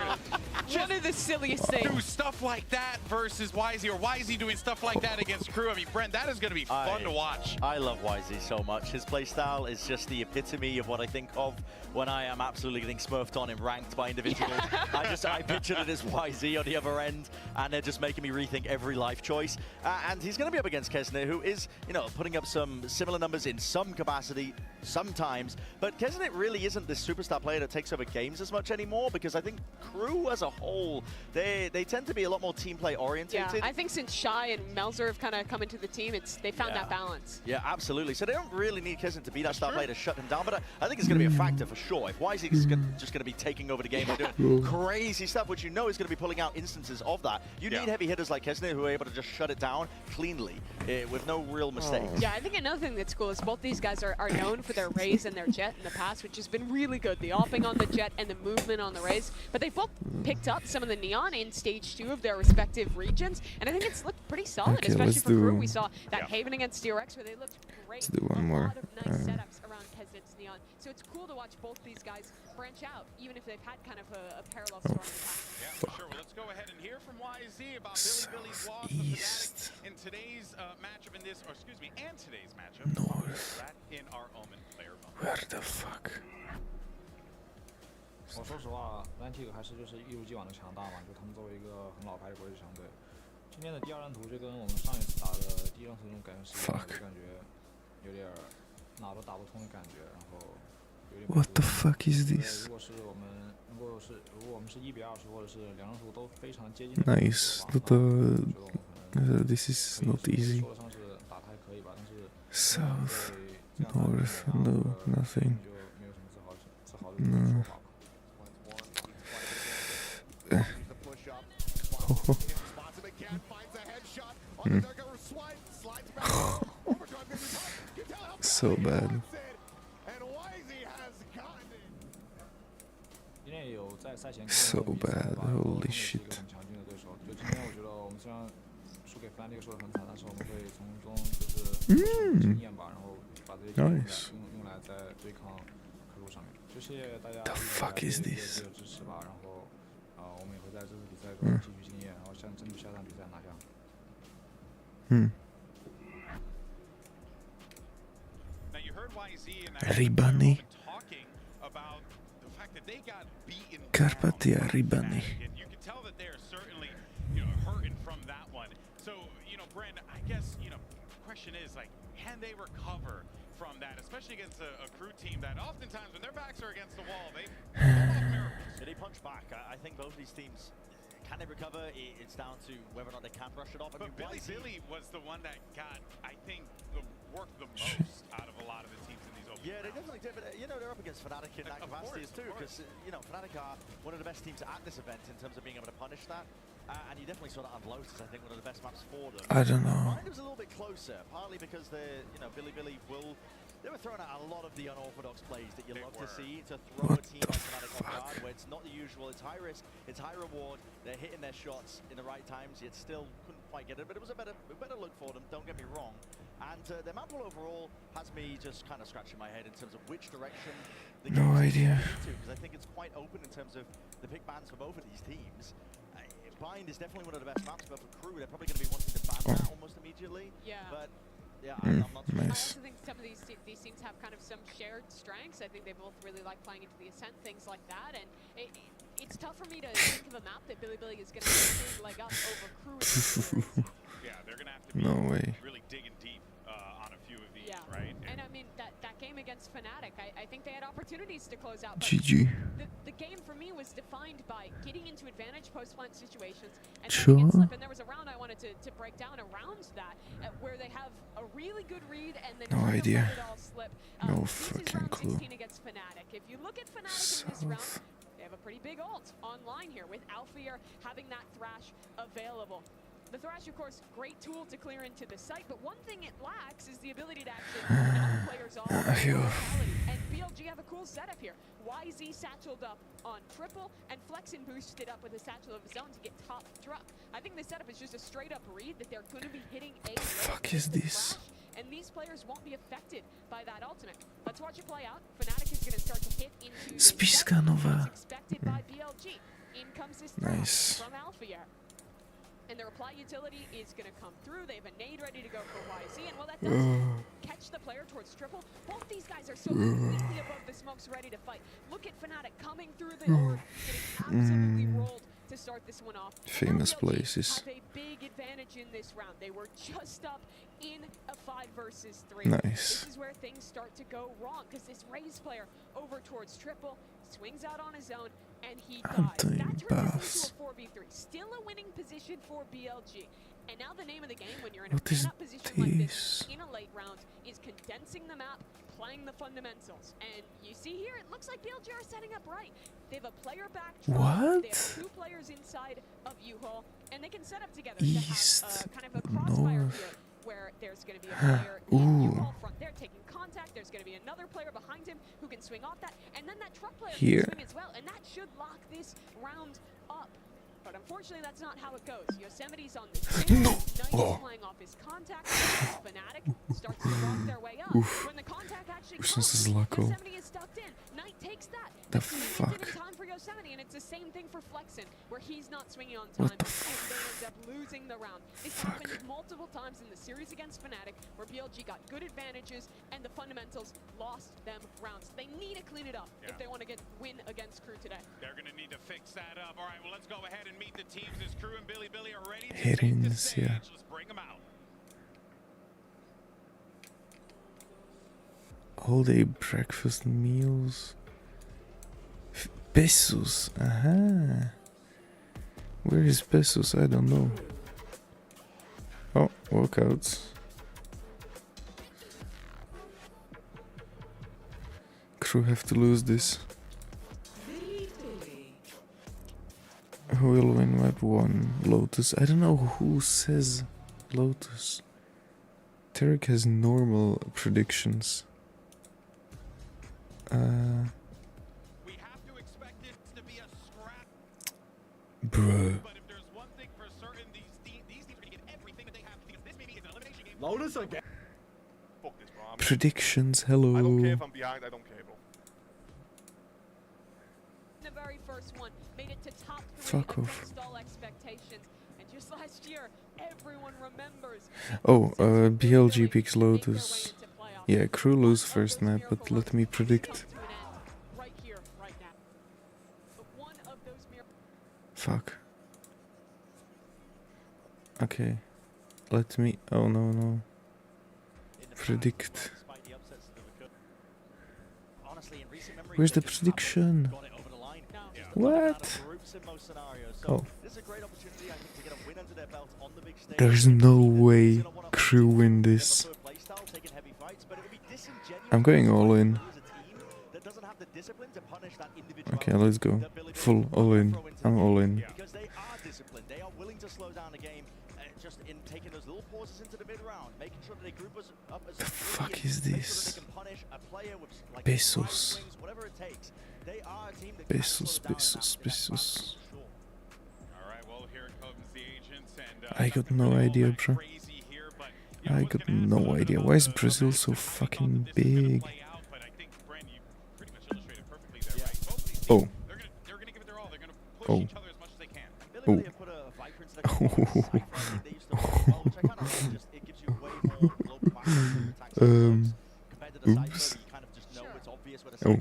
One of the silliest things. Do stuff like that versus YZ, or YZ doing stuff like that against crew. I mean, Brent, that is going to be fun to watch. I love YZ so much. His playstyle is just the epitome of what I think of when I am absolutely getting smurfed on in ranked by individuals. I pictured it as YZ on the other end, and they're just making me rethink every life choice. And he's going to be up against Keznit, who is, you know, putting up some similar numbers in some capacity sometimes, but Keznit really isn't this superstar player that takes over games as much anymore, because I think crew as a whole, they tend to be a lot more team play oriented. Yeah, I think since Shy and Melzer have kind of come into the team, they found that balance. Yeah, absolutely. So they don't really need Keznit to be that star player to shut him down, but I I think it's going to be a factor for sure. If YZ is just going to be taking over the game and doing crazy stuff, which you know is going to be pulling out instances of that, you need heavy hitters like Kesner who are able to just shut it down cleanly with no real mistakes. Yeah, I think another thing that's cool is both these guys are known for their Raze and their Jet in the past, which has been really good. The offing on the Jet and the movement on the Raze. But they both picked up some of the Neon in stage 2 of their respective regions, and I think it's looked pretty solid, especially for Crew. We saw that Haven against DRX where they looked great. Let's do one more. A lot of nice setups around Kesnit's Neon. So it's cool to watch both these guys branch out, even if they've had kind of a parallel story in the past. Yeah, for sure. Well, let's go ahead and hear from YZ about Billy's loss to Fnatic in today's matchup in this, or excuse me, and today's matchup. North. In our Omen player mode. Where the fuck? 我说实话 ，Fnatic 还是就是一如既往的强大嘛，就他们作为一个很老牌的国际强队，今天的第二张图就跟我们上一次打的第一张图那种感觉是一样的，就感觉有点哪都打不通的感觉，然后有点。What the fuck is this? 如果我们是1比20，或者是两张图都非常接近。Nice. This is not easy. 说得上是打得还可以吧，但是 South, north, no, nothing. 就没有什么自豪的说法。 So bad. 今天也有在赛前 So bad. Holy shit. 很强劲的对手。就今天我觉得我们虽然输给 Fnatic 输得很惨，但是我们会从中就是经验吧，然后把这些经验用来在对抗客户上面。就谢谢大家对的支持吧，然后我们也会在这次比赛中汲取经验，然后争取下场比赛拿下。Now you heard YZ and Ribani. talking about the fact that they got beaten. Carpathia Ribani. And you can tell that they're certainly, hurting from that one. So, Brandon, I guess, question is like, can they recover from that, especially against a Crew team that oftentimes when their backs are against the wall, they pull off miracles. Did he punch back? I think both of these teams, can they recover? It's down to whether or not they can brush it off. But Billy was the one that got, I think, worked the most out of a lot of the teams in these open Yeah, they definitely did, but they're up against Fnatic in that capacity too, because Fnatic are one of the best teams at this event in terms of being able to punish that. And you definitely saw that on Lotus, I think, one of the best maps for them. I don't know. Mine was a little bit closer, partly because Billy will. They were throwing out a lot of the unorthodox plays that you love to see to throw a team like Fnatic off guard, where it's not the usual, it's high risk, it's high reward, they're hitting their shots in the right times, yet still couldn't quite get it, but it was a better look for them, don't get me wrong. And their map pool overall has me just kind of scratching my head in terms of which direction the game is going to, because I think it's quite open in terms of the pick bans for both of these teams. Bind is definitely one of the best maps, but for Crew, they're probably going to be wanting to ban that almost immediately. Yeah. But yeah, I'm not sure. I also think some of these teams have kind of some shared strengths. I think they both really like playing into the Ascent, things like that. And it's tough for me to think of a map that Billy is going to get a big leg up over Crew. Yeah, they're going to have to be really digging deep on a few of these, right? And I mean, that game against Fnatic, I think they had opportunities to close out. But GG. The game for me was defined by getting into advantage post-plant situations and then slip. And there was a round I wanted to break down around that, where they have a really good read and then no idea. let it all slip. No this fucking is round clue. 16 against Fnatic. If you look at Fnatic in this round, they have a pretty big ult online here with Alfear having that Thrash available. The Thrash, of course, great tool to clear into the site, but one thing it lacks is the ability to actually knock players off. And BLG have a cool setup here. YZ satcheled up on triple, and Flexen boosted up with a satchel of his own to get top truck. I think the setup is just a straight-up read that they're going to be hitting a the fuck is this? And these players won't be affected by that ultimate. Let's watch it play out. Fnatic is going to start to hit into the Spiska nowa. expected by BLG. In comes this Nice. from Alfear. And the reply utility is going to come through. They have a nade ready to go for YZ. And while that does catch the player towards triple, both these guys are so completely above the smokes, ready to fight. Look at Fnatic coming through the orb, getting absolutely rolled to start this one off. Famous places. Have a big advantage in this round. They were just up in a 5 versus 3. Nice. This is where things start to go wrong, because this Raze player over towards triple swings out on his own, and he dies. That turns into a 4v3. Still a winning position for BLG. And now the name of the game when you're in a position like this in a late round is condensing the map, playing the fundamentals. And you see here, it looks like BLG are setting up right. They have a player back. What? They have 2 players inside of U-Haul, and they can set up together East, to have kind of a crossfire north. here, where there's going to be a player in U-Haul front there taking contact. There's going to be another player behind him who can swing off that, and then that truck player Here. can swing as well, and that should lock this round up. But unfortunately, that's not how it goes. Yosemite's on the No. Knight is playing off his contact. Fnatic starts to rock their way up. When the contact actually comes, Yosemite is stuck in. Knight takes that. The Swings it fuck? in time for Yosemite, and it's the same thing for Flexen, where he's not swinging on time, and they end up losing the round. This happened multiple times in the series against Fnatic, where BLG got good advantages, and the fundamentals lost them rounds. They need to clean it up if they want to win against Crew today. They're going to need to fix that up. All right, well, let's go ahead and meet the teams as Crew and Billy are ready to take the stage. Yeah. Let's bring them out. All day breakfast meals. Pesos. Aha. Where is pesos? I don't know. Oh, walkouts. Crew have to lose this. Who will win map 1? Lotus. I don't know who says Lotus. Tarek has normal predictions. Bruh. Lotus again. Fuck this, bro. Predictions, hello. I don't care if I'm behind, I don't care, bro. The very first one made it to top 3 Fuck off. against all expectations. And just last year, everyone remembers. Oh, BLG picks Lotus. Yeah, Crew lose first map, but let me predict. Right here, right now. But one of those Fuck. Okay. Let me. Oh no. Predict. Where's the prediction? What? Oh. There's no way Crew win this. I'm going all in. Okay, let's go. Full all in. I'm all in. Because they are disciplined. They are willing to slow down the game just in taking those little pauses into the mid round, making sure that they group us up as The fuck is this? Pesos. Pesos. I got no idea, bro. I got no idea. Why is Brazil so fucking big? Oh. Oh. Oh. Oops. Oh.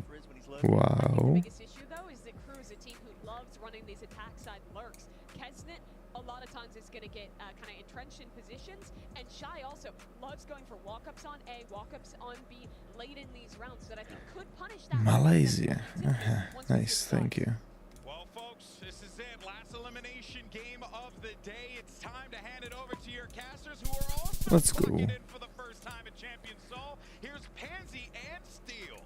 Wow. The biggest issue though is that Crew is a team who loves running these attack side lurks. Kesnet, a lot of times is going to get kind of entrenched in positions, and Shy also loves going for walk-ups on A, walk-ups on B late in these rounds that I think could punish that. Malaysia. Nice, thank you. Well, folks, this is it. Last elimination game of the day. It's time to hand it over to your casters who are also Let's go. plugging in for the first time at Champion Seoul. Here's Pansy and Steel.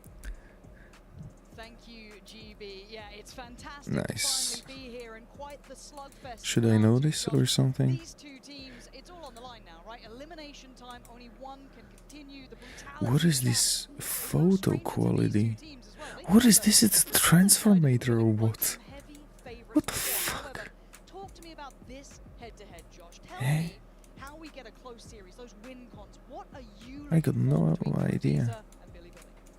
Thank you, GB. Yeah, it's fantastic Nice. to finally be here and quite the slugfest. Should I know this or something? These two teams, it's all on the line now, right? Elimination time, only one can continue. The brutality. What is this photo quality? What is this? It's a transformator or what? What the fuck? Talk to me about this head-to-head, Josh. Tell Eh? me how we get a close series, those win cons. What are you I got no idea.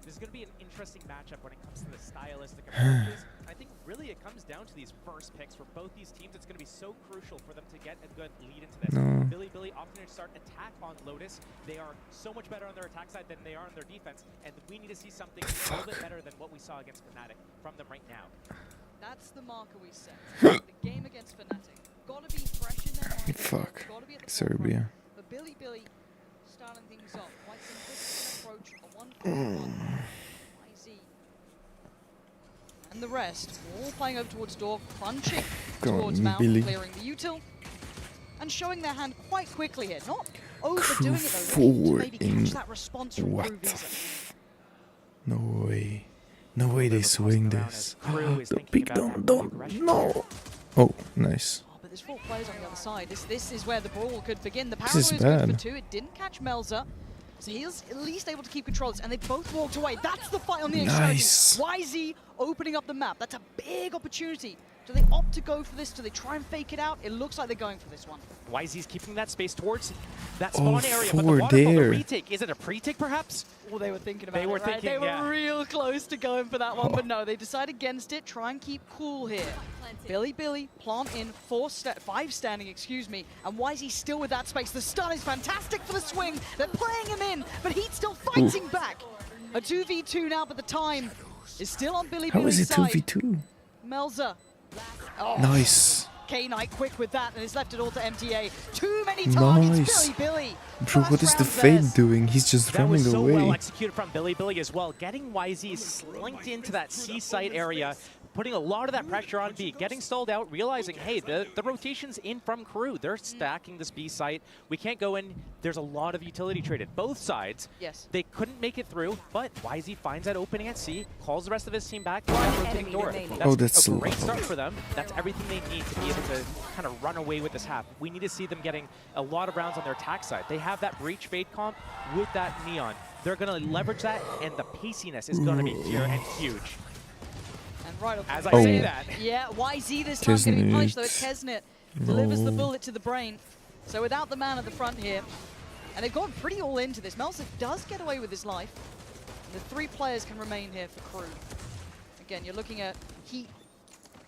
This is going to be an interesting matchup when it comes to the stylistic approaches. I think really it comes down to these first picks for both these teams. It's going to be so crucial for them to get a good lead into this. No. Billy opting to start attack on Lotus. They are so much better on their attack side than they are on their defense, and we need to see something a little bit better than what we saw against Fnatic from them right now. That's the marker we set. The game against Fnatic. Gotta be fresh in their mind. Fuck. Gotta be at the Serbia. But Billy starting things off. Quite simplistic approach. A 1-4-1. YZ. And the rest, all playing over towards door, crunching Come towards on, mount, Billy. clearing the util, and showing their hand quite quickly here. Not Crew overdoing it though, looking to 4 maybe in catch that response from what? Crew Visa. No way. No way they swing this. The big don't. No. Oh, nice. But there's 4 players on the other side. This is where the brawl could begin. The power This is is good for bad. 2. It didn't catch Melza. So he's at least able to keep control, and they both walked away. That's the fight on the Nice. exciting. YZ opening up the map. That's a big opportunity. Do they opt to go for this? Do they try and fake it out? It looks like they're going for this one. YZ's keeping that space towards that Oh, spawn area, but the 4 waterfall, the there. retake. Is it a pre-take, perhaps? Well, they were thinking about They it, were right? thinking, They were yeah. real close to going for that one, but no, they decide against it. Try and keep cool here. Billy, plant in 5 standing, excuse me, and YZ still with that space. The stun is fantastic for the swing. They're playing him in, but Heat's still fighting back. A 2v2 now, but the time is still on Billy's How is it side. 2v2? Melza. Oh. Nice. K-Knight quick with that, and has left it all to MTA. Too many targets, Nice. Billy. Bro, what is the Fade doing? He's just That was running so away. well executed from Billy as well, getting YZ slinked into that C site area, putting a lot of that pressure on B, getting stalled out, realizing, hey, the rotation's in from crew. They're stacking this B site. We can't go in. There's a lot of utility traded. Both sides, yes. They couldn't make it through, but YZ finds that opening at C, calls the rest of his team back, rotating door. That's a great low. start for them. That's everything they need to be able to kind of run away with this half. We need to see them getting a lot of rounds on their attack side. They have that breach fade comp with that neon. They're going to leverage that, and the paciness is going to be here and huge. And right off As the I say bat, that. Yeah, YZ this time going to be punished, though. It's Kesnet delivers the No. bullet to the brain. So without the man at the front here, and they've gone pretty all into this. Melza does get away with his life. And the 3 players can remain here for crew. Again, you're looking at Heat,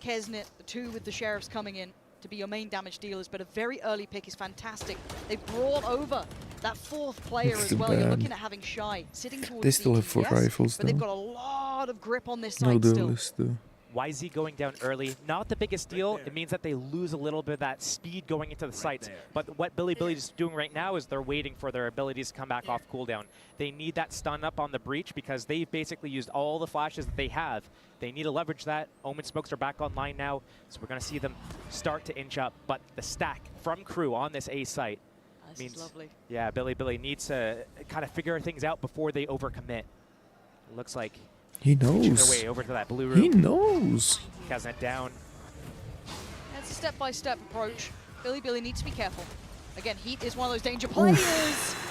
Kesnet, the 2 with the sheriffs coming in to be your main damage dealers, but a very early pick is fantastic. They brought over that 4th player It's as too well. You're bad. looking at having Shy sitting towards They still have 4 yes, rifles but they've though. got a lot of grip on this No side still. duelist though. YZ going down early, not the biggest deal. It means that they lose a little bit of that speed going into the sites. But what Billy is doing right now is they're waiting for their abilities to come back off cooldown. They need that stun up on the breach because they've basically used all the flashes that they have. They need to leverage that. Omen smokes are back online now, so we're going to see them start to inch up. But the stack from crew on this A site means, lovely. Yeah, Billy needs to kind of figure things out before they overcommit. Looks like He inching their knows. way over to that blue room. He knows. Kaznet down. It's a step-by-step approach. Billy needs to be careful. Again, Heat is one of those danger players.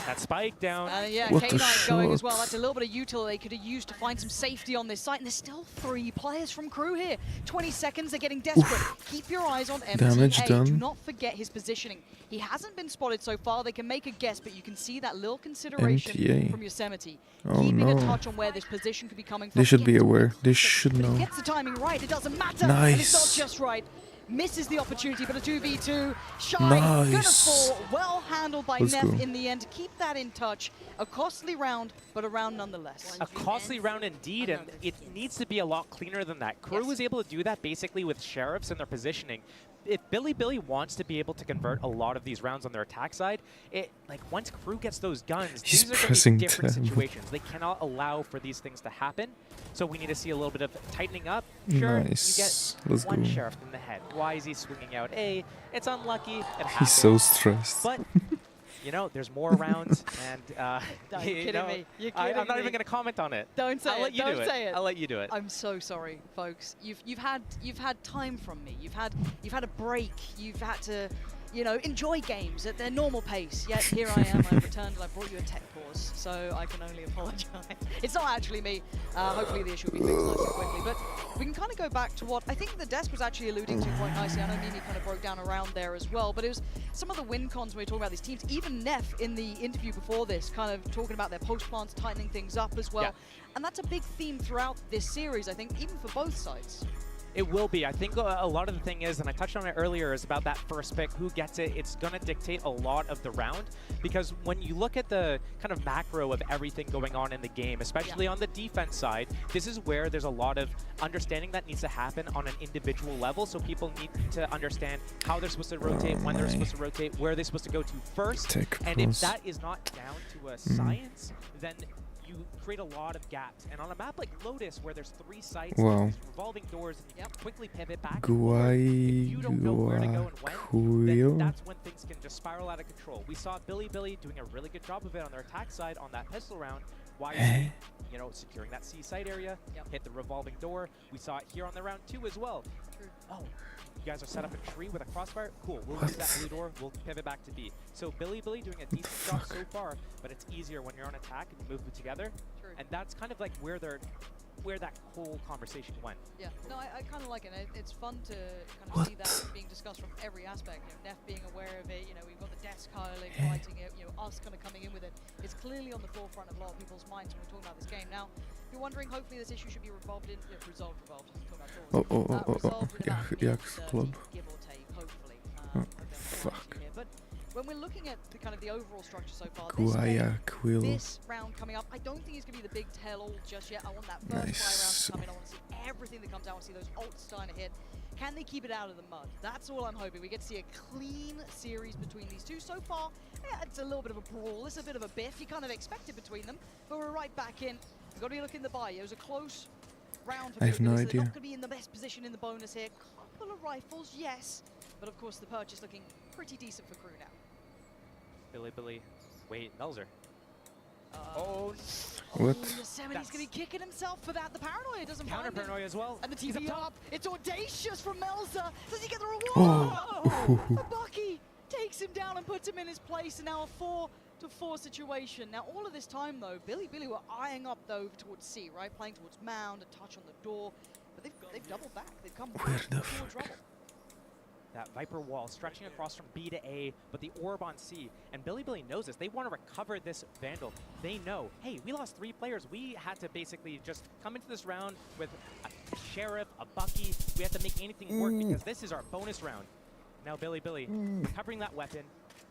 That spike down. Yeah, What a K-Knight going as well. shot. That's a little bit of util they could have used to find some safety on this site. And there's still 3 players from crew here. 20 seconds, they're getting desperate. Keep your eyes on MTA. Damage done. Do not forget his positioning. He hasn't been spotted so far. They can make a guess, but you can see that little consideration MTA. from Yosemite. Oh, Keeping a no. touch on where this position could be coming from. They should be Gets aware. They should but he know. gets the timing right. It doesn't matter. And it's Nice. not just right. Misses the opportunity, but a 2v2. Shy, gonna Nice. fall. Well handled by Let's Neff go. in the end to keep that in touch. A costly round, but a round nonetheless. A costly round indeed, and it needs to be a lot cleaner than that. Crew was able to do that basically with sheriffs and their positioning. If Billy wants to be able to convert a lot of these rounds on their attack side, like once Crew gets those guns, He's these are going to pressing be different tab. situations. They cannot allow for these things to happen. So we need to see a little bit of tightening up. Sure, Nice. you get Let's one go. sheriff in the head. Why is he swinging out A? It's unlucky. It happens. He's so stressed. But you know, there's more rounds, and You're you kidding know, me. You're I'm kidding not me. even going to comment on it. Don't say I'll it. let you Don't do it. say it. I'll let you do it. I'm so sorry, folks. You've had time from me. You've had a break. You've had to, enjoy games at their normal pace. Yet here I am. I've returned and I brought you a tech pause. So I can only apologize. It's not actually me. Hopefully the issue will be fixed nice and quickly. But we can kind of go back to what I think the desk was actually alluding to quite nicely. I know Mimi kind of broke down around there as well. But it was some of the win cons when we were talking about these teams. Even Neff in the interview before this kind of talking about their post plants, tightening things up as well. Yeah. And that's a big theme throughout this series, I think, even for both sides. It will be. I think a lot of the thing is, and I touched on it earlier, is about that first pick, who gets it. It's going to dictate a lot of the round, because when you look at the kind of macro of everything going on in the game, especially on the defense side, this is where there's a lot of understanding that needs to happen on an individual level, so people need to understand how they're supposed to rotate, when they're supposed to rotate, where they're supposed to go to first. Tech And if pros. that is not down to a science, then you create a lot of gaps. And on a map like Lotus, where there's 3 sites, Wow. these revolving doors, and you quickly pivot back and forth, if you don't know where to go and when, then Guacuyo. that's when things can just spiral out of control. We saw Billy doing a really good job of it on their attack side on that pistol round. Why you know, securing that C site area, hit the revolving door. We saw it here on the round 2 as well. Oh, you guys are set up a tree with a crossfire? Cool, we'll use that blue door, we'll pivot back to B. So Billy doing a decent job so far, but it's easier when you're on attack and you move them together. And that's kind of like where that whole conversation went. Yeah, no, I kind of like it. It's fun to kind of see that being discussed from every aspect. You know, Neff being aware of it, you know, we've got the desk highly fighting it, you know, us kind of coming in with it. It's clearly on the forefront of a lot of people's minds when we're talking about this game. Now, if you're wondering, hopefully this issue should be resolved in, resolved, resolved Jak club. Give or take, hopefully. Fuck. But when we're looking at the kind of the overall structure so far, this round coming up, I don't think it's going to be the big tell-all just yet. I want that first fly round to come in. I want to see everything that comes out. I want to see those ults starting to hit. Can they keep it out of the mud? That's all I'm hoping. We get to see a clean series between these two. So far, yeah, it's a little bit of a brawl. It's a bit of a biff. You kind of expect it between them, but we're right back in. We've got to be looking at the buy. It was a close round for I have no They're idea. not going to be in the best position in the bonus here. Couple of rifles, yes, but of course the purchase looking pretty decent for Crew now. Billy, wait, Melzer. What? Yosemite's going to be kicking himself for that. The paranoia doesn't counter find him. paranoia as well. And the TV up. It's audacious from Melzer. Does he get the reward? Oh. Bucky takes him down and puts him in his place. And now a 4-4 situation. Now all of this time though, Billy were eyeing up though towards C, right? Playing towards Mound, a touch on the door. But they've doubled back. They've come back towards Rubble. That Viper wall stretching across from B to A, but the orb on C. And Billy knows this. They want to recover this Vandal. They know, hey, we lost 3 players. We had to basically just come into this round with a Sheriff, a Bucky. We had to make anything work because this is our bonus round. Now Billy recovering that weapon.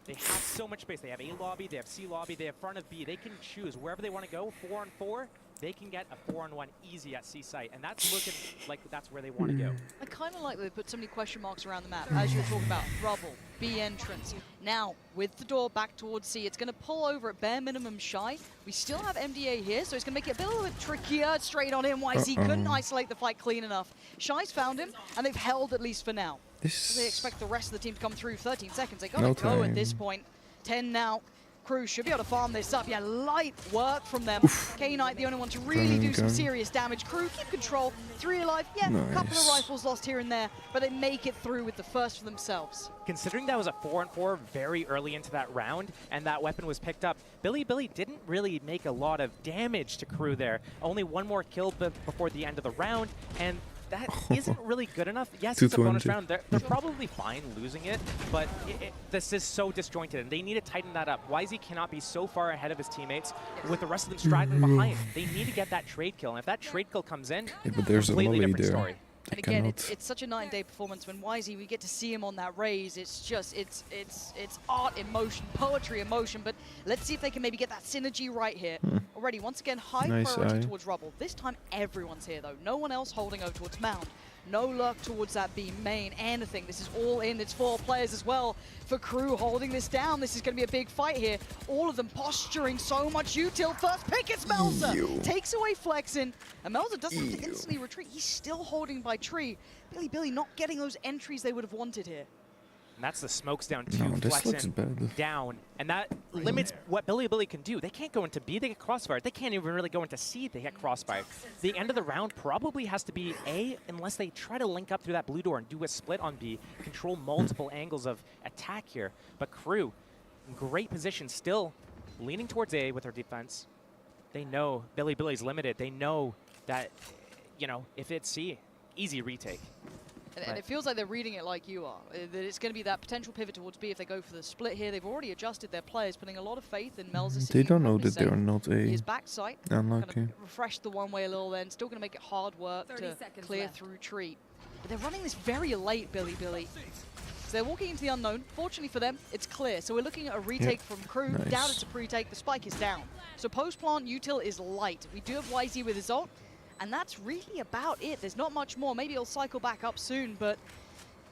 They have so much space. They have A lobby, they have C lobby, they have front of B. They can choose wherever they want to go, 4-on-4. They can get a 4-on-1 easy at C site, and that's looking like that's where they want to go. I kind of like that they put so many question marks around the map, as you're talking about. Rubble, B entrance. Now, with the door back towards C, it's going to pull over at bare minimum Shy. We still have MDA here, so it's going to make it a little bit trickier. Straight on him, YZ couldn't isolate the fight clean enough. Shy's found him, and they've held at least for now. So they expect the rest of the team to come through. 13 seconds, they got to go at this point. 10 now. Crew should be able to farm this up. Yeah, light work from them. K-Knight, the only one to really do some serious damage. Crew, keep control. 3 alive. Yeah, a couple of rifles lost here and there, but they make it through with the first for themselves. Considering that was a 4-on-4 very early into that round, and that weapon was picked up, Billy didn't really make a lot of damage to Crew there. Only 1 more kill before the end of the round, and that isn't really good enough. Yes, it's a bonus round. They're probably fine losing it, but this is so disjointed, and they need to tighten that up. YZ cannot be so far ahead of his teammates with the rest of them straggling behind. They need to get that trade kill, and if that trade kill comes in, but there's a completely different there. story. And again, it's such a night-and-day performance. When YZ, we get to see him on that raise. It's just, it's art in motion, poetry in motion. But let's see if they can maybe get that synergy right here. Already, once again, high priority towards Rubble. This time, everyone's here, though. No one else holding over towards Mound. No luck towards that B main, anything. This is all in. It's 4 players as well for Crew holding this down. This is going to be a big fight here. All of them posturing so much util. First pick, it's Melzer. Takes away Flexin. And Melzer doesn't have to instantly retreat. He's still holding by tree. Billy not getting those entries they would have wanted here. And that's the smokes down 2, Flexin down. And that limits what Billy can do. They can't go into B, they get crossfire. They can't even really go into C, they get crossfire. The end of the round probably has to be A, unless they try to link up through that blue door and do a split on B, control multiple angles of attack here. But Crew, in great position, still leaning towards A with their defense. They know Billy's limited. They know that, you know, if it's C, easy retake. And it feels like they're reading it like you are. That it's going to be that potential pivot towards B if they go for the split here. They've already adjusted their players, putting a lot of faith in Melzer. They don't know that they're not a his backside. Unlucky. Kind of refresh the one way a little then. Still going to make it hard work to clear through tree. But they're running this very late, Billy. So they're walking into the unknown. Fortunately for them, it's clear. So we're looking at a retake from Crew. Doubt it's a pre-take. The spike is down. So post-plant util is light. We do have YZ with his ult. And that's really about it. There's not much more. Maybe he'll cycle back up soon, but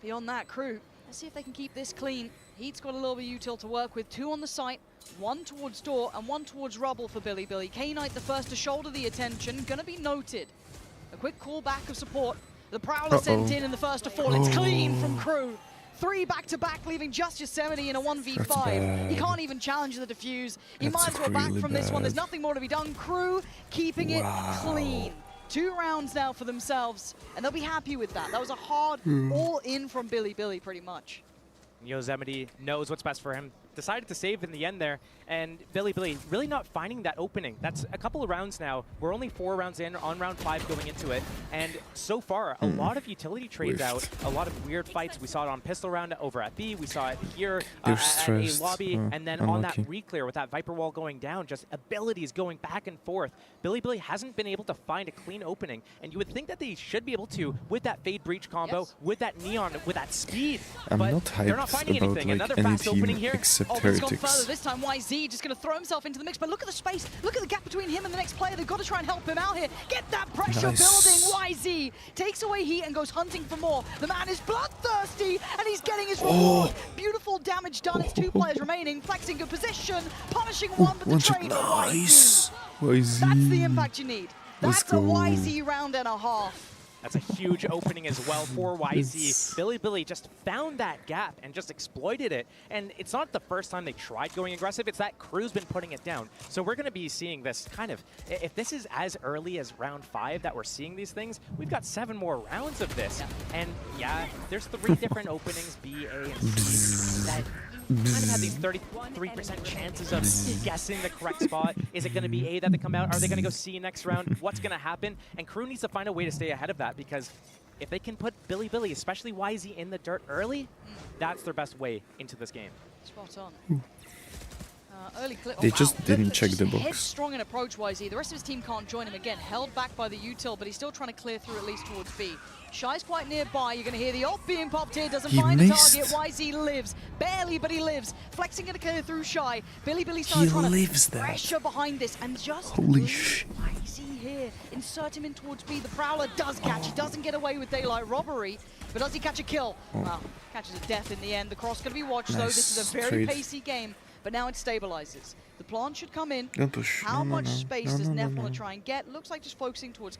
beyond that, Crew, let's see if they can keep this clean. Heat's got a little bit of util to work with. 2 on the site, 1 towards door and 1 towards Rubble for Billy. K-Knight the first to shoulder the attention. Gonna be noted. A quick call back of support. The Prowler sent in the first to fall. It's clean from Crew. 3 back-to-back, leaving just Yosemite in a 1v5. He can't even challenge the defuse. He might as well back from this one. There's nothing more to be done. Crew keeping it clean. 2 rounds now for themselves, and they'll be happy with that. That was a hard all-in from Billy pretty much. Yosemite knows what's best for him. Decided to save in the end there, and Billy really not finding that opening. That's a couple of rounds now. We're only 4 rounds in, on round 5 going into it, and so far a lot of utility trades out, a lot of weird fights. We saw it on pistol round over at B, we saw it here at A lobby, and then on that re-clear with that Viper wall going down, just abilities going back and forth. Billy hasn't been able to find a clean opening, and you would think that they should be able to with that Fade Breach combo, with that Neon, with that speed, I'm but not they're not hyped finding about anything. like Another any fast opening team here. except It's gone further Heretics. this time. YZ just going to throw himself into the mix, but look at the space. Look at the gap between him and the next player. They've got to try and help him out here. Get that pressure building. YZ takes away heat and goes hunting for more. The man is bloodthirsty, and he's getting his reward. Beautiful damage done. It's 2 players remaining. Flexing good position, punishing one, but the trade for YZ. That's the impact you need. That's a YZ round and a half. That's a huge opening as well for YZ. Billy just found that gap and just exploited it. And it's not the first time they tried going aggressive. It's that Crew's been putting it down. So we're going to be seeing this kind of, if this is as early as round 5 that we're seeing these things, we've got 7 more rounds of this. And yeah, there's 3 different openings, B, A, and C, that kind of have these 33% chances of guessing the correct spot. Is it going to be A that they come out? Are they going to go C next round? What's going to happen? And Crew needs to find a way to stay ahead of that, because if they can put Billy, especially YZ, in the dirt early, that's their best way into this game. Spot on. Early clip. They just didn't check the box. Headstrong and approach YZ. The rest of his team can't join him again. Held back by the util, but he's still trying to clear through at least towards B. Shy's quite nearby. You're going to hear the ult being popped here. Doesn't find a target. YZ lives. Barely, but he lives. Flexing going to clear through Shy. Billy starts trying to pressure behind this, and just holy shit. YZ here. Insert him in towards B. The Prowler does catch. He doesn't get away with daylight robbery, but does he catch a kill? Well, catches a death in the end. The cross going to be watched, though. This is a very pacey game. But now it stabilizes. The plant should come in. Don't push. How much space does Neff want to try and get? Looks like just focusing towards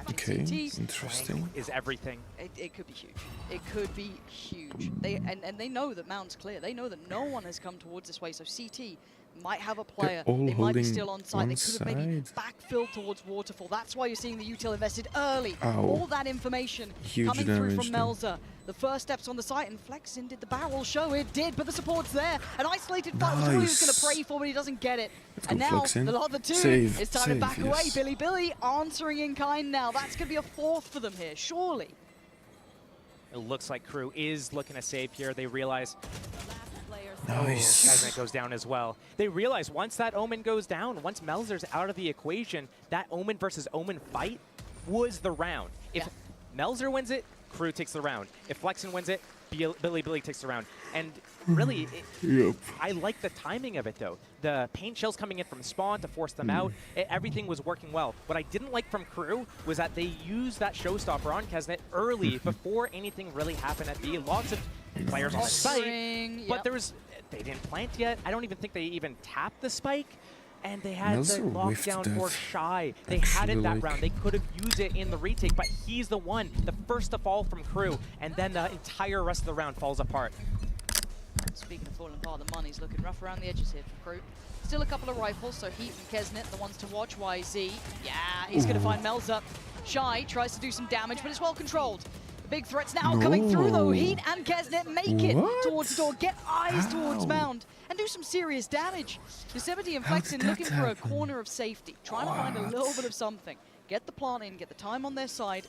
catching CT. Interesting. Is everything. It could be huge. It could be huge. They know that Mountain's clear. They know that no one has come towards this way. So CT might have a player. They might be still on site. They could have maybe backfilled towards Waterfall. That's why you're seeing the util invested early. All that information coming through from Melzer. The first steps on the site, and Flexin, did the barrel show? It did, but the support's there. An isolated fight was all he was going to pray for, but he doesn't get it. And now, the other 2, it's time to back away. Billy answering in kind now. That's going to be a 4th for them here, surely. It looks like Crew is looking to save here. They realize nice. Kesnet goes down as well. They realize once that Omen goes down, once Melzer's out of the equation, that Omen versus Omen fight was the round. If Melzer wins it, Crew takes the round. If Flexin wins it, Billy takes the round. And really, I like the timing of it, though. The paint shells coming in from spawn to force them out, everything was working well. What I didn't like from Crew was that they used that showstopper on Kesnet early before anything really happened at B. Lots of players on the site, but they didn't plant yet. I don't even think they even tapped the spike. And they had the lockdown for Shy. They had it that round. They could have used it in the retake, but he's the one, the first to fall from Crew, and then the entire rest of the round falls apart. Speaking of falling apart, the money's looking rough around the edges here for Crew. Still a couple of rifles, so Heat and Kesnet, the ones to watch. YZ, yeah, he's going to find Melzer. Shy tries to do some damage, but it's well controlled. Big threats now coming through, though. Heat and Kesnet make it towards the door, get eyes towards Mound, and do some serious damage. Yosemite and Flexin looking for a corner of safety, trying to find a little bit of something. Get the plant in, get the time on their side.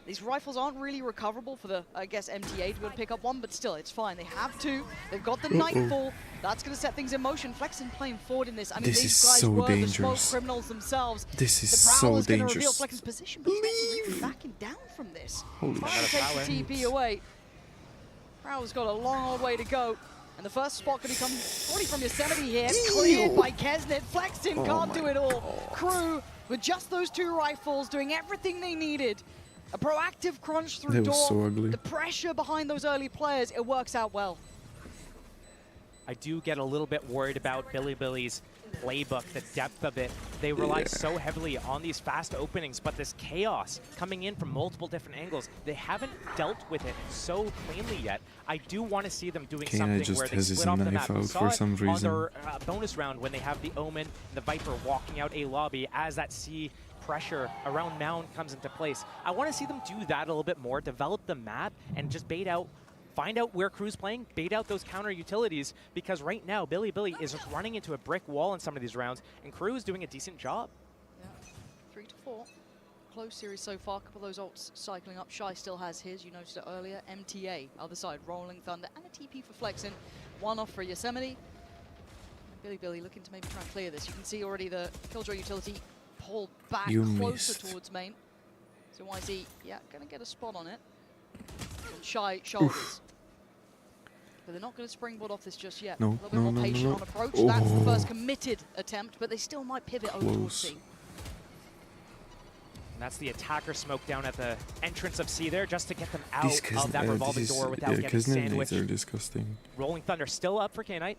These rifles aren't really recoverable for the, I guess, MTA to be able to pick up one, but still, it's fine. They have 2. They've got the Nightfall. That's going to set things in motion. Flexin playing forward in this. I mean, these guys were the smoke criminals themselves. This is so dangerous. The Prowler's going to reveal Flexin's position, but he's really backing down from this. Holy shit. Takes the TP away. Prowler's got a long old way to go. And the first spot going to come already from Yosemite here. Cleared by Kesnet. Flexin can't do it all. Crew, with just those 2 rifles, doing everything they needed. A proactive crunch through door. So ugly. The pressure behind those early players, it works out well. I do get a little bit worried about Billy's playbook, the depth of it. They rely so heavily on these fast openings, but this chaos coming in from multiple different angles, they haven't dealt with it so cleanly yet. I do want to see them doing something where they split off the map. We saw it on their bonus round when they have the Omen, the Viper walking out a lobby as that C pressure around Mound comes into place. I want to see them do that a little bit more, develop the map, and just bait out, find out where Crew's playing, bait out those counter utilities, because right now, Billy is just running into a brick wall in some of these rounds, and Crew is doing a decent job. Yeah, 3 to 4. Close series so far. A couple of those ults cycling up. Shy still has his, you noticed it earlier. MTA, other side, Rolling Thunder, and a TP for Flexin. One off for Yosemite. And Billy looking to maybe try and clear this. You can see already the Killjoy utility pulled back closer towards main. So YZ, yeah, gonna get a spot on it. And Shy shoulders. But they're not going to springboard off this just yet. A little bit more patient on approach. That's the first committed attempt, but they still might pivot over towards C. And that's the attacker smoke down at the entrance of C there, just to get them out of that revolving door without getting sandwiched. They're disgusting. Rolling Thunder still up for K-Knight.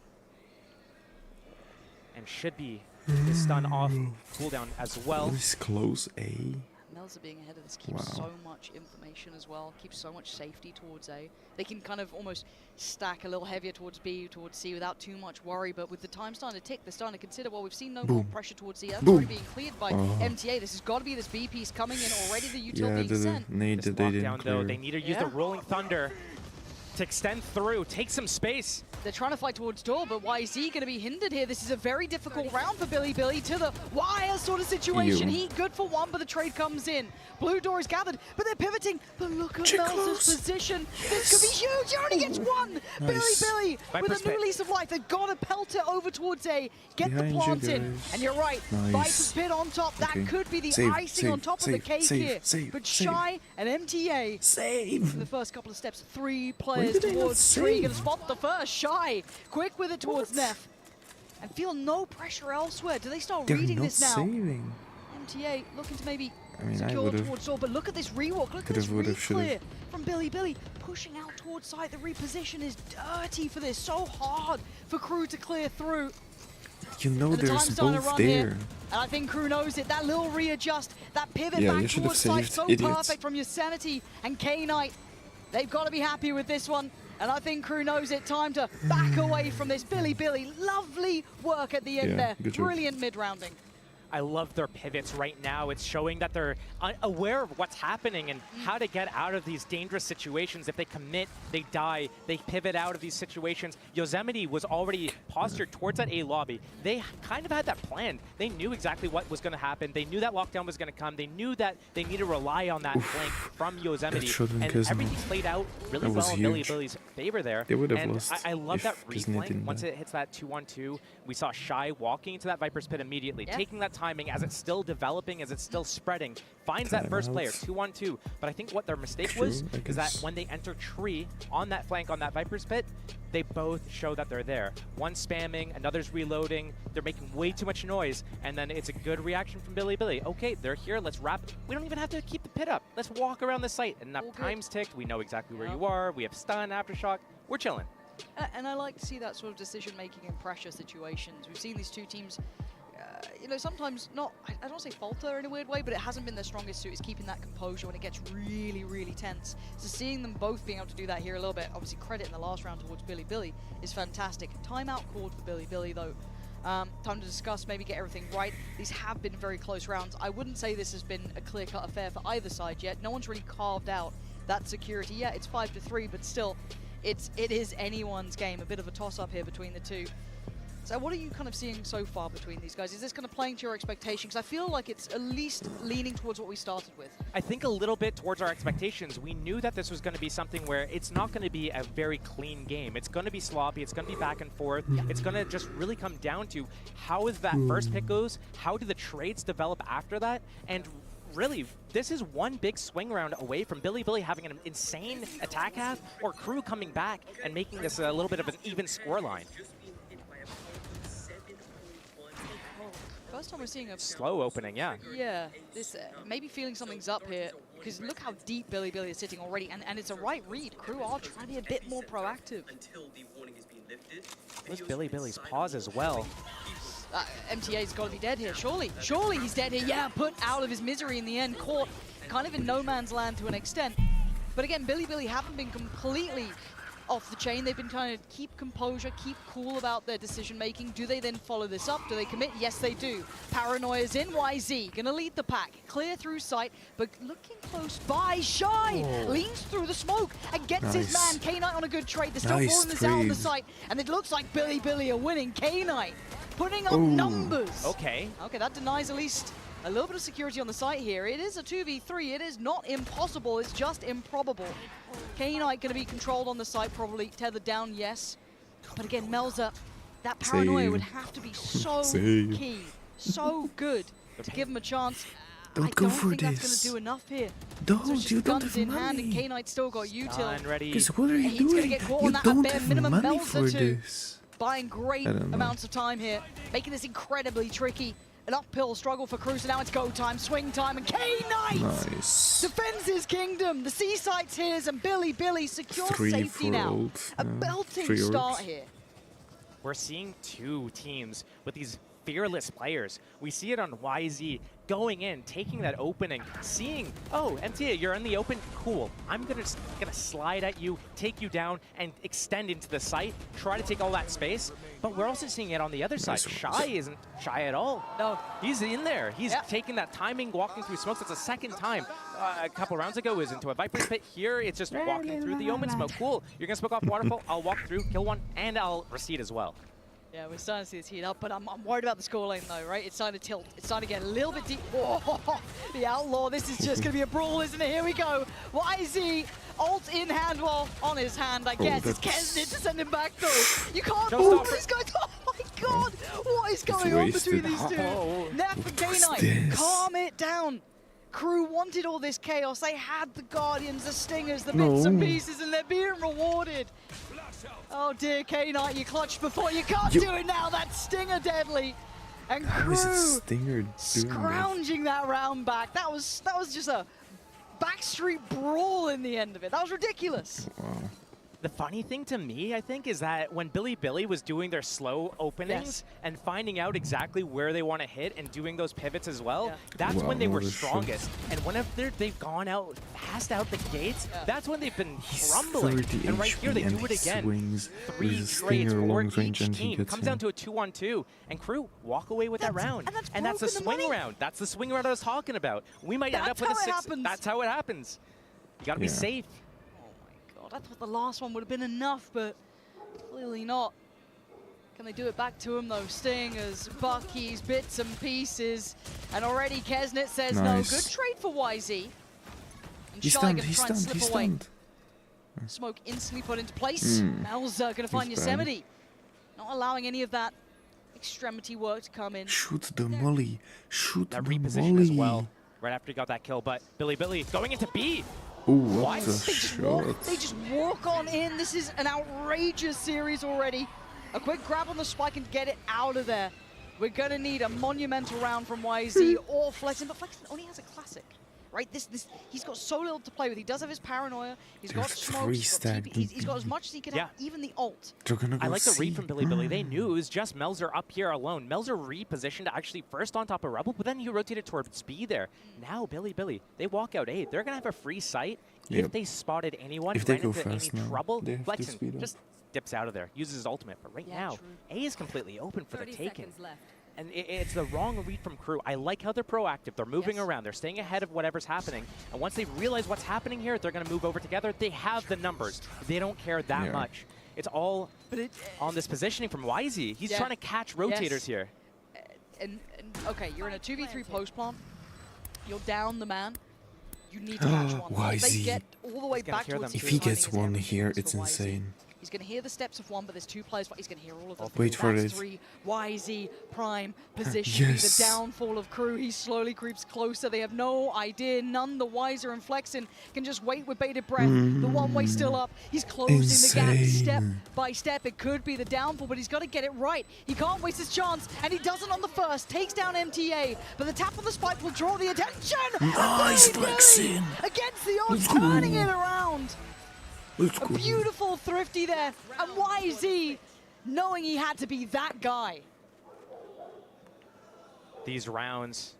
And should be the stun off cooldown as well. This close A. Melza being ahead of this keeps so much information as well, keeps so much safety towards A. They can kind of almost stack a little heavier towards B, towards C without too much worry, but with the time starting to tick, they're starting to consider, well, we've seen no more pressure towards C. That's already being cleared by MTA. This has got to be this B piece coming in already, the util being sent. This lockdown, though, they need to use the Rolling Thunder to extend through, take some space. They're trying to fight towards door, but YZ going to be hindered here. This is a very difficult round for Billy to the wire sort of situation. He good for one, but the trade comes in. Blue door is gathered, but they're pivoting. But look at Melza's position. This could be huge. He only gets one. Billy with a new lease of life. They've got to pelt it over towards A. Get the plant in. And you're right. Viper's pit on top. That could be the icing on top of the cake here. But Shy and MTA in the first couple of steps. 3 players towards 3. Going to spot the first. Shy quick with it towards Neff. And feel no pressure elsewhere. Do they start reading this now? Saving. MTA looking to maybe I secure towards door, but look at this rewalk. Look at this re-clear from Billy. Pushing out towards side. The reposition is dirty for this. So hard for Crew to clear through. You know there's both there. And I think Crew knows it. That little readjust, that pivot back towards side, so perfect from Yosemite and K-Knight. They've got to be happy with this one. And I think Crew knows it. Time to back away from this. Billy, lovely work at the end there. Brilliant mid-rounding. I love their pivots right now. It's showing that they're aware of what's happening and how to get out of these dangerous situations. If they commit, they die. They pivot out of these situations. Yosemite was already postured towards that A lobby. They kind of had that planned. They knew exactly what was going to happen. They knew that lockdown was going to come. They knew that they need to rely on that flank from Yosemite. And everything played out really well in Billy's favor there. They would have and lost I love that reflank. Once it hits that 2-1-2, we saw Shy walking into that Viper's pit immediately, taking that timing as it's still developing, as it's still spreading, finds that first player, 2-1-2. But I think what their mistake was is that when they enter tree on that flank on that Viper's pit, they both show that they're there. One spamming, another's reloading, they're making way too much noise, and then it's a good reaction from Billy. Okay, they're here, let's wrap. We don't even have to keep the pit up. Let's walk around the site. And enough time's ticked, we know exactly where you are, we have stun, aftershock, we're chilling. And I like to see that sort of decision-making in pressure situations. We've seen these two teams you know, sometimes not, I don't want to say falter in a weird way, but it hasn't been their strongest suit, is keeping that composure when it gets really, really tense. So seeing them both being able to do that here a little bit, obviously credit in the last round towards Billy, is fantastic. Timeout called for Billy though. Time to discuss, maybe get everything right. These have been very close rounds. I wouldn't say this has been a clear-cut affair for either side yet. No one's really carved out that security. Yeah, it's 5-3, but still, it is anyone's game. A bit of a toss-up here between the two. So what are you kind of seeing so far between these guys? Is this kind of playing to your expectations? Because I feel like it's at least leaning towards what we started with. I think a little bit towards our expectations. We knew that this was going to be something where it's not going to be a very clean game. It's going to be sloppy. It's going to be back and forth. It's going to just really come down to how is that first pick goes, how do the trades develop after that, and really, this is one big swing round away from Billy having an insane attack half, or Crew coming back and making this a little bit of an even scoreline. First time we're seeing a slow opening, yeah. Yeah, this maybe feeling something's up here, because look how deep Billy is sitting already, and it's a right read. Crew are trying to be a bit more proactive. There's Billy's pause as well. MTA's got to be dead here, surely. Surely he's dead here. Yeah, put out of his misery in the end, caught kind of in no man's land to an extent. But again, Billy haven't been completely off the chain. They've been trying to keep composure, keep cool about their decision making. Do they then follow this up? Do they commit? Yes, they do. Paranoia's in. YZ gonna lead the pack, clear through sight, but looking close by. Shy leans through the smoke and gets his man. K-Knight on a good trade. They're still rolling this out on the site, and it looks like Billy are winning. K-Knight putting up numbers. Okay, that denies at least a little bit of security on the site here. It is a 2v3. It is not impossible. It's just improbable. K-Knight going to be controlled on the site, probably tethered down, yes. But again, Melza, that paranoia would have to be so key, so good to give him a chance. Don't go for think this. that's going to do enough here. Don't, you don't guns have in hand, and money. K-Knight still got util. Because what are you He's going to doing? get caught You on that don't bare have minimum. money Melza for too. this. Buying great I don't know. amounts of time here, making this incredibly tricky. An uphill struggle for Crew, so now it's go time, swing time, and K-Knight defends his kingdom. The C-site's his, and Billy secures safety now. A belting start here. We're seeing two teams with these fearless players. We see it on YZ going in, taking that opening, seeing, oh, MTA, you're in the open, cool. I'm gonna slide at you, take you down, and extend into the site, try to take all that space. But we're also seeing it on the other side. Shy isn't shy at all. No. He's in there. He's taking that timing, walking through smokes. It's the second time. A couple rounds ago it was into a Viper's pit. Here it's just walking through the Omen smoke. Cool. You're gonna smoke off Waterfall, I'll walk through, kill one, and I'll recede as well. Yeah, we're starting to see this heat up, but I'm worried about the scoreline though, right? It's starting to tilt. It's starting to get a little bit deep. Oh, the Outlaw, this is just going to be a brawl, isn't it? Here we go. YZ, ult in hand, well, on his hand, I guess. It's Kesnit to send him back though. You can't move these guys. Oh my god, what is going on between these two? Nef and K-Knight, calm it down. Crew wanted all this chaos. They had the Guardians, the Stingers, the bits and pieces, and they're being rewarded. Oh dear, K-Knight, you clutched before. You can't do it now. That Stinger deadly. And Crew scrounging that round back. That was just a backstreet brawl in the end of it. That was ridiculous. Wow. The funny thing to me, I think, is that when Billy was doing their slow openings and finding out exactly where they want to hit and doing those pivots as well, that's when they were strongest. And whenever they've gone out, passed out the gates, that's when they've been crumbling. And right here, they do it again. 3 trades for each team. Comes down to a 2-on-2. And Crew walk away with that round. And that's a swing round. That's the swing round I was talking about. We might end up with a 6. That's how it happens. You got to be safe. I thought the last one would have been enough, but clearly not. Can they do it back to him though? Stingers, Buckies, bits and pieces. And already Kesnit says no. Good trade for YZ. And He's Shy stunned, gonna try and slip away. Smoke instantly put into place. Melza gonna find Yosemite. Not allowing any of that extremity work to come in. Shoot the molly. Shoot the reposition as well. Right after he got that kill, but Billy going into B. Ooh, what a shot. They just walk on in. This is an outrageous series already. A quick grab on the spike and get it out of there. We're going to need a monumental round from YZ or Flexen, but Flexen only has a classic, right? He's got so little to play with. He does have his paranoia. He's got smoke. He's got as much as he can have, even the ult. I like the read from Billy. They knew it was just Melzer up here alone. Melzer repositioned actually first on top of Rebel, but then he rotated towards B there. Now Billy, they walk out A. They're going to have a free sight. If they spotted anyone, if they ran go into fast any now, trouble, they have Flexen just dips out of there, uses his ultimate. But right now, A is completely open for the taking. And it's the wrong read from Crew. I like how they're proactive. They're moving around. They're staying ahead of whatever's happening. And once they realize what's happening here, they're going to move over together. They have the numbers. They don't care that much. It's all on this positioning from YZ. He's trying to catch rotators here. And okay, you're in a 2v3 post plant. You're down the man. You need to catch one. If they get all the way back towards if he gets one here, it's insane. He's going to hear the steps of one, but there's 2 players. He's going to hear all of them. Wait for it. 3, YZ, Prime, position, the downfall of Crew. He slowly creeps closer. They have no idea. None the wiser, and Flexen can just wait with bated breath. The one-way still up. He's closing the gap step by step. It could be the downfall, but he's got to get it right. He can't waste his chance, and he doesn't on the first. Takes down MTA, but the tap on the spike will draw the attention. Nice, Flexen! Against the odds, turning it around. A beautiful thrifty there, and YZ knowing he had to be that guy. these rounds,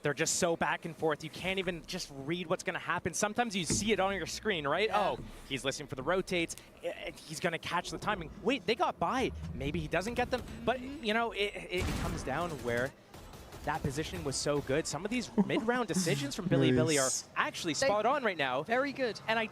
they're just so back and forth. You can't even just read what's going to happen. Sometimes you see it on your screen, right? Yeah. Oh, he's listening for the rotates. He's going to catch the timing. Wait, they got by. Maybe he doesn't get them. But, you know, it comes down where that position was so good. Some of these mid-round decisions from Billy are actually spot on right now. Very good. And I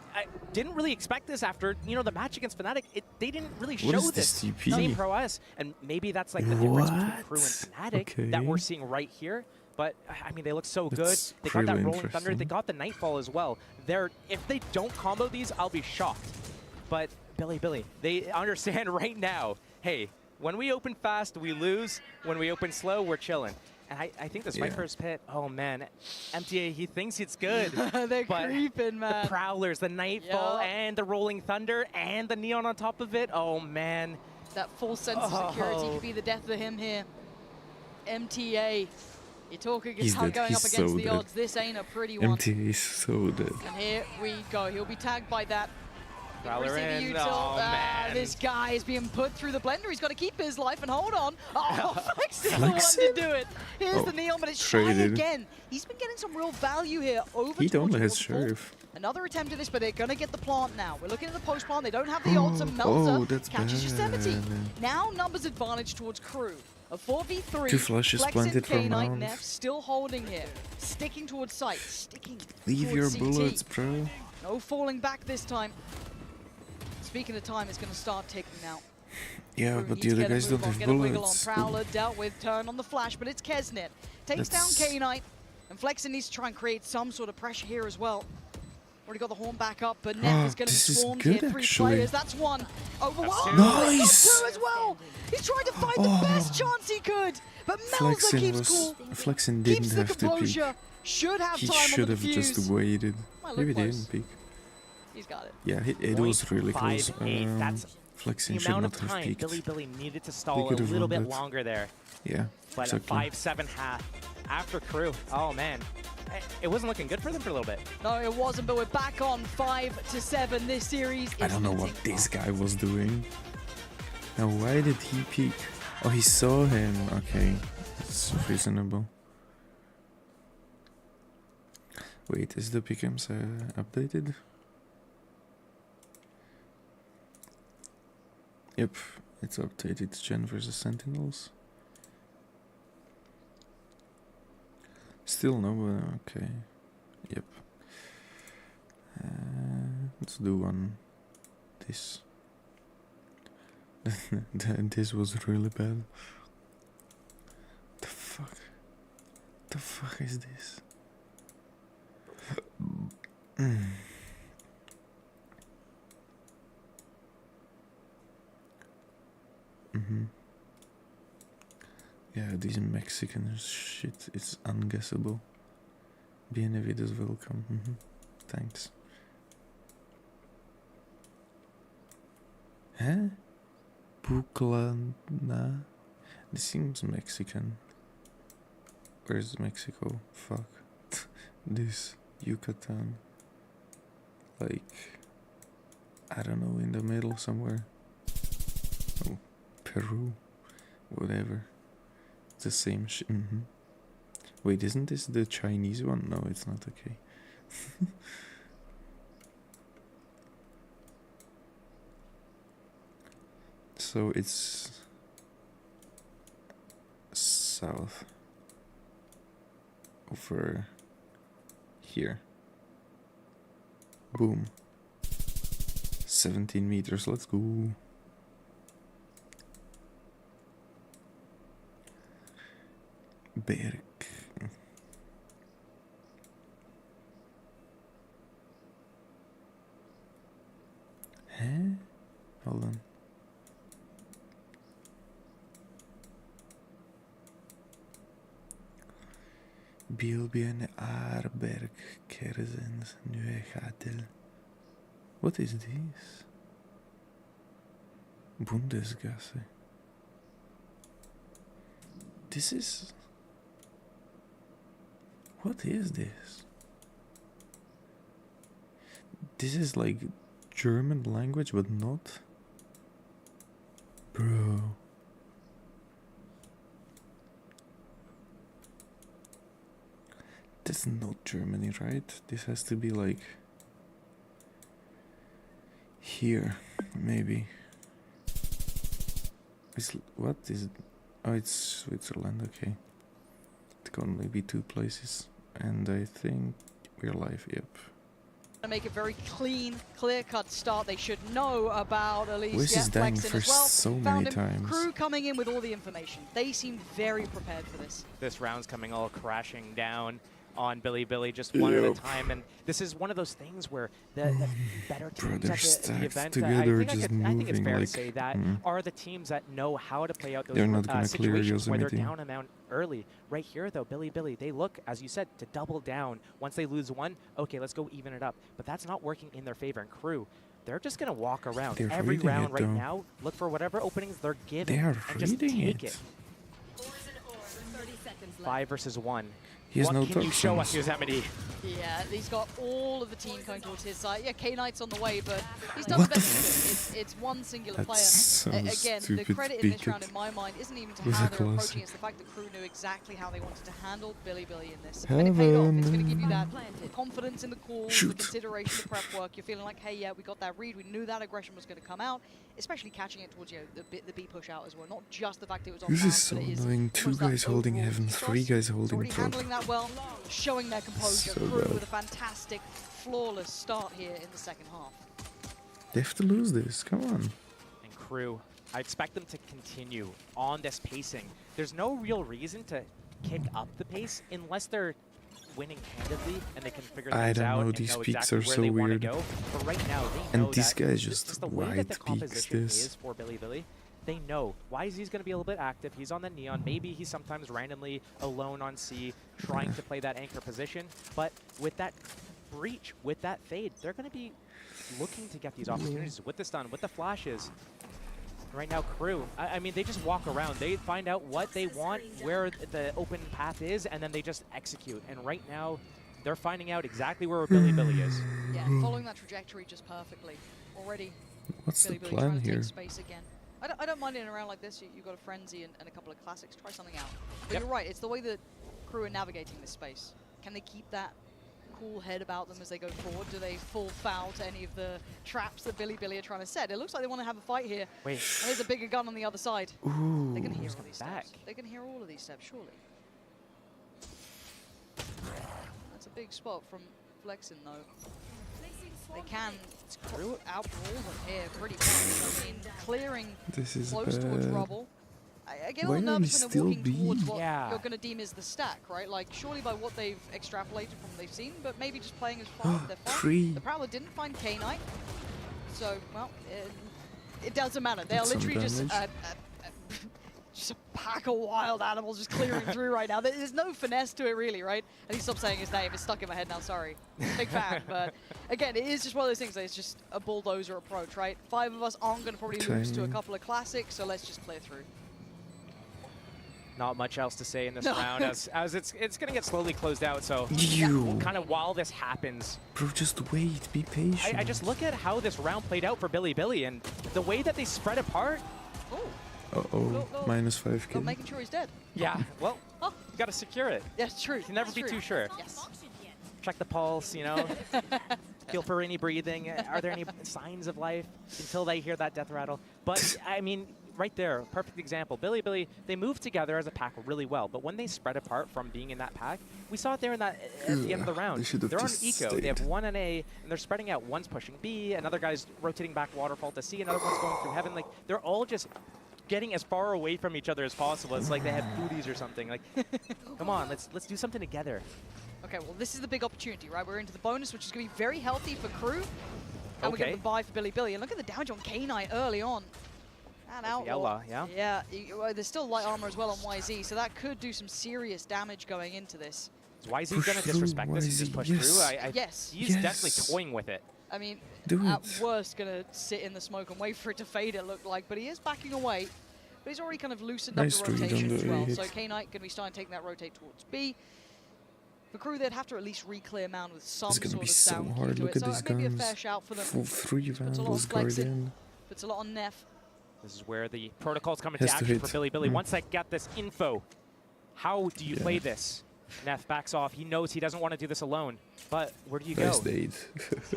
didn't really expect this after, you know, the match against Fnatic. They didn't really What show is this this TP? same prowess. And maybe that's like the difference between What? Crew and Fnatic Okay. that we're seeing right here. But, I mean, they look so That's good. They got that really Rolling Thunder. interesting. They got the Nightfall as well. If they don't combo these, I'll be shocked. But Billy, they understand right now, hey, when we open fast, we lose. When we open slow, we're chilling. And I think this Viper's Pit, oh man, MTA, he thinks it's good. They're but creeping, man. The Prowlers, the Nightfall, Yep. and the Rolling Thunder, and the Neon on top of it, oh man. That full sense of security could be the death of him here. MTA, you're talking He's about dead. going He's up against so the dead. odds. This ain't a pretty one. MTA is so dead. And here we go. He'll be tagged by that. Prowler Receiving in. util. Oh, man. This guy is being put through the blender. He's got to keep his life and hold on. Oh, Flex is the one to do it. Here's the Neon, but it's shy traded. again. He's been getting some real value here over He towards only has Waterfall. Sheriff. Another attempt at this, but they're going to get the plant now. We're looking at the post plant. They don't have the ults, and Melter Oh, that's catches Yosemite. bad. Now numbers advantage towards Crew. A 4v3. Two flashes Flex planted and from K-Knight round. Neff still holding here. Sticking towards sight. Sticking Leave your towards CT. bullets, bro. No falling back this time. Speaking of time, it's going to start ticking now. Yeah, Crew but needs the to other get a guys move don't on, have get a wiggle on. bullets. Prowler dealt with, turn on the flash, but it's Kesnet. Takes down That's- K-Knight, and Flexen needs to try and create some sort of pressure here as well. Already got the horn back up, but Neff is going to be this is swarmed good, here. 3 actually. players, that's one. Oh, Nice! He's got 2 as well. He's trying to find the best chance he could, but Melzer Flexen keeps cool. Flexen Keeps didn't the have to peek. composure. Should have He time on should the have defuse. just waited. Might Maybe look they close. didn't peek. He's got it. Yeah, it was really close. 0.58, that's Flexen the should amount not of have time peeked. Billy needed to They stall a could have little won bit that. longer there. Yeah, But it's a okay. 5-7 half after Crew. Oh man, it wasn't looking good for them for a little bit. No, it wasn't, but we're back on 5-7. This series is I don't know what this guy was doing. Now, why did he peek? Oh, he saw him. Okay, it's reasonable. Wait, is the pick'ems updated? Yep, it's updated. Gen versus Sentinels. Still no, okay. Yep. Let's do one. This. This was really bad. The fuck? The fuck is this? Yeah, these Mexican shit, it's unguessable. Bienvenido is welcome. Thanks. Huh? Buklana? This seems Mexican. Where's Mexico? Fuck. This Yucatan. Like, I don't know, in the middle somewhere. Oh, Peru. Whatever. It's the same shit. Wait, isn't this the Chinese one? No, it's not. Okay. So it's south over here. Boom. 17 meters. Let's go. Berg. Huh? Hold on. Bilbien Aarberg Kerzens Nuegatel. What is this? Bundesgasse. This is... What is this? This is like German language, but not. Bro. That's not Germany, right? This has to be like here, maybe. What is it? Oh, it's Switzerland, okay. It can only be 2 places. And I think we're live, yep. To make a very clean, clear-cut start. They should know about at least This is dying Flexin for as well. so Found many times. Crew coming in with all the information. They seemed very prepared for this. This round's coming all crashing down on Billy just one at a time, and this is one of those things where the better teams at the event, together, I think it's fair to say that, are the teams that know how to play out those situations where they're down and out early. Right here, though, Billy, they look, as you said, to double down. Once they lose one, okay, let's go even it up. But that's not working in their favor. And Crew, they're just going to walk around every round right now, look for whatever openings they're given, and just take it. 5 versus 1. What can you show us, Yosemite? Yeah, he's got all of the team coming towards his side. Yeah, K-Knight's on the way, but he's done the best of it. It's one singular player. So again, the credit in this round, in my mind, isn't even to how they're approaching it. It's the fact that Crew knew exactly how they wanted to handle Billy in this. And it paid off. It's going to give you that confidence in the calls, the consideration, the prep work. You're feeling like, hey, yeah, we got that read. We knew that aggression was going to come out, especially catching it towards the B push out as well. Not just the fact it was on This is bounce, so but it is annoying. 2 guys holding heaven, 3 guys holding already top. handling that well, showing their composure. So Crew bad. with a fantastic, flawless start here in the second half. They have to lose this, come on. And Crew, I expect them to continue on this pacing. There's no real reason to kick up the pace unless they're winning handedly and they can figure things out and these know peaks exactly are where so they want to weird. go. But right now, they know And this that guy this just is the way that white the peaks composition this. is for Billy. They know YZ's going to be a little bit active. He's on the Neon. Maybe he's sometimes randomly alone on C, trying to play that anchor position. But with that breach, with that fade, they're going to be looking to get these opportunities with the stun, with the flashes. Right now, Crew, I mean, they just walk around. They find out what they want, where the open path is, and then they just execute. And right now, they're finding out exactly where Billy is. Yeah, following that trajectory just perfectly. Already, What's the Billy plan trying to here? take space again. I don't mind in a round like this. You've got a Frenzy and a couple of classics. Try something out. But you're right. It's the way that Crew are navigating this space. Can they keep that cool head about them as they go forward? Do they fall foul to any of the traps that Billy are trying to set? It looks like they want to have a fight here. Wait. And there's a bigger gun on the other side. Ooh. They can hear all these steps. They can hear all of these steps, surely. That's a big spot from Flexin, though. They can outbrawl them here pretty much. I mean, clearing This is close towards bad. rubble. I get a Why little are nervous we when they're walking still towards B? what Yeah. you're going to deem as the stack, right? Like, surely by what they've extrapolated from what they've seen, but maybe just playing as far as they're fine. 3. The Prowler didn't find K-Knight, so, well, it doesn't matter. They are That's some literally just damage. just a pack of wild animals just clearing through right now. There's no finesse to it, really, right? And he stopped saying his name. It's stuck in my head now, sorry. Big fan, but again, it is just one of those things that it's just a bulldozer approach, right? 5 of us aren't going to probably lose to a Timing. couple of classics, so let's just clear through. Not much else to say in this No. round, as it's going to get slowly closed out. So You. kind of while this happens, Bro, just wait, be patient. I just look at how this round played out for Billy and the way that they spread apart. Uh-oh, minus 5k. Not making sure he's dead. Yeah, well, you got to secure it. Yeah, it's true. You can never It's be true. too sure. Yes. Check the pulse, you know, feel for any breathing. Are there any signs of life until they hear that death rattle? But, I mean, right there, perfect example. Billy, they move together as a pack really well, but when they spread apart from being in that pack, we saw it there in that at the end of the round. They should have They're on just eco. They have stayed. 1 and A, and they're spreading out. One's pushing B, another guy's rotating back waterfall to C, another one's going through heaven. Like, they're all just getting as far away from each other as possible. It's like they have booties or something. Like, come on, let's do something together. Okay, well, this is the big opportunity, right? We're into the bonus, which is going to be very healthy for Crew. And we're Okay. getting the buy for Billy. And look at the damage on K-Knight early on. And Outlaw. yeah. Yeah, well, there's still light armor as well on YZ, so that could do some serious damage going into this. Is YZ Push going to through, disrespect this and just YZ, push yes. through? Yes. He's Yes. definitely toying with it. I mean, Do at it. worst, going to sit in the smoke and wait for it to fade, it looked like. But he is backing away. But he's already kind of loosened Nice up the read on rotation the as well. hit. So K-Knight going to be starting taking that rotate towards B. For Crew, they'd have to at least re-clear Mound with some It's gonna sort be of so sound hard. to Look it. at So these maybe a guns. fair shout for them. Full 3 Puts a lot on Vandals, Flexin. Guardian. Puts a lot on Neff. This is where the protocols come into Has to action hit. for Billy. Mm. Once I get this info, how do you play this? Neff backs off. He knows he doesn't want to do this alone. But where do you go? That's the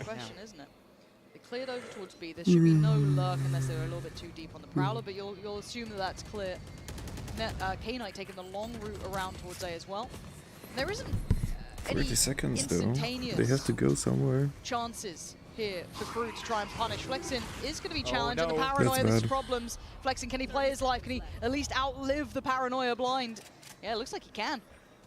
question, isn't it? They cleared over towards B. There should be no lurk unless they're a little bit too deep on the Prowler, but you'll assume that that's clear. K-Knight taking the long route around towards A as well. There isn't 30 seconds though. instantaneous They have to go somewhere. chances here for Crew to try and punish. Flexin is going to be challenged, no. and the paranoia, That's there's bad. problems. Flexin, can he play his life? Can he at least outlive the paranoia blind? Yeah, it looks like he can.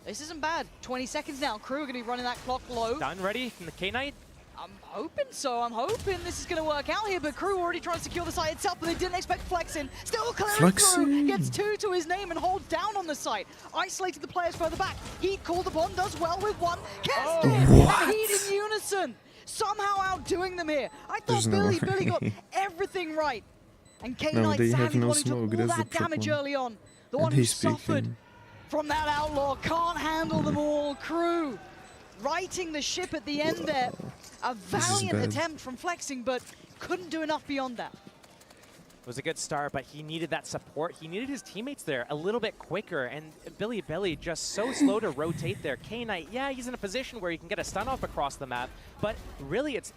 This isn't bad. 20 seconds now. Crew are going to be running that clock low. Done, ready from the K-Knight? I'm hoping so. I'm hoping this is going to work out here, but Crew already trying to secure the site itself, but they didn't expect Flexin. Still clearing Crew. Gets 2 to his name and holds down on the site. Isolated the players further back. Heat called upon, does well with one. And Heat in unison. Somehow outdoing them here. I thought Billy got everything right. And K-Knight they have sadly no wanting to smoke. all That's that the damage problem. early on. The And one who he's suffered speaking. from that Outlaw can't handle them all. Crew righting the ship at the end there. A valiant bad. attempt from Flexing, but couldn't do enough beyond that. It was a good start, but he needed that support. He needed his teammates there a little bit quicker, and Billy just so slow to rotate there. K-Knight, yeah, he's in a position where he can get a stun off across the map, but really it's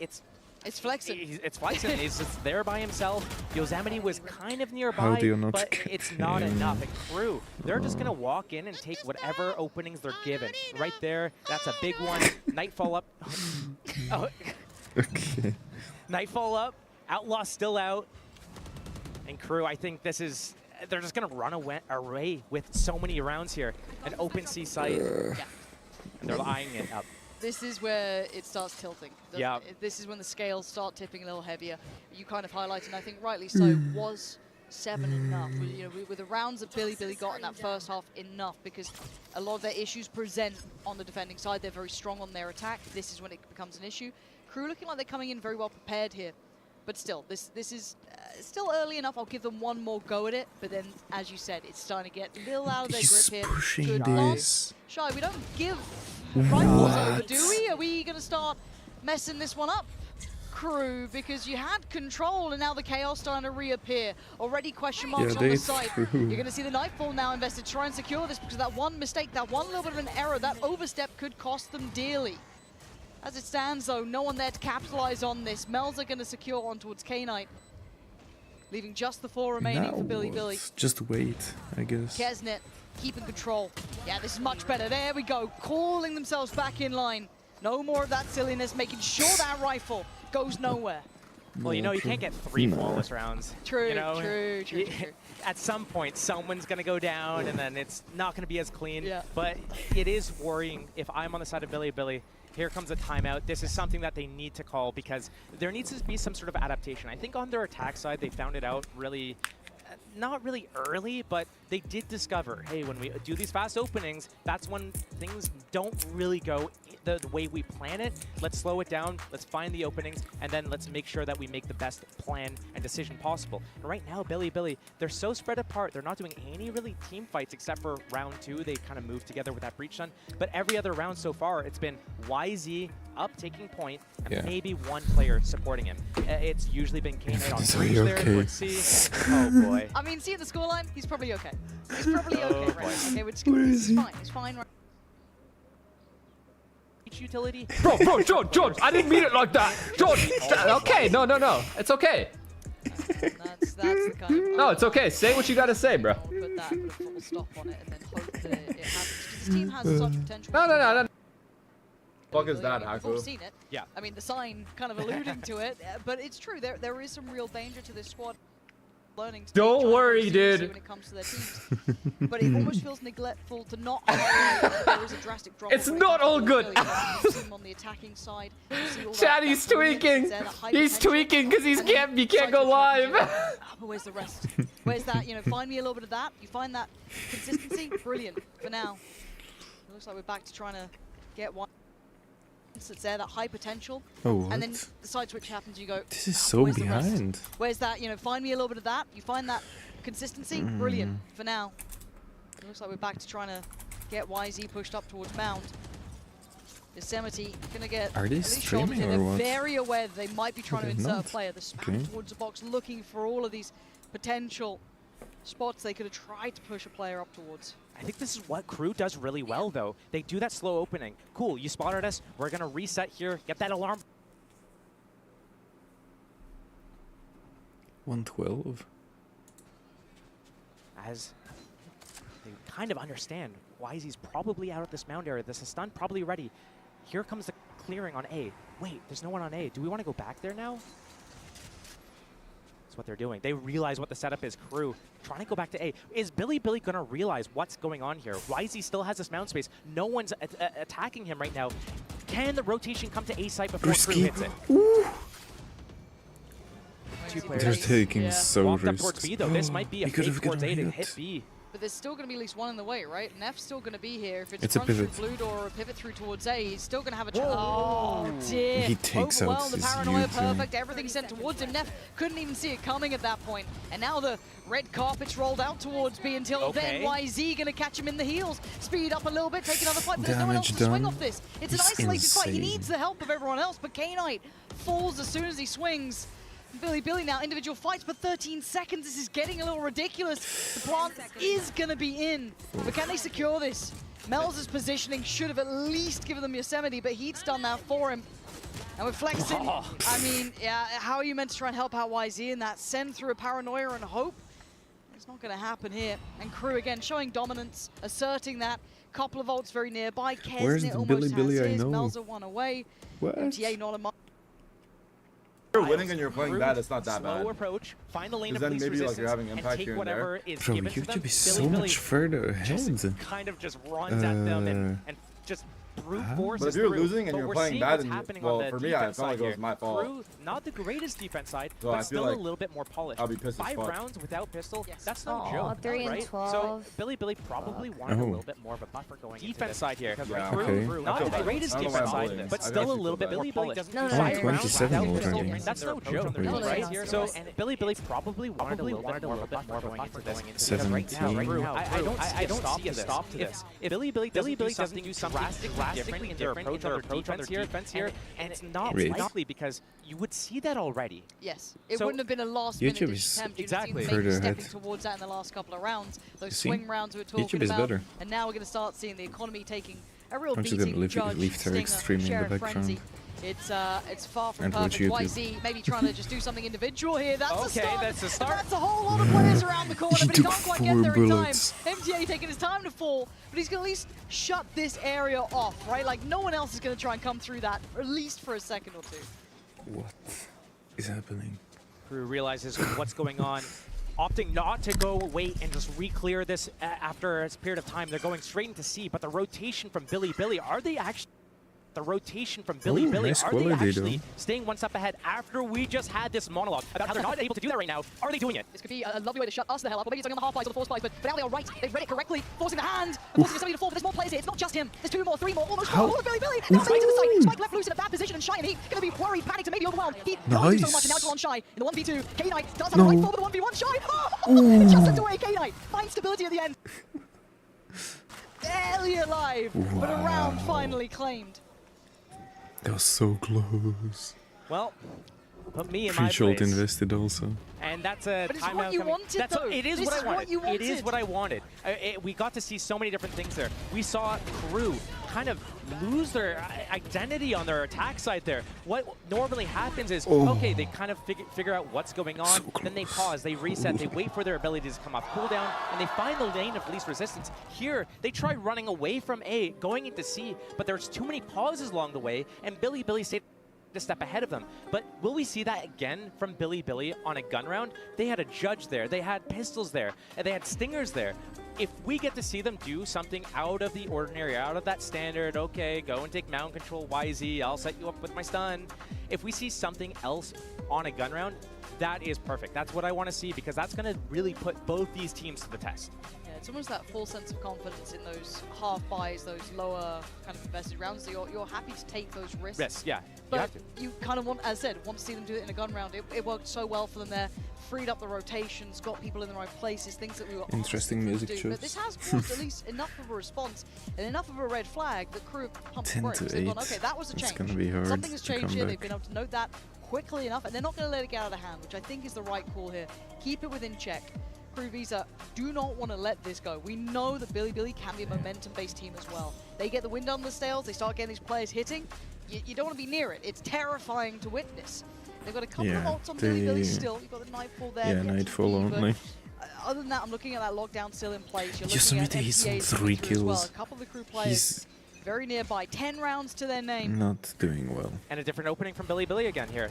Flexing. It's Flexing. He's just there by himself. Yosemite was kind of How nearby, do you not but get it's not him? enough. And Crew, they're just going to walk in and take whatever openings they're given. Right there, that's a big one. Nightfall up. Oh. Okay. Nightfall up. Outlaw still out. And Crew, I think this is... They're just going to run away with so many rounds here. An open C site. And they're eyeing it up. This is where it starts tilting. Yeah. This is when the scales start tipping a little heavier. You kind of highlighted, and I think rightly so, was 7 enough? With the rounds that Billy got in that first half, enough, because a lot of their issues present on the defending side. They're very strong on their attack. This is when it becomes an issue. Crew looking like they're coming in very well prepared here. But still, this is still early enough. I'll give them one more go at it. But then, as you said, it's starting to get a little out of their grip here. pushing Good this. loss. Shy, we don't give rifles over, do we? Are we going to start messing this one up, Crew? Because you had control, and now the chaos starting to reappear. Already question marks on the side. You're going to see the Nightfall now invested to try and secure this, because that one mistake, that one little bit of an error, that overstep could cost them dearly. As it stands, though, no one there to capitalize on this. Mel's are going to secure on towards K-Knight, leaving just the 4 remaining for Billy. Just wait, I guess. Kesnet keeping control. Yeah, this is much better. There we go, calling themselves back in line. No more of that silliness, making sure that rifle goes nowhere. Well, you know, you can't get 3 flawless rounds. True, you know? true. At some point, someone's going to go down, and then it's not going to be as clean. Yeah. But it is worrying if I'm on the side of Billy. Here comes a timeout. This is something that they need to call, because there needs to be some sort of adaptation. I think on their attack side, they found it out really, not really early, but they did discover, hey, when we do these fast openings, that's when things don't really go the way we plan it. Let's slow it down, let's find the openings, and then let's make sure that we make the best plan and decision possible. And right now, Billy, they're so spread apart. They're not doing any really team fights except for round 2. They kind of moved together with that breach stun. But every other round so far, it's been YZ up taking point, and maybe one player supporting him. It's usually been K-Knight on breach there towards C. Oh boy. I mean, seeing the scoreline, he's probably okay. He's probably okay right now. Okay, we're just he's fine right. Utility. Bro, George, I didn't mean it like that. George, okay, no, it's okay. That's the kind of... No, it's okay. Say what you gotta say, bro. Put that, put a full stop on it, and then hope that it happens. Because this team has such potential. No. Fuck is that, We've all Haku? seen it. Yeah. I mean, the sign kind of alluding to it, but it's true. There is some real danger to this squad. Learning to Don't worry, dude. when it comes to their teams. But it almost feels neglectful to not highlight there is a drastic drop. It's not all good. On the attacking side, Chad, he's tweaking. He's tweaking because he can't go live. But where's the rest? Where's that? Find me a little bit of that. You find that consistency, brilliant. For now, it looks like we're back to trying to get one. It's there, that high potential. Oh, and then the side switch happens, you go, this is so where's the rest? behind. Where's that? Find me a little bit of that. You find that consistency, brilliant. For now, it looks like we're back to trying to get YZ pushed up towards Mound. Yosemite gonna get Are they at least shoulders streaming in. or They're what? very aware that they might be trying to they're insert not. a player. They're spamming Okay. towards the box, looking for all of these potential spots they could have tried to push a player up towards. I think this is what Crew does really well, though. They do that slow opening. Cool, you spotted us. We're going to reset here, get that alarm. 112. As they kind of understand YZ's probably out of this mound area. This is stun, probably ready. Here comes the clearing on A. Wait, there's no one on A. Do we want to go back there now? That's what they're doing. They realize what the setup is. Crew trying to go back to A. Is Billy going to realize what's going on here? YZ still has this mound space. No one's attacking him right now. Can the rotation come to A site before Crew hits it? Ooh. Two players. They're taking so Walked up risks. towards B, though. This might be a fake towards A to hit B. But there's still going to be at least one in the way, right? Neff's still going to be here. If It's a crunch through pivot. blue door or a pivot through towards A, he's still going to have a chance. Oh, dear. He takes out Overwhelmed, the his paranoia, youth, yeah. perfect. Everything sent towards him. Neff couldn't even see it coming at that point. And now the red carpet's rolled out towards B until then. YZ going to catch him in the heels. Speed up a little bit, take another fight, but there's no one else to swing off this. It's an isolated fight. He needs the help of everyone else, but K-Knight falls as soon as he swings. Billy now, individual fights for 13 seconds. This is getting a little ridiculous. The plant is going to be in, but can they secure this? Mel's positioning should have at least given them Yosemite, but Heat's done that for him. And with Flexin, I mean, yeah, how are you meant to try and help out YZ in that? Send through a paranoia and hope? It's not going to happen here. And Crew again showing dominance, asserting that. Couple of ults very nearby. Where's Kesnit the almost Billy has I his. know? Mel's a one away. What? MTA not a mark. If you're winning and you're playing bad, it's not that bad. Slow approach, find the lane of then least maybe like resistance, you're having and impact take here and whatever there. is Bro, given to them. YouTube is so Billy much further ahead. just kind of just runs at them and just brute forces But if you're through. losing and But you're we're playing seeing bad, what's and happening well, on the for me, I defense felt like side it was here. my fault. Crew, not the greatest defense side, So I but feel still a like little bit more polished. I'll be pissed as 5 fuck. rounds without pistol, that's no Aw, joke, 3 and right? So 12. Billy probably wanted a Oh. little bit more of a buffer going into defense side here. Because Yeah. Okay. not the greatest I don't know why defense I'm side, bullying. but I still a actually little bit feel more bad. polished. No, no, 5 no, rounds 27 without pistol, already. that's no joke, No, no, right? no. So and Billy probably wanted a little bit more of a buffer going into this. Because right now, 17. I don't see a stop to this. If Billy doesn't do something drastically different in their approach on their defense here, and it's not Wait. likely because you would see that already. Yes, it So wouldn't have been a last-minute YouTube is attempt. You'd exactly have seen maybe further stepping ahead. towards that in the last couple of rounds. Those See? swing rounds we were talking YouTube is about. better. And now we're going to start seeing the economy taking a real I'm just beating. gonna leave Judge, their Stinger, streaming in the Sheriff, background. Frenzy. It's far from And watch perfect. YouTube. YZ maybe trying to just do something individual here. That's a Okay, start. that's a start. That's a whole lot of players around the corner, He but he took can't quite 4 get there in time. bullets. MTA taking his time to fall, but he's going to at least shut this area off, right? Like no one else is going to try and come through that, at least for a second or two. What is happening? Crew realizes what's going on, opting not to go wait and just re-clear this after a period of time. They're going straight into C, but the rotation from Billy, are they actually... The rotation from Billy, nice are they quality, actually though. staying one step ahead after we just had this monologue about how they're not able to do that right now? Are they doing it? This could be a lovely way to shut us the hell up, or maybe it's only on the half-slice or the fourth slice, but now they are right. They've read it correctly, forcing the hand, and forcing somebody to fall, but there's more players here. It's not just him. There's 2 more, 3 more, almost 4 more. Billy, now straight to the side. Spike left loose in a bad position, and Shy and Heat going to be worried, panicked, and maybe overwhelmed. Heat can't do so much, and now it's all on Shy. In the 1v2, K-Knight does have a right for the 1v1. Shy, just sent away. K-Knight finds stability at the end. Barely alive, but a round finally claimed. That was so close. Well, put me in my Pre-shot place. invested also. And that's a But it's timeout what you coming. wanted, That's though. It is This what I is wanted. what you It is wanted. what I wanted. We got to see so many different things there. We saw Crew kind of lose their identity on their attack side there. What normally happens is, okay, they kind of figure out what's going on, then they pause, they reset, they wait for their abilities to come off cooldown, and they find the lane of least resistance. Here, they try running away from A, going into C, but there's too many pauses along the way, and Billy stayed a step ahead of them. But will we see that again from Billy on a gun round? They had a judge there, they had pistols there, and they had stingers there. If we get to see them do something out of the ordinary, out of that standard, okay, go and take mound control, YZ, I'll set you up with my stun. If we see something else on a gun round, that is perfect. That's what I want to see, because that's going to really put both these teams to the test. Yeah, it's almost that full sense of confidence in those half buys, those lower kind of invested rounds. So you're happy to take those risks. Risks, yeah. But you kind of want, as I said, want to see them do it in a gun round. It worked so well for them there. Freed up the rotations, got people in the right places, things that we were Interesting music to do. But this has caused at least enough of a response and enough of a red flag that Crew pumped the 10 brakes. to They've 8. gone, okay, that was a change. It's gonna be hard Something has to changed come here. back. They've been able to note that quickly enough, and they're not going to let it get out of hand, which I think is the right call here. Keep it within check. Crew Visa do not want to let this go. We know that Bilibili can be a momentum-based team as well. They get the wind on the sails, they start getting these players hitting. You don't want to be near it. It's terrifying to witness. They've got a couple of ults on Bilibili still. You've got the Nightfall there. Yeah, Nightfall only. Other than that, I'm looking at that lockdown still in place. You're Yosemite, he's on 3 kills. Well. A couple of the crew players very nearby. 10 rounds to their name. Not doing well. And a different opening from Bilibili again here.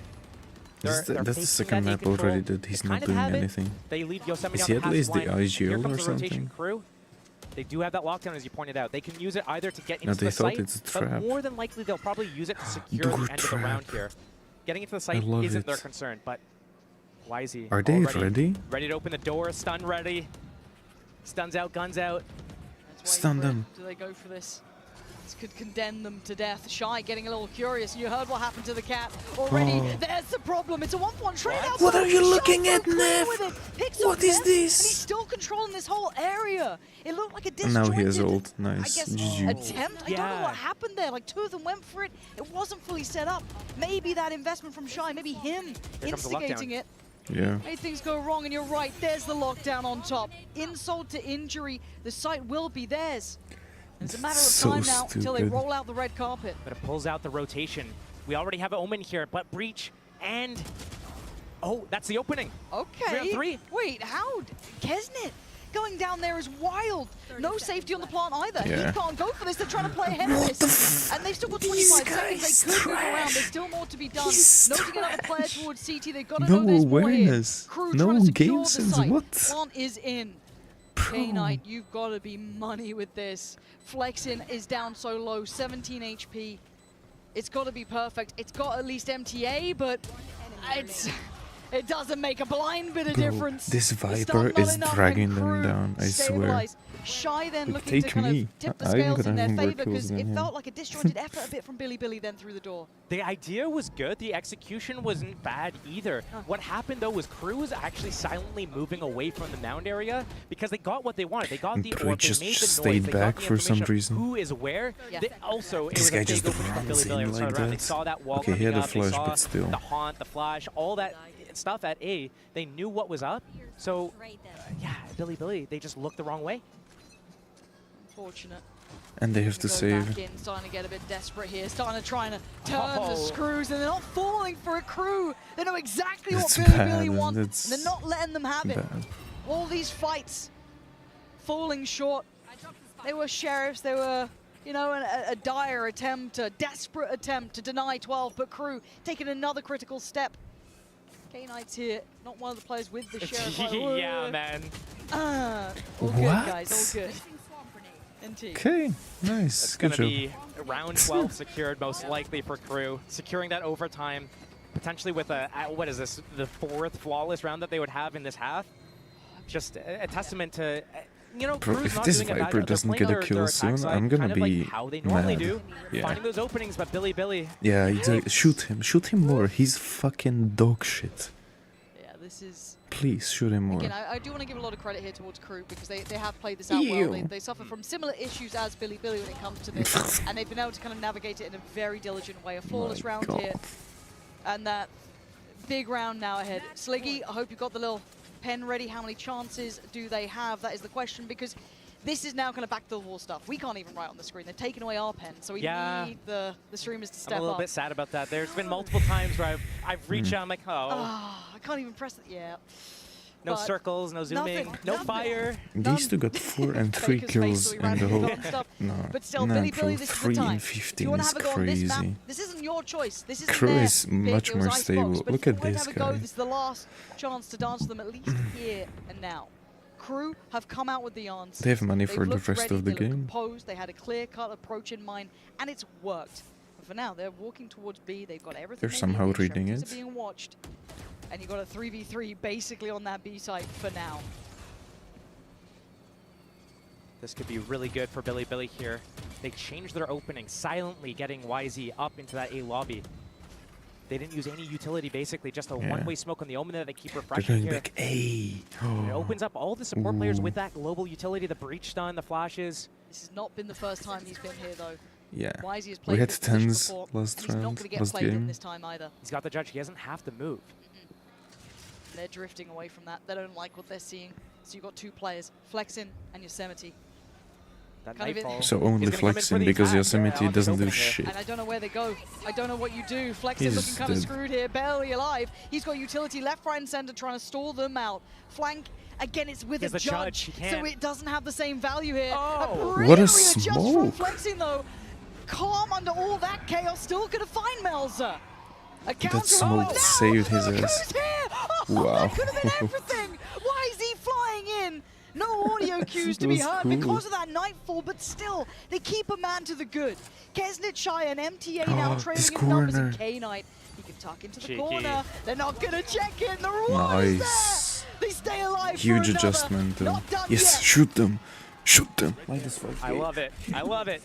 That's the second map already that he's not doing anything. They leave Yosemite Is he at least the IGL or the something? Crew. They do have that lockdown, as you pointed out. They can use it either to get into they the thought site, it's a but trap. more than likely they'll probably use it to secure the end of the round here. Getting into the site isn't their concern, but YZ Are they ready? Ready to open the door, stun ready. Stuns out, guns out. Stun them. Do they go for this? This could condemn them to death. Shy getting a little curious. You heard what happened to the cat already. There's the problem. It's a 1-1 trade out. What are you looking at, Nev? What is this? And he's still controlling this whole area. It looked like a And now disjointed, he has ult. Nice. I guess, GG. attempt. I don't know what happened there. Like, 2 of them went for it. It wasn't fully set up. Maybe that investment from Shy, maybe him instigating it. Yeah. Made things go wrong, and you're right. There's the lockdown on top. Insult to injury. The site will be theirs. It's a matter of time now until they roll out the red carpet. But it pulls out the rotation. We already have an Omen here, but Breach and... Oh, that's the opening. Okay. 3-on-3. Wait, how? Kesnet going down there is wild. No safety on the plant either. Yeah. He can't go for this. They're trying to play ahead of this. And they've still got 25 seconds. They could move around. There's still more to be done. No to get out the player towards CT. They've got to know there's more here. Crew No trying to secure game the sense. site. What? Plant is in. K-Knight, you've got to be money with this. Flexin is down so low, 17 HP. It's got to be perfect. It's got at least MTA, but it doesn't make a blind bit of difference. This Viper is dragging them down, I swear. Shy then Look, looking to take kind me. of tip the I'm scales in gonna their have more favor kills because than it him. felt like a disjointed effort a bit from Bilibili then through the door. The idea was good. The execution wasn't bad either. What happened, though, was Crew was actually silently moving away from the mound area because they got what they wanted. They got the orb, they made the noise, stayed they back got the for some information of reason. who is where. They also, it This was guy a just big opening from runs Bilibili in on the start like round. They that. saw that wall Okay, he had coming a up, they flash, saw but still. the haunt, the flash, all that stuff at A. They knew what was up. So, yeah, Bilibili, they just looked the wrong way. Unfortunate. And they have to Go save. back in, starting to get a bit desperate here, starting to try and turn the screws, and they're not falling for a Crew. They know exactly what Bilibili wants, and they're not letting them have it. All these fights falling short. They were sheriffs, they were, you know, a dire attempt, a desperate attempt to deny 12, but Crew taking another critical step. K-Knight's here, not one of the players with the sheriff. Yeah, man. All good, guys, all good. Okay, nice. It's Good going to job. be round 12 secured, most likely for Crew. Securing that overtime, potentially with a, what is this, the 4th flawless round that they would have in this half. Just a testament to, you know, Bro, Crew's if not this doing a bad Viper job. They're doesn't playing get a their kill attack soon, side I'm gonna kind of be like how they normally mad. do. Yeah. Finding those openings, but Bilibili. Yeah, exactly. Shoot him more. He's fucking dog shit. Yeah, this is... Please shoot him more. Again, I do want to give a lot of credit here towards Crew because they have played this out well. They suffer from similar issues as Bilibili when it comes to this, and they've been able to kind of navigate it in a very diligent way. A flawless round here, and that big round now ahead. Sliggy, I hope you got the little pen ready. How many chances do they have? That is the question, because this is now kind of back to the wall stuff. We can't even write on the screen. They've taken away our pen, so we need the streamers to step up. I'm a little bit sad about that. There's been multiple times where I've reached out, I'm like, oh. I can't even press it. Yeah. No circles, no zooming, no fire. These two got 4 and 3 kills in the whole. No, but still, nah, Bilibili, bro, this is the 3 time. and If you 15 want to is have a go on this map, crazy. this isn't your choice. This isn't Crew their is pick. much It was more Icebox, stable. but Look if you at want to this have a go, guy. this is the last chance to dance to them, at least here and now. Crew have come out with the answers. They have money for the looked rest ready, of the they looked game. composed, they had a clear-cut approach in mind, and it's worked. But for now, they're walking towards B. They've got everything. They're somehow reading They're it. being watched, and you got a 3v3 basically on that B site for now. This could be really good for Bilibili here. They changed their opening, silently getting YZ up into that A lobby. They didn't use any utility, basically, just a one-way smoke on the Omen that they keep refreshing here. They're going back A. And it opens up all the support players with that global utility, the breach stun, the flashes. This has not been the first time he's been here, though. Yeah. YZ has We played had this position 10s before, last and he's not round, going to get last played in game. this time either. He's got the judge. He doesn't have to move. They're drifting away from that. They don't like what they're seeing. So you've got two players, Flexin and Yosemite. So only Flexin because Yosemite doesn't do shit. And I don't know where they go. I don't know what you do. Flexin He's looking kind of dead. screwed here, barely alive. He's got utility left, right, and center trying to stall them out. Flank, again, it's with a judge, so it doesn't have the same value here. What a Adjust from smoke! Flexin though. Calm under all that chaos, still gonna find Melzer. A counter That smoke now. saved his Look ass. who's here. Oh, Wow. that could have been everything. Why is he flying in? No audio cues to be That was heard cool. because of that Nightfall, but still, they keep a man to the good. Kesnit Shire and MTA now trailing this in numbers, and corner. K-Knight, he can tuck into the Cheeky. corner. They're not gonna check in, the reward is Nice. there. They stay alive Huge for another. adjustment. Not done Yes, yet. shoot them. Shoot them. I love it. I love it.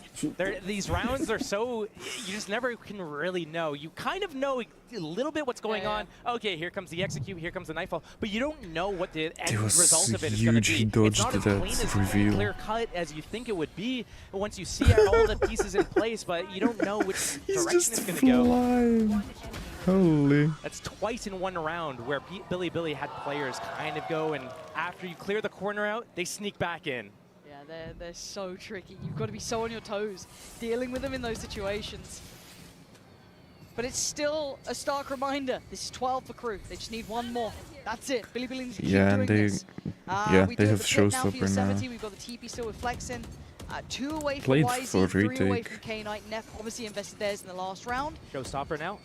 These rounds are so, you just never can really know. You kind of know a little bit what's going on. Okay, here comes the execute, here comes the Nightfall, but you don't know what the end was result of it is going to huge. be. He It's dodged not as that clean as reveal. clear cut as you think it would be once you see all the pieces in place, but you don't know which direction it's going to go. Flying. Holy. That's twice in one round where Billy had players kind of go, and after you clear the corner out, they sneak back in. Yeah, they're so tricky. You've got to be so on your toes dealing with them in those situations. But it's still a stark reminder. This is 12 for crew. They just need one more. That's it. Billy needs to keep Yeah, doing and they, this. yeah, We they do have the pit now for Showstopper Yosemite. now. We've got the TP still with Flexin. 2 away from Played YZ, for 3 away retake. from K-Knight. Neff obviously invested theirs in the last round. Showstopper now.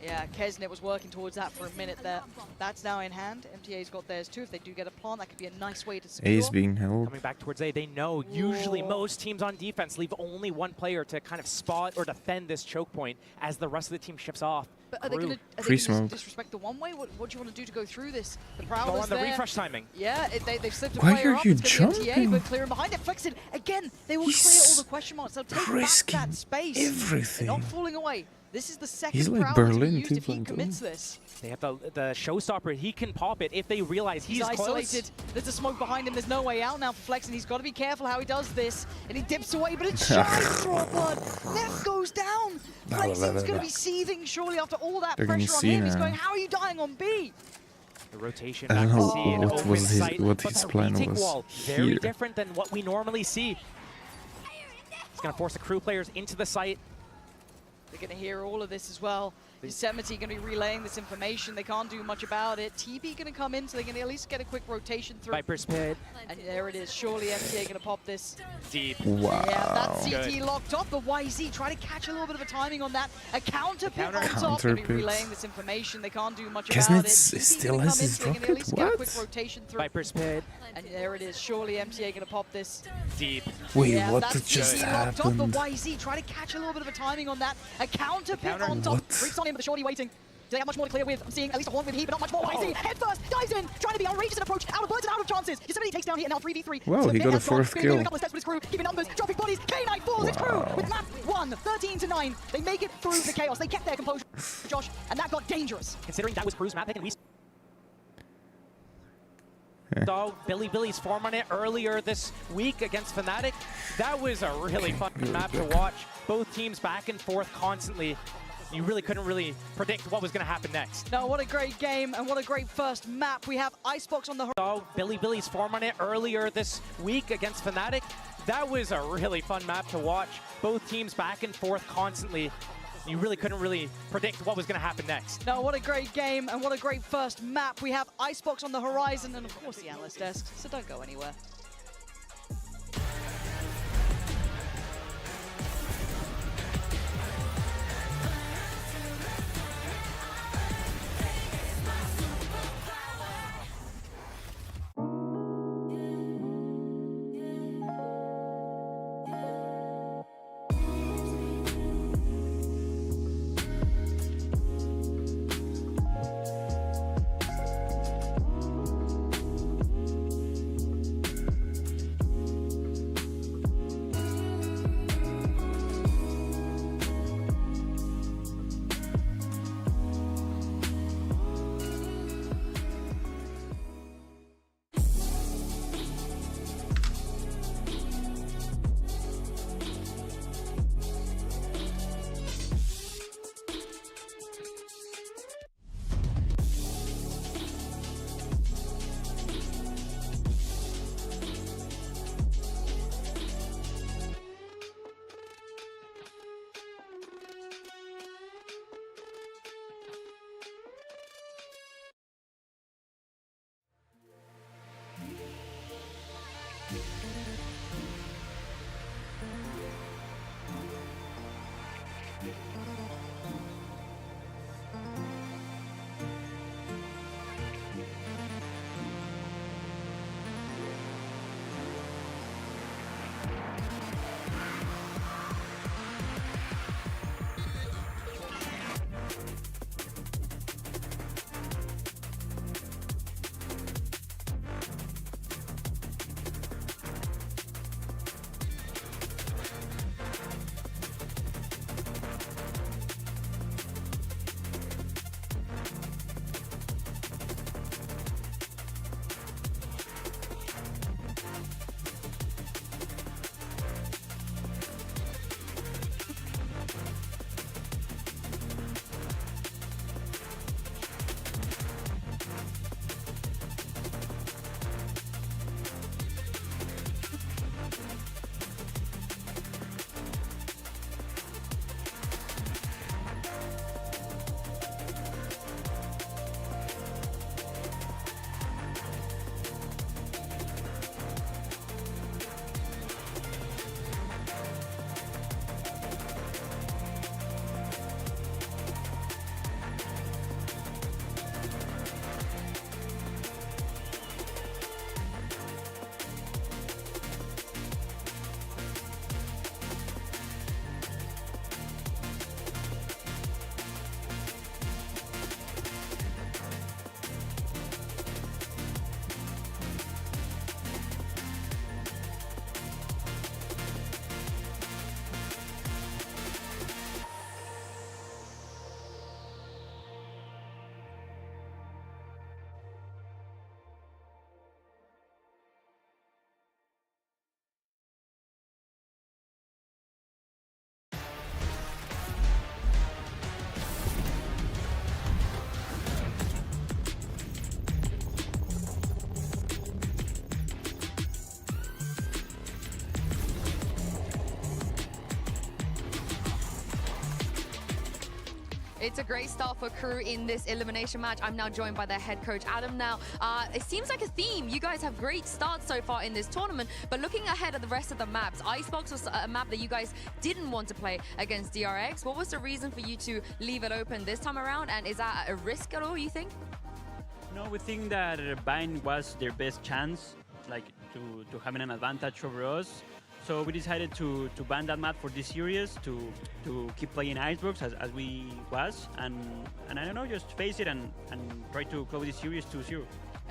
Yeah, Kesnet was working towards that for a minute there. That's now in hand. MTA's got theirs too. If they do get a plant, that could be a nice way to secure. A is being held. Coming back towards A, they know usually most teams on defense leave only one player to kind of spot or defend this choke point as the rest of the team shifts off. But are they going Free to smoke. disrespect the one way? What do you want to do to go through this? The Go Prowler's on the there. refresh timing. Yeah, they've slipped a Why player are up. you It's gonna be MTA, jumping? but clearing behind it. Flexin, again, they will clear all the question marks. They'll take back risking that space. everything. They're not falling away. This is the second He's like Prowler to be Berlin used if he 2.0. commits this. They have the Showstopper. He can pop it if they realize he's isolated. close. There's a smoke behind him. There's no way out now for Flexin. He's got to be careful how he does this. And he dips away, but it's shy. Draw blood. Neff goes down. Flexin's going to be seething surely after all that They're gonna pressure on see him. He's now. going, how are you dying on B? The rotation I back don't to know C and what open was his- sight, what but his the plan retake was wall, very here. different than what we normally see. It's going to force the crew players into the site. They're going to hear all of this as well. Yosemite going to be relaying this information. They can't do much about it. TP going to come in, so they can at least get a quick rotation through. Viper's pit. And there it is. Surely MTA going to pop this. Deep. Wow. Yeah, that's Good. CT locked off, but YZ try to catch a little bit of a timing on that. A counter pit counter. on top. Counter Going to be pit. relaying this information. They can't do much Kesnet about it. still TP has gonna his come in, so they can at rocket? least get a quick What? rotation through. Viper's pit. And there it is. Surely MTA going to pop this. Deep. Wait, Yeah, what that's just CT locked off, but happened? YZ try to catch a little bit of a timing on that. A counter pit counter. on top. What? Freaks on him, but the shorty waiting. Do they have much more to clear with? I'm seeing at least a one with heat, but not much more. YZ head first, dives in, trying to be outrageous in approach, out of birds and out of chances. Yosemite takes down here, now 3v3. Wow, So he mid got a has gone, fourth gonna do kill. a couple of steps with his crew, giving numbers, dropping bodies. K-Knight falls, it's crew with map 1, 13-9. They make it through the chaos. They kept their composure, Josh, and that got dangerous. Considering that was crew's map pick and we saw Billy's form on it earlier this week against Fnatic. That was a really fun map to watch. Both teams back and forth constantly. You really couldn't predict what was going to happen next. No, what a great game and what a great first map. We have Icebox on the horizon. Saw Billy's form on it earlier this week against Fnatic. That was a really fun map to watch. Both teams back and forth constantly. You really couldn't predict what was going to happen next. No, what a great game and what a great first map. We have Icebox on the horizon and of course the analyst desk, so don't go anywhere. It's a great start for Crew in this elimination match. I'm now joined by their head coach, Adam. Now, it seems like a theme. You guys have great starts so far in this tournament, but looking ahead at the rest of the maps, Icebox was a map that you guys didn't want to play against DRX. What was the reason for you to leave it open this time around, and is that a risk at all, you think? No, we think that Bind was their best chance, like to having an advantage over us. So we decided to ban that map for this series, to keep playing Icebox as we was, and I don't know, just face it and try to close this series 2-0.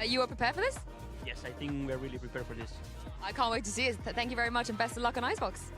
You are prepared for this? Yes, I think we're really prepared for this. I can't wait to see it. Thank you very much, and best of luck on Icebox.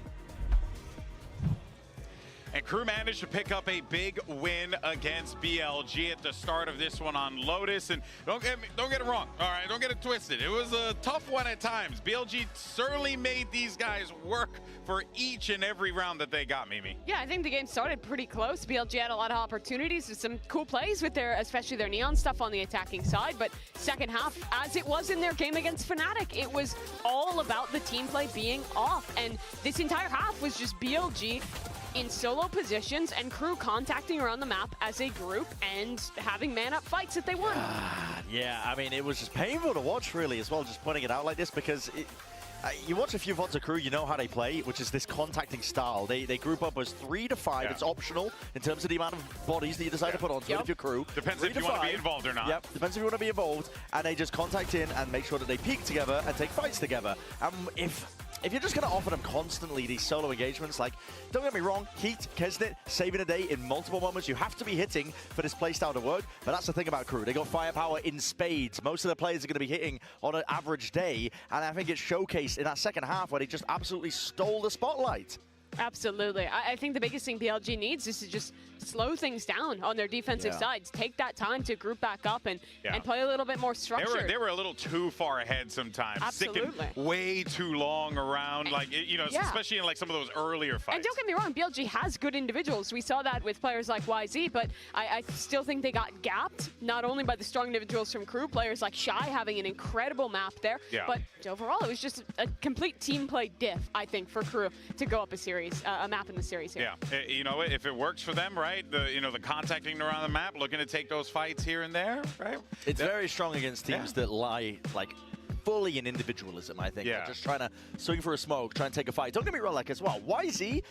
And Crew managed to pick up a big win against BLG at the start of this one on Lotus. And don't get it wrong, all right? Don't get it twisted. It was a tough one at times. BLG certainly made these guys work for each and every round that they got, Mimi. Yeah, I think the game started pretty close. BLG had a lot of opportunities with some cool plays with especially their neon stuff on the attacking side. But second half, as it was in their game against Fnatic, it was all about the team play being off. And this entire half was just BLG in solo positions and Crew contacting around the map as a group and having man-up fights that they won. Yeah, I mean, it was just painful to watch, really, as well, just pointing it out like this, because you watch a few VODs of Crew, you know how they play, which is this contacting style. They group up as 3 to 5. Yeah. It's optional in terms of the amount of bodies that you decide to put onto it if you're Crew. Depends if you want to be involved or not. Yep, depends if you want to be involved. And they just contact in and make sure that they peak together and take fights together. If you're just going to offer them constantly these solo engagements, like, don't get me wrong, Heat, Kesnet, saving a day in multiple moments, you have to be hitting for this playstyle to work, but that's the thing about Crew. They got firepower in spades. Most of the players are going to be hitting on an average day, and I think it's showcased in that second half where they just absolutely stole the spotlight. Absolutely. I think the biggest thing BLG needs is to just slow things down on their defensive sides. Take that time to group back up and play a little bit more structured. They were a little too far ahead sometimes. Absolutely. Sticking way too long around, especially in like some of those earlier fights. And don't get me wrong, BLG has good individuals. We saw that with players like YZ, but I still think they got gapped, not only by the strong individuals from Crew, players like Shy having an incredible map there, but overall it was just a complete team play diff, I think, for Crew to go up a series. A map in the series here. Yeah, you know, if it works for them, right? The contacting around the map, looking to take those fights here and there, right? It's very strong against teams that lie like fully in individualism, I think. Yeah. Just trying to swing for a smoke, try and take a fight. Don't get me wrong, like as well. YZ,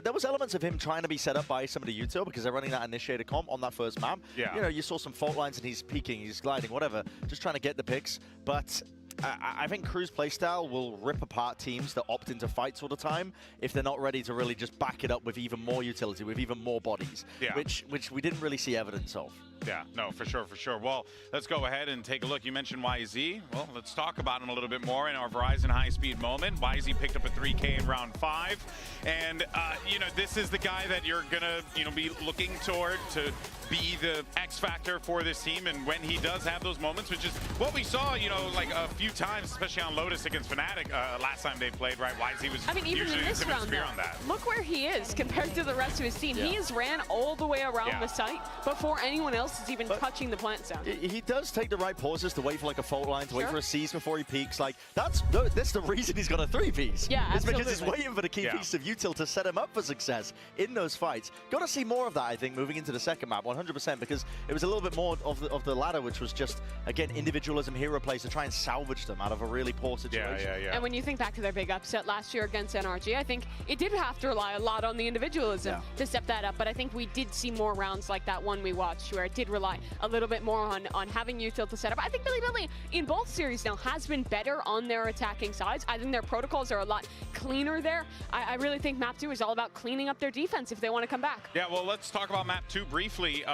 there was elements of him trying to be set up by somebody util because they're running that initiator comp on that first map. Yeah. You know, you saw some fault lines and he's peeking, he's gliding, whatever, just trying to get the picks. But I think Crew's playstyle will rip apart teams that opt into fights all the time if they're not ready to really just back it up with even more utility, with even more bodies, which we didn't really see evidence of. Yeah, no, for sure, for sure. Well, let's go ahead and take a look. You mentioned YZ. Well, let's talk about him a little bit more in our Verizon high-speed moment. YZ picked up a 3K in round 5. And, you know, this is the guy that you're going to, be looking toward to be the X factor for this team. And when he does have those moments, which is what we saw, like a few times, especially on Lotus against Fnatic last time they played, right? YZ was even in this round, on that. Look where he is compared to the rest of his team. He has ran all the way around the site before anyone else is even touching the plant zone. He does take the right pauses to wait for like a fault line, to wait for a seize before he peaks. Like that's the reason he's got a 3-piece. Yeah, it's absolutely. because he's waiting for the key piece of util to set him up for success in those fights. Got to see more of that, I think, moving into the second map, 100%, because it was a little bit more of the ladder, which was just, again, individualism, hero plays to try and salvage them out of a really poor situation. And when you think back to their big upset last year against NRG, I think it did have to rely a lot on the individualism to step that up. But I think we did see more rounds like that one we watched where it did rely a little bit more on having util to set up. I think Bilibili in both series now has been better on their attacking sides. I think their protocols are a lot cleaner there. I really think map 2 is all about cleaning up their defense if they want to come back. Yeah, well, let's talk about map 2 briefly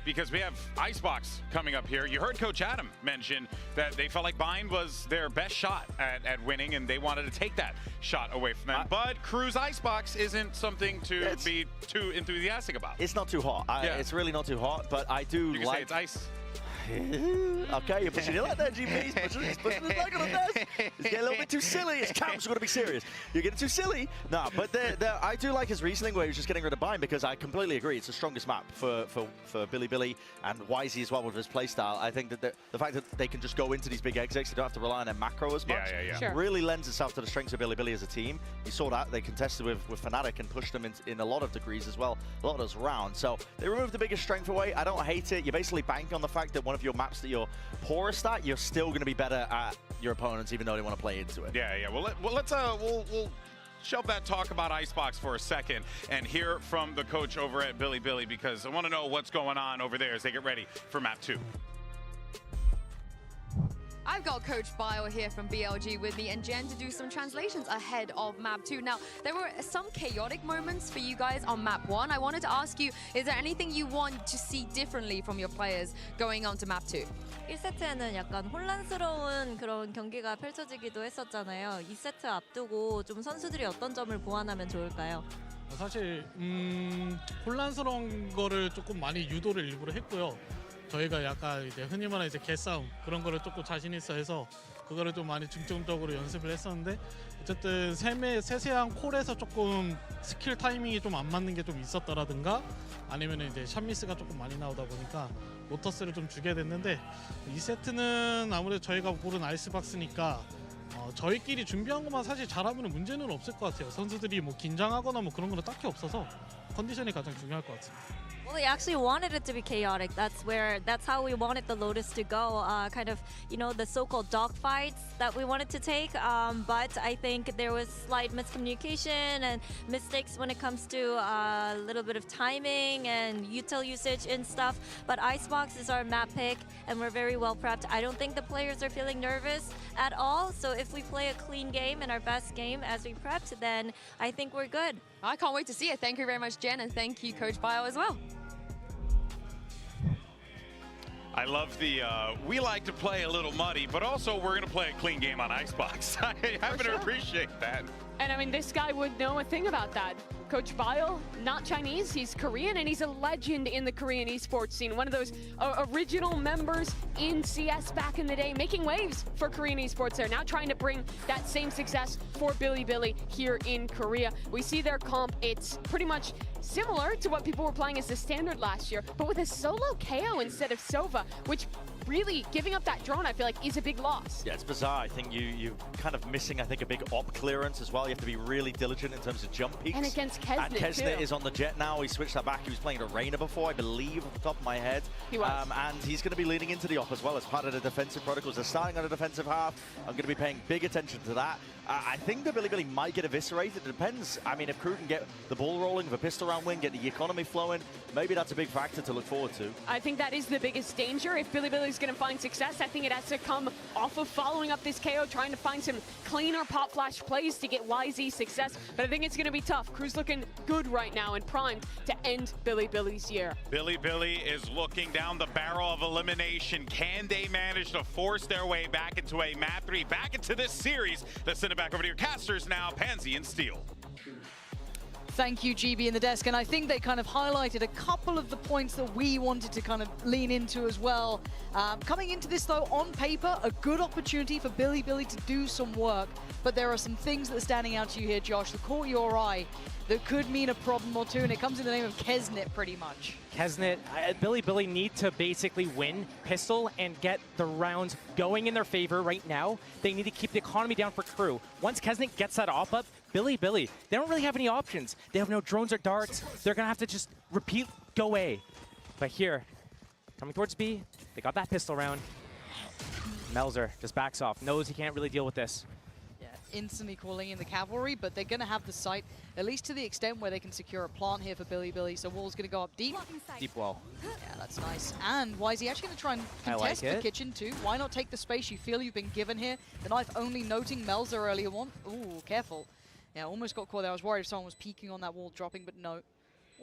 because we have Icebox coming up here. You heard Coach Adam mention that they felt like Bind was their best shot at winning, and they wanted to take that shot away from them. But Crew's Icebox isn't something to be too enthusiastic about. It's not too hot. It's really not too hot, but I do you can say it's ice. Okay, you're pushing it like that, GB. He's pushing it like on the desk. It's getting a little bit too silly. His camps are going to be serious. You're getting too silly. No, but I do like his reasoning where he was just getting rid of Bind, because I completely agree. It's the strongest map for Bilibili and Wisey as well with his playstyle. I think that the fact that they can just go into these big exits, they don't have to rely on their macro as much, Sure. really lends itself to the strengths of Bilibili as a team. You saw that. They contested with Fnatic and pushed them in a lot of degrees as well, a lot of those rounds. So they removed the biggest strength away. I don't hate it. You basically bank on the fact that one of your maps that you're poorest at, you're still going to be better at your opponents, even though they want to play into it. Yeah. Well, we'll shelve that talk about Icebox for a second and hear from the coach over at Bilibili, because I want to know what's going on over there as they get ready for map 2. I've got Coach Bio here from BLG with me and Jen to do some translations ahead of map 2. Now, there were some chaotic moments for you guys on map 1. I wanted to ask you, is there anything you want to see differently from your players going on to map 2? 1세트에는 약간 혼란스러운 그런 경기가 펼쳐지기도 했었잖아요. 2세트 앞두고 좀 선수들이 어떤 점을 보완하면 좋을까요? 사실 혼란스러운 거를 조금 많이 유도를 일부러 했고요. 저희가 약간 이제 흔히 말하는 이제 개싸움 그런 거를 조금 자신 있어 해서 그거를 좀 많이 중점적으로 연습을 했었는데, 어쨌든 세세한 콜에서 조금 스킬 타이밍이 좀 안 맞는 게 좀 있었다라든가 아니면 이제 샷미스가 조금 많이 나오다 보니까 로터스를 좀 주게 됐는데, 2세트는 아무래도 저희가 고른 아이스박스니까 저희끼리 준비한 것만 사실 잘하면 문제는 없을 것 같아요. 선수들이 뭐 긴장하거나 뭐 그런 건 딱히 없어서 컨디션이 가장 중요할 것 같습니다. Well, they actually wanted it to be chaotic. That's how we wanted the Lotus to go. Kind of, the so-called dogfights that we wanted to take. But I think there was slight miscommunication and mistakes when it comes to a little bit of timing and util usage and stuff. But Icebox is our map pick, and we're very well prepped. I don't think the players are feeling nervous at all. So if we play a clean game and our best game as we prepped, then I think we're good. I can't wait to see it. Thank you very much, Jen, and thank you, Coach Bio, as well. I love we like to play a little muddy, but also we're going to play a clean game on Icebox. I happen to appreciate that. And I mean, this guy would know a thing about that. Coach Bio, not Chinese, he's Korean, and he's a legend in the Korean esports scene. One of those original members in CS back in the day, making waves for Korean esports. They're now trying to bring that same success for Bilibili here in Korea. We see their comp, it's pretty much similar to what people were playing as the standard last year, but with a solo KO instead of Sova, which really giving up that drone, I feel like, is a big loss. Yeah, it's bizarre. I think you're kind of missing, I think, a big op clearance as well. You have to be really diligent in terms of jump peaks. And against Kesnet, and Kesnet too. is on the jet now. He switched that back. He was playing Arena before, I believe, off the top of my head. He was. And he's going to be leaning into the op as well as part of the defensive protocols. They're starting on the defensive half. I'm going to be paying big attention to that. I think the Bilibili might get eviscerated. It depends. I mean, if Crew can get the ball rolling with a pistol round win, get the economy flowing, maybe that's a big factor to look forward to. I think that is the biggest danger. If Bilibili's going to find success, I think it has to come off of following up this KO, trying to find some cleaner pop flash plays to get YZ success. But I think it's going to be tough. Crew's looking good right now and primed to end Bilibili's year. Bilibili is looking down the barrel of elimination. Can they manage to force their way back into a map 3, back into this series? Let's send it back over to your casters now, Pansy and Steel. Thank you, GB in the desk, and I think they kind of highlighted a couple of the points that we wanted to kind of lean into as well. Coming into this, though, on paper, a good opportunity for Bilibili to do some work, but there are some things that are standing out to you here, Josh, that caught your eye that could mean a problem or two, and it comes in the name of Kesnet, pretty much. Kesnet, Bilibili need to basically win pistol and get the rounds going in their favor right now. They need to keep the economy down for Crew. Once Kesnet gets that op up, Bilibili, they don't really have any options. They have no drones or darts. They're going to have to just repeat, go A. But here, coming towards B, they got that pistol round. Melzer just backs off, knows he can't really deal with this. Instantly calling in the cavalry, but they're going to have the site, at least to the extent where they can secure a plant here for Bilibili. So wall's going to go up deep. Deep wall. Yeah, that's nice. And why is he actually going to try and contest the kitchen too? Why not take the space you feel you've been given here? The knife only noting Melzer earlier on. Ooh, careful. Yeah, almost got caught there. I was worried if someone was peeking on that wall, dropping, but no.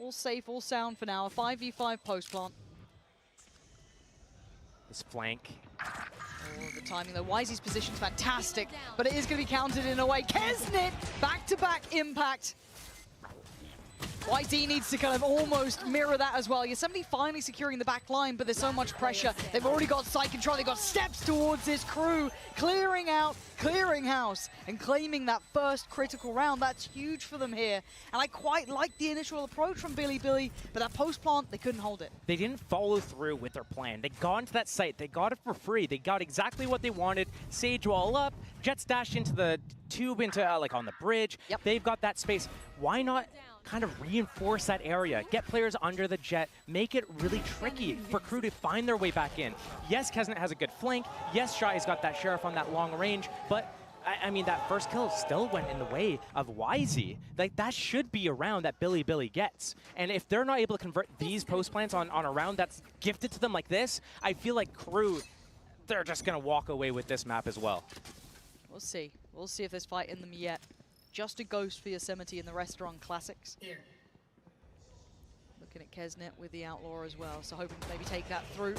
All safe, all sound for now. A 5v5 post plant. This flank. Oh, the timing though. Wisey's position's fantastic, but it is going to be countered in a way. Kesnet, back-to-back impact. YZ needs to kind of almost mirror that as well. Yosemite finally securing the back line, but there's so much pressure. They've already got side control. They've got steps towards this crew, clearing out, clearing house, and claiming that first critical round. That's huge for them here. And I quite like the initial approach from Billy, but that post plant, they couldn't hold it. They didn't follow through with their plan. They got into that site. They got it for free. They got exactly what they wanted. Sage wall up, Jets dash into the tube, into like on the bridge. Yep. They've got that space. Why not kind of reinforce that area, get players under the Jet, make it really tricky for crew to find their way back in. Yes, Kesnet has a good flank. Yes, Shy's got that Sheriff on that long range, but I mean, that first kill still went in the way of YZ. Like, that should be a round that Billy gets. And if they're not able to convert these post plants on a round that's gifted to them like this, I feel like crew, they're just going to walk away with this map as well. We'll see. We'll see if there's fight in them yet. Just a ghost for Yosemite in the Restaurant Classics. Looking at Kesnet with the Outlaw as well, so hoping to maybe take that through.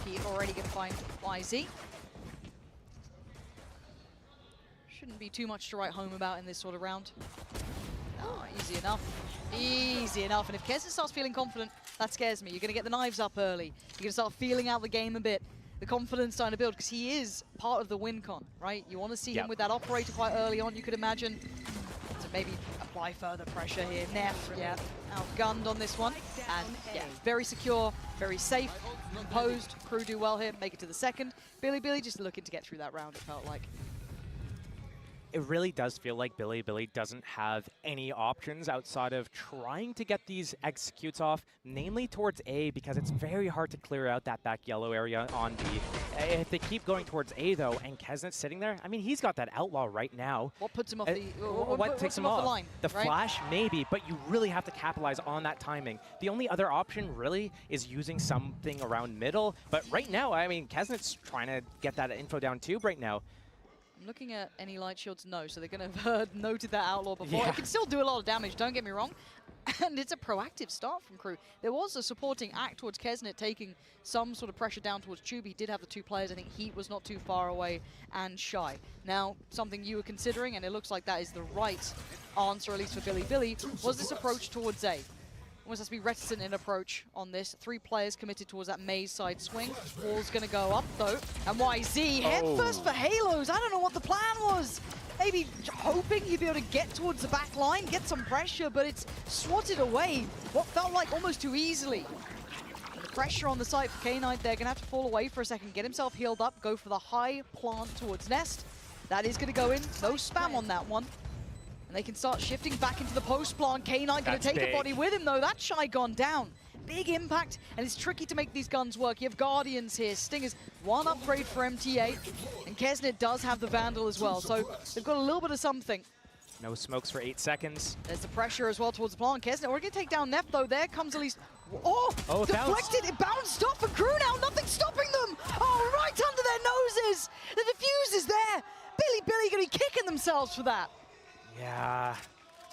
He's already going to find YZ. Shouldn't be too much to write home about in this sort of round. Oh, easy enough. Easy enough. And if Kesnet starts feeling confident, that scares me. You're going to get the knives up early. You're going to start feeling out the game a bit. The confidence starting to build, because he is part of the win con, right? You want to see him with that operator quite early on, you could imagine, to maybe apply further pressure here. Neff, yeah, outgunned on this one. And yeah, very secure, very safe, composed. Crew do well here, make it to the second. Billy just looking to get through that round, it felt like. It really does feel like Billy doesn't have any options outside of trying to get these executes off, namely towards A, because it's very hard to clear out that back yellow area on B. If they keep going towards A, though, and Kesnet's sitting there, I mean, he's got that Outlaw right now. What puts him off the... What takes him off? The line, the right? flash, maybe, but you really have to capitalize on that timing. The only other option, really, is using something around middle, but right now, I mean, Kesnet's trying to get that info down tube right now. I'm looking at any light shields, no, so they're going to have noted that Outlaw before. Yeah. It can still do a lot of damage, don't get me wrong. And it's a proactive start from crew. There was a supporting act towards Kesnet, taking some sort of pressure down towards Tube. He did have the two players. I think Heat was not too far away, and Shy. Now, something you were considering, and it looks like that is the right answer, at least for Billy, was this approach towards A. Almost has to be reticent in approach on this. 3 players committed towards that maze side swing. Wall's going to go up, though. And YZ, head first for Halos. I don't know what the plan was. Maybe hoping he'd be able to get towards the back line, get some pressure, but it's swatted away. What felt like almost too easily. And the pressure on the site for K9, they're going to have to fall away for a second, get himself healed up, go for the high plant towards Nest. That is going to go in. No spam on that one. And they can start shifting back into the post plant. K9 going to take a body with him, though. That Shy gone down. Big impact, and it's tricky to make these guns work. You have Guardians here. Stingers, 1 upgrade for MTA, and Kesnet does have the Vandal as well, so they've got a little bit of something. No smokes for 8 seconds. There's the pressure as well towards the plant. Kesnet, we're going to take down Neff, though. There comes at least... Oh, deflected. It bounced off for crew now. Nothing stopping them. Oh, right under their noses. The defuse is there. Billy going to be kicking themselves for that. Yeah,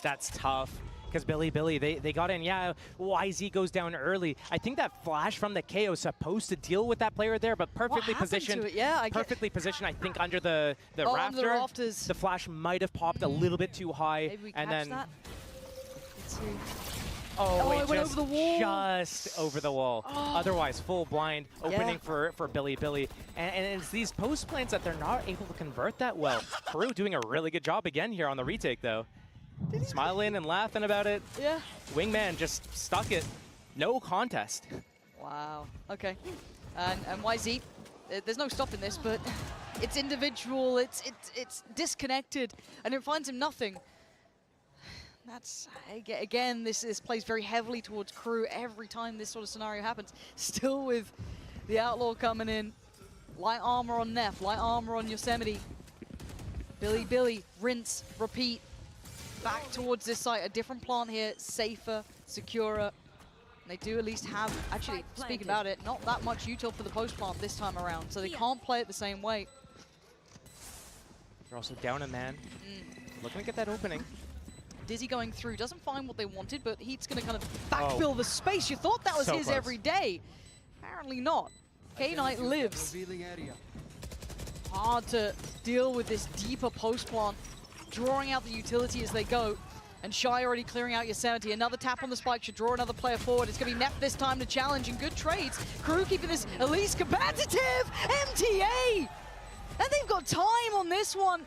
that's tough. Because Billy, they got in. Yeah, YZ goes down early. I think that flash from the KO is supposed to deal with that player there, but perfectly positioned. Yeah, perfectly positioned, I think, under the rafter. Under the rafters. The flash might have popped a little bit too high. Maybe we and catch then that. Let's see. Oh, it went over the wall. Just over the wall. Oh. Otherwise, full blind opening for Billy. And it's these post plants that they're not able to convert that well. Crew doing a really good job again here on the retake, though. Smiling and laughing about it. Yeah. Wingman just stuck it. No contest. Wow. Okay. And YZ, there's no stopping this, but it's individual. It's disconnected, and it finds him nothing. That's, again, this plays very heavily towards crew every time this sort of scenario happens. Still with the Outlaw coming in. Light armor on Neff, light armor on Yosemite. Billy, rinse, repeat. Back towards this site, a different plant here, safer, securer. And they do at least have, actually, speaking about it, not that much util for the post plant this time around, so they can't play it the same way. They're also down a man. Looking to get that opening. Dizzy going through, doesn't find what they wanted, but Heat's going to kind of backfill the space. You thought that was his every day. Apparently not. K-Knight lives. Hard to deal with this deeper post plant, drawing out the utility as they go. And Shy already clearing out Yosemite. Another tap on the spike should draw another player forward. It's going to be Neff this time to challenge, and good trades. Crew keeping this at least competitive. MTA! And they've got time on this one.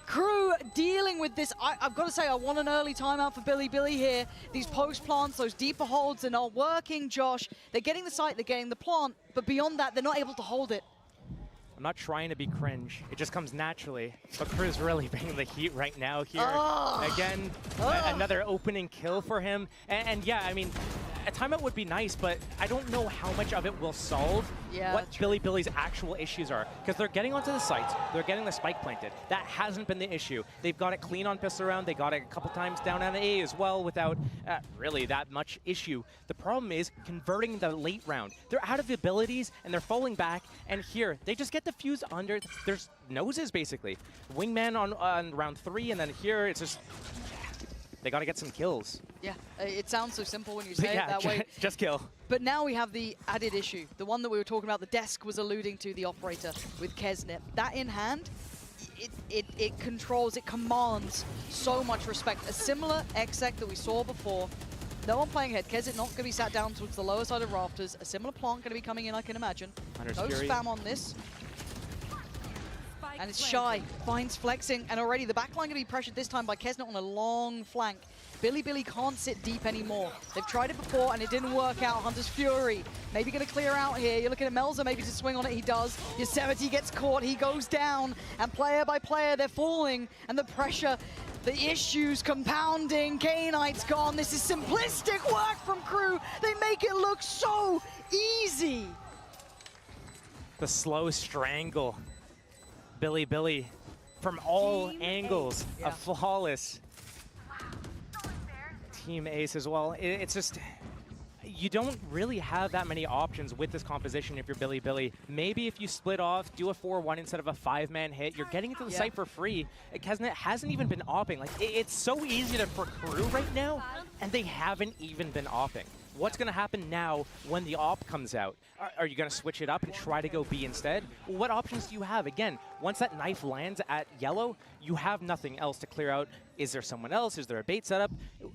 Crew dealing with this. I've got to say, I want an early timeout for Bilibili here. These post plants, those deeper holds are not working, Josh. They're getting the site, they're getting the plant, but beyond that, they're not able to hold it. I'm not trying to be cringe. It just comes naturally. But Crew's really bringing the heat right now here. Again, another opening kill for him. And yeah, I mean, a timeout would be nice, but I don't know how much of it will solve what Bilibili's actual issues are. Because they're getting onto the sites, they're getting the spike planted. That hasn't been the issue. They've got it clean on pistol round, they got it a couple times down on A as well without really that much issue. The problem is converting the late round. They're out of abilities and they're falling back, and here, they just get the fuse under their noses, basically. Wingman on round 3, and then here it's just, they got to get some kills. Yeah, it sounds so simple when you say it that way. Just kill. But now we have the added issue, the one that we were talking about, the desk was alluding to, the operator with Kesnit. That in hand, it controls, it commands so much respect. A similar exec that we saw before. No one playing ahead. Kesnit not going to be sat down towards the lower side of rafters. A similar plant going to be coming in, I can imagine. No spam on this. And it's Shy, finds flexing, and already the backline going to be pressured this time by Kesnit on a long flank. Bilibili can't sit deep anymore. They've tried it before and it didn't work out. Hunter's Fury maybe going to clear out here. You're looking at Melza maybe to swing on it. He does. Yosemite gets caught. He goes down. And player by player, they're falling. And the pressure, the issues compounding. K-Knight's gone. This is simplistic work from Crew. They make it look so easy. The slow strangle. Bilibili from all angles. A flawless team ace as well. It's just, you don't really have that many options with this composition if you're Bilibili. Maybe if you split off, do a 4-1 instead of a 5-man hit, you're getting into the site for free. Kesnit hasn't even been opping. Like, it's so easy for Crew right now, and they haven't even been opping. What's going to happen now when the op comes out? Are you going to switch it up and try to go B instead? Well, what options do you have? Again, once that knife lands at yellow, you have nothing else to clear out. Is there someone else? Is there a bait setup?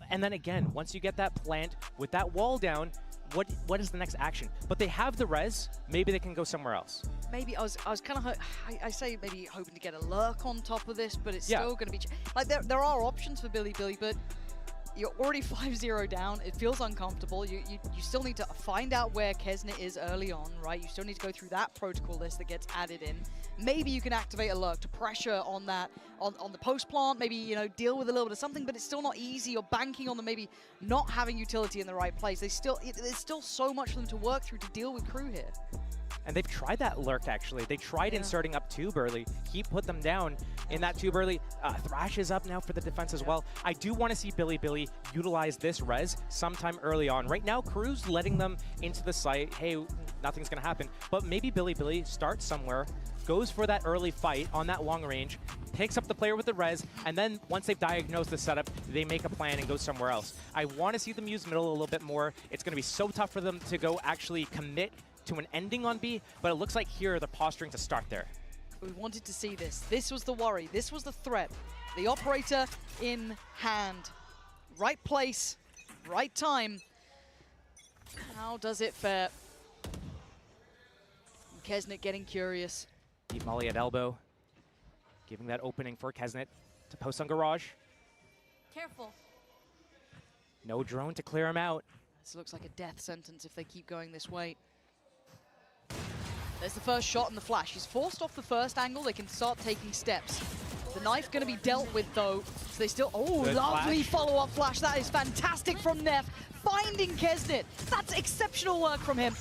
And then again, once you get that plant with that wall down, what is the next action? But they have the res. Maybe they can go somewhere else. Maybe I was kind of, I say maybe hoping to get a lurk on top of this, but it's still going to be, like there are options for Bilibili, but you're already 5-0 down. It feels uncomfortable. You still need to find out where Kesnit is early on, right? You still need to go through that protocol list that gets added in. Maybe you can activate a lurk to pressure on that, on the post plant, maybe, you know, deal with a little bit of something, but it's still not easy. You're banking on them maybe not having utility in the right place. There's still so much for them to work through to deal with Crew here. And they've tried that lurk, actually. They tried inserting up tube early. He put them down in that tube early. Thrash is up now for the defense as well. I do want to see Bilibili utilize this res sometime early on. Right now, Crew's letting them into the site. Hey, nothing's going to happen. But maybe Bilibili starts somewhere, goes for that early fight on that long range, picks up the player with the res, and then once they've diagnosed the setup, they make a plan and go somewhere else. I want to see them use middle a little bit more. It's going to be so tough for them to go actually commit to an ending on B, but it looks like here they're posturing to start there. We wanted to see this. This was the worry. This was the threat. The operator in hand. Right place, right time. How does it fare? Kesnit getting curious. Deep molly at elbow, giving that opening for Kesnit to post on Garage. Careful. No drone to clear him out. This looks like a death sentence if they keep going this way. There's the first shot and the flash. He's forced off the first angle. They can start taking steps. The knife going to be dealt with, though. So they still... Oh, good lovely follow-up flash. That is fantastic from Neff. Finding Kesnit. That's exceptional work from him.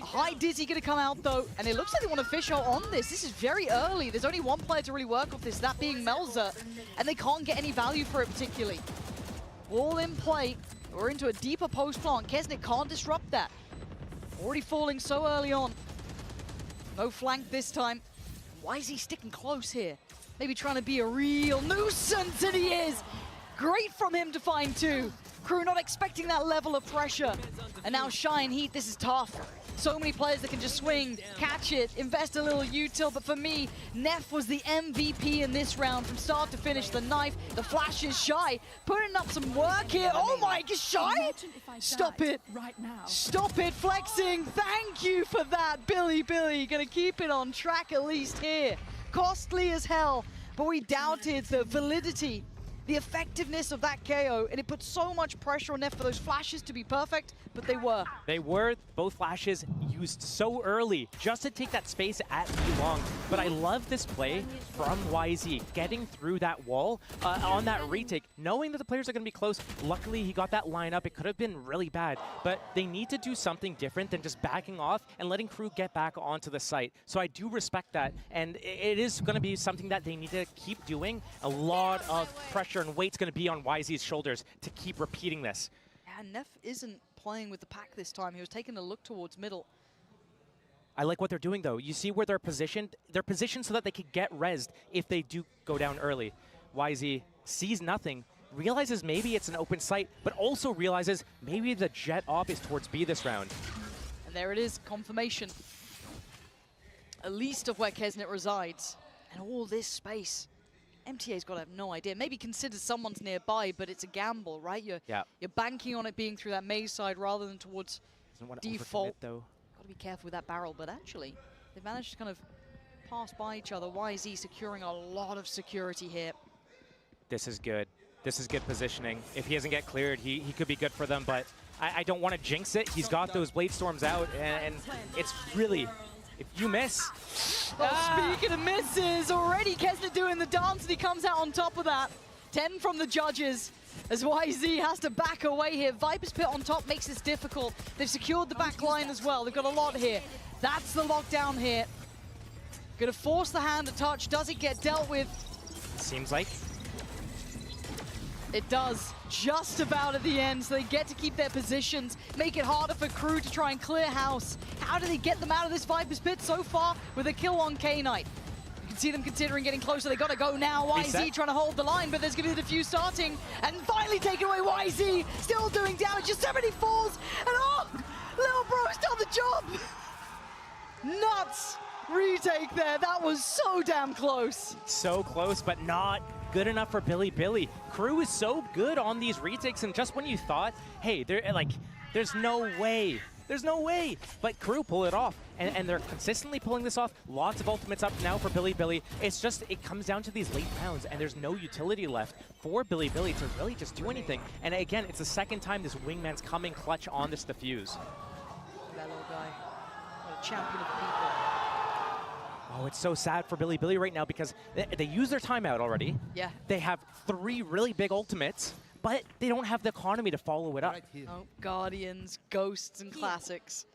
High Dizzy going to come out, though. And it looks like they want to fish out on this. This is very early. There's only one player to really work off this, that being Melza. And they can't get any value for it particularly. All in play. We're into a deeper post plant. Kesnit can't disrupt that. Already falling so early on. No flank this time. Why is he sticking close here? Maybe trying to be a real nuisance, and he is. Great from him to find two. Crew not expecting that level of pressure. And now Shine, Heat, this is tough. So many players that can just swing, catch it, invest a little util, but for me, Neff was the MVP in this round from start to finish. The knife, the flash is Shy, putting up some work here. Oh my gosh, Shy! Stop it. Stop it, flexing. Thank you for that, Billy. Gonna keep it on track at least here. Costly as hell, but we doubted the validity, the effectiveness of that KO, and it put so much pressure on Neff for those flashes to be perfect, but they were. They were, both flashes used so early just to take that space at B-Long. But I love this play from YZ, getting through that wall on that retake, knowing that the players are going to be close. Luckily, he got that line up. It could have been really bad, but they need to do something different than just backing off and letting Crew get back onto the site. So I do respect that, and it is going to be something that they need to keep doing. A lot of pressure and weight's going to be on YZ's shoulders to keep repeating this. Yeah, Neff isn't playing with the pack this time. He was taking a look towards middle. I like what they're doing, though. You see where they're positioned? They're positioned so that they could get rezzed if they do go down early. YZ sees nothing, realizes maybe it's an open site, but also realizes maybe the jet op is towards B this round. And there it is, confirmation. At least of where Kesnet resides. And all this space. MTA's got to have no idea. Maybe consider someone's nearby, but it's a gamble, right? You're banking on it being through that maze side rather than towards default. Though. Got to be careful with that barrel, but actually, they've managed to kind of pass by each other. YZ securing a lot of security here. This is good. This is good positioning. If he doesn't get cleared, he could be good for them, but I don't want to jinx it. He's got those Blade Storms out, and it's really... If you miss... Speaking of misses, already Kesnet doing the dance, and he comes out on top of that. 10 from the judges, as YZ has to back away here. Viper's Pit on top makes this difficult. They've secured the back line as well. They've got a lot here. That's the lockdown here. Gonna force the hand to touch. Does it get dealt with? Seems like. It does, just about at the end, so they get to keep their positions, make it harder for Crew to try and clear house. How do they get them out of this Viper's Pit so far with a kill on K-Knight? You can see them considering getting closer. They gotta go now. YZ trying to hold the line, but there's gonna be the defuse starting, and finally taken away. YZ still doing damage. Yosemite falls, and oh, little bro's done the job. Nuts retake there. That was so damn close. So close, but not good enough for Billy. Crew is so good on these retakes, and just when you thought, hey, there's no way. There's no way. But Crew pull it off, and they're consistently pulling this off. Lots of ultimates up now for Billy. It's just, it comes down to these late rounds, and there's no utility left for Billy to really just do anything. And again, it's the second time this wingman's coming clutch on this defuse. That little guy, what a champion of the people. Oh, it's so sad for Billy right now because they use their timeout already. Yeah. They have 3 really big ultimates, but they don't have the economy to follow it up. Oh, Guardians, Ghosts, and Classics.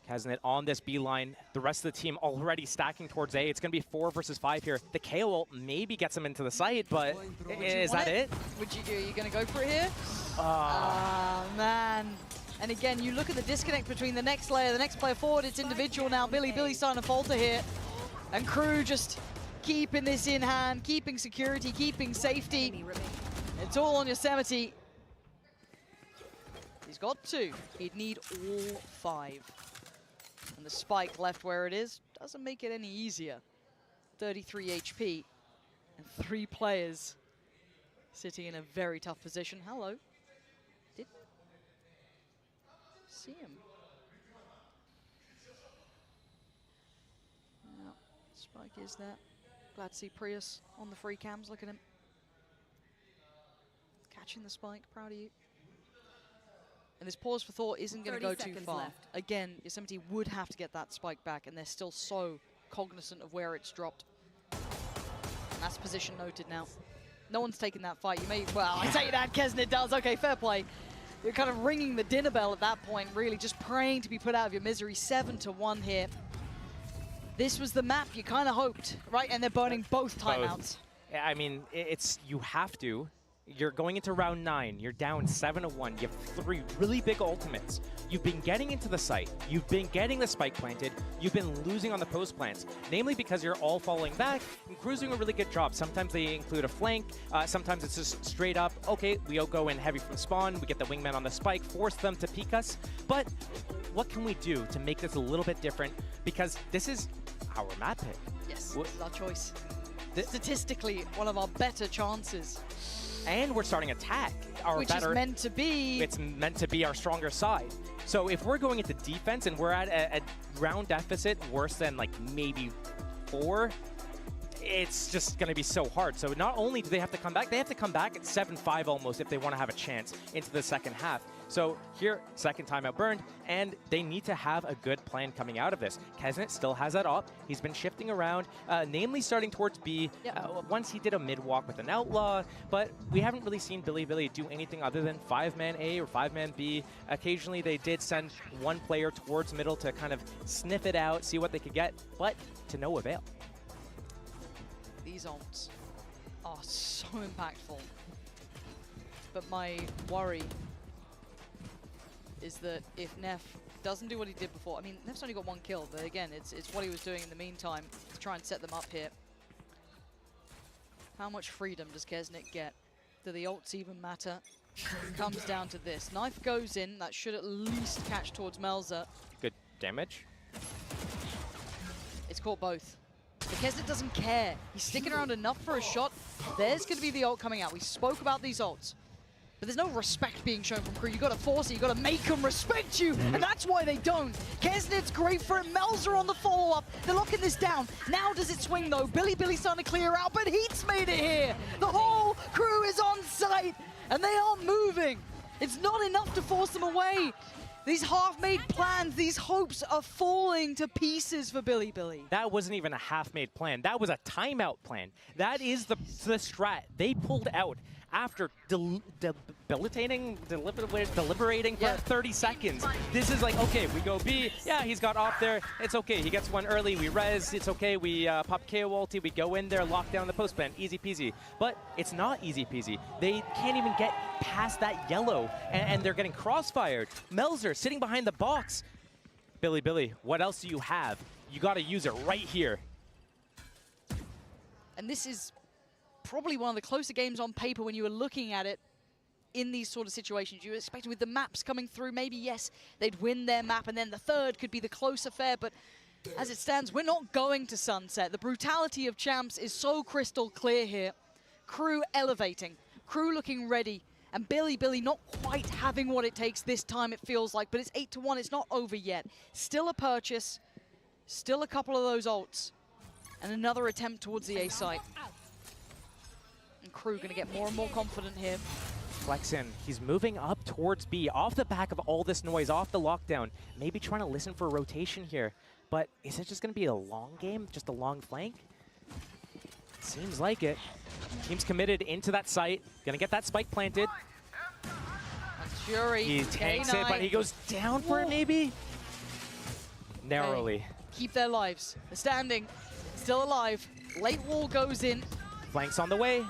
Kesnet on this B line. The rest of the team already stacking towards A. It's going to be 4 versus 5 here. The KO ult maybe gets them into the site, but is that it? Are you going to go for it here? Oh, man. And again, you look at the disconnect between the next player forward, it's individual now. Billy's starting to falter here. And Crew just keeping this in hand, keeping security, keeping safety. It's all on Yosemite. He's got 2. He'd need all 5. And the spike left where it is doesn't make it any easier. 33 HP and 3 players sitting in a very tough position. Hello. See him. No, Spike is there. Glad to see Prius on the free cams. Look at him. Catching the spike. Proud of you. And this pause for thought isn't going to go too far. Left. Again, Yosemite would have to get that spike back, and they're still so cognizant of where it's dropped. And that's position noted now. No one's taking that fight. You may, well, I say that, Kesnet does. Okay, fair play. You're kind of ringing the dinner bell at that point, really, just praying to be put out of your misery. 7-1 here. This was the map you kind of hoped, right? And they're burning both timeouts. Yeah, I mean, you have to. You're going into round 9. You're down 7-1. You have 3 really big ultimates. You've been getting into the site. You've been getting the spike planted. You've been losing on the post plants, namely because you're all falling back. And Crew's doing a really good job. Sometimes they include a flank. Sometimes it's just straight up, okay, we'll go in heavy from spawn. We get the wingman on the spike, force them to peek us. But what can we do to make this a little bit different? Because this is our map pick. Yes, this is our choice. Statistically, one of our better chances. And we're starting attack. Which is meant to be... It's meant to be our stronger side. So if we're going into defense and we're at a round deficit worse than like maybe 4, it's just going to be so hard. So not only do they have to come back, they have to come back at 7-5 almost if they want to have a chance into the second half. So here, second timeout burned, and they need to have a good plan coming out of this. Kesnet still has that up. He's been shifting around, namely starting towards B. Once he did a mid-walk with an outlaw, but we haven't really seen Billy do anything other than 5-man A or 5-man B. Occasionally, they did send one player towards middle to kind of sniff it out, see what they could get, but to no avail. These ults are so impactful. But my worry is that if Neff doesn't do what he did before, I mean, Neff's only got 1 kill, but again, it's what he was doing in the meantime to try and set them up here. How much freedom does Kesnet get? Do the ults even matter? It comes down to this. Knife goes in, that should at least catch towards Melzer. Good damage. It's caught both. But Kesnet doesn't care. He's sticking around enough for a shot. There's going to be the ult coming out. We spoke about these ults. But there's no respect being shown from Crew. You got to force it. You got to make them respect you, and that's why they don't. Kesnet's great for it. Melzer on the follow-up. They're locking this down. Now does it swing though? Billy's starting to clear out, but Heat's made it here. The whole crew is on site, and they aren't moving. It's not enough to force them away. These half-made plans, these hopes are falling to pieces for Billy. That wasn't even a half-made plan. That was a timeout plan. That is the strat they pulled out after deliberating for 30 seconds. This is like, okay, we go B. Yeah, he's got off there. It's okay. He gets one early. We res. It's okay. We pop KO ulti. We go in there, lock down the post plan. Easy peasy. But it's not easy peasy. They can't even get past that yellow, and they're getting crossfired. Melzer sitting behind the box. Billy, what else do you have? You got to use it right here. And this is probably one of the closer games on paper when you were looking at it in these sort of situations. You were expecting with the maps coming through, maybe, yes, they'd win their map, and then the third could be the close affair, but as it stands, we're not going to Sunset. The brutality of champs is so crystal clear here. Crew elevating, Crew looking ready, and Billy not quite having what it takes this time, it feels like, but it's 8-1, it's not over yet. Still a purchase, still a couple of those ults, and another attempt towards the A site. And Crew gonna get more and more confident here. Flexin, he's moving up towards B off the back of all this noise, off the lockdown. Maybe trying to listen for a rotation here. But is it just going to be a long game, just a long flank? Seems like it. Team's committed into that site. Going to get that spike planted. And Fury, he tanks it, but he goes down for it maybe? Narrowly. Hey, keep their lives. They're standing, still alive. Late wall goes in. Flanks on the way.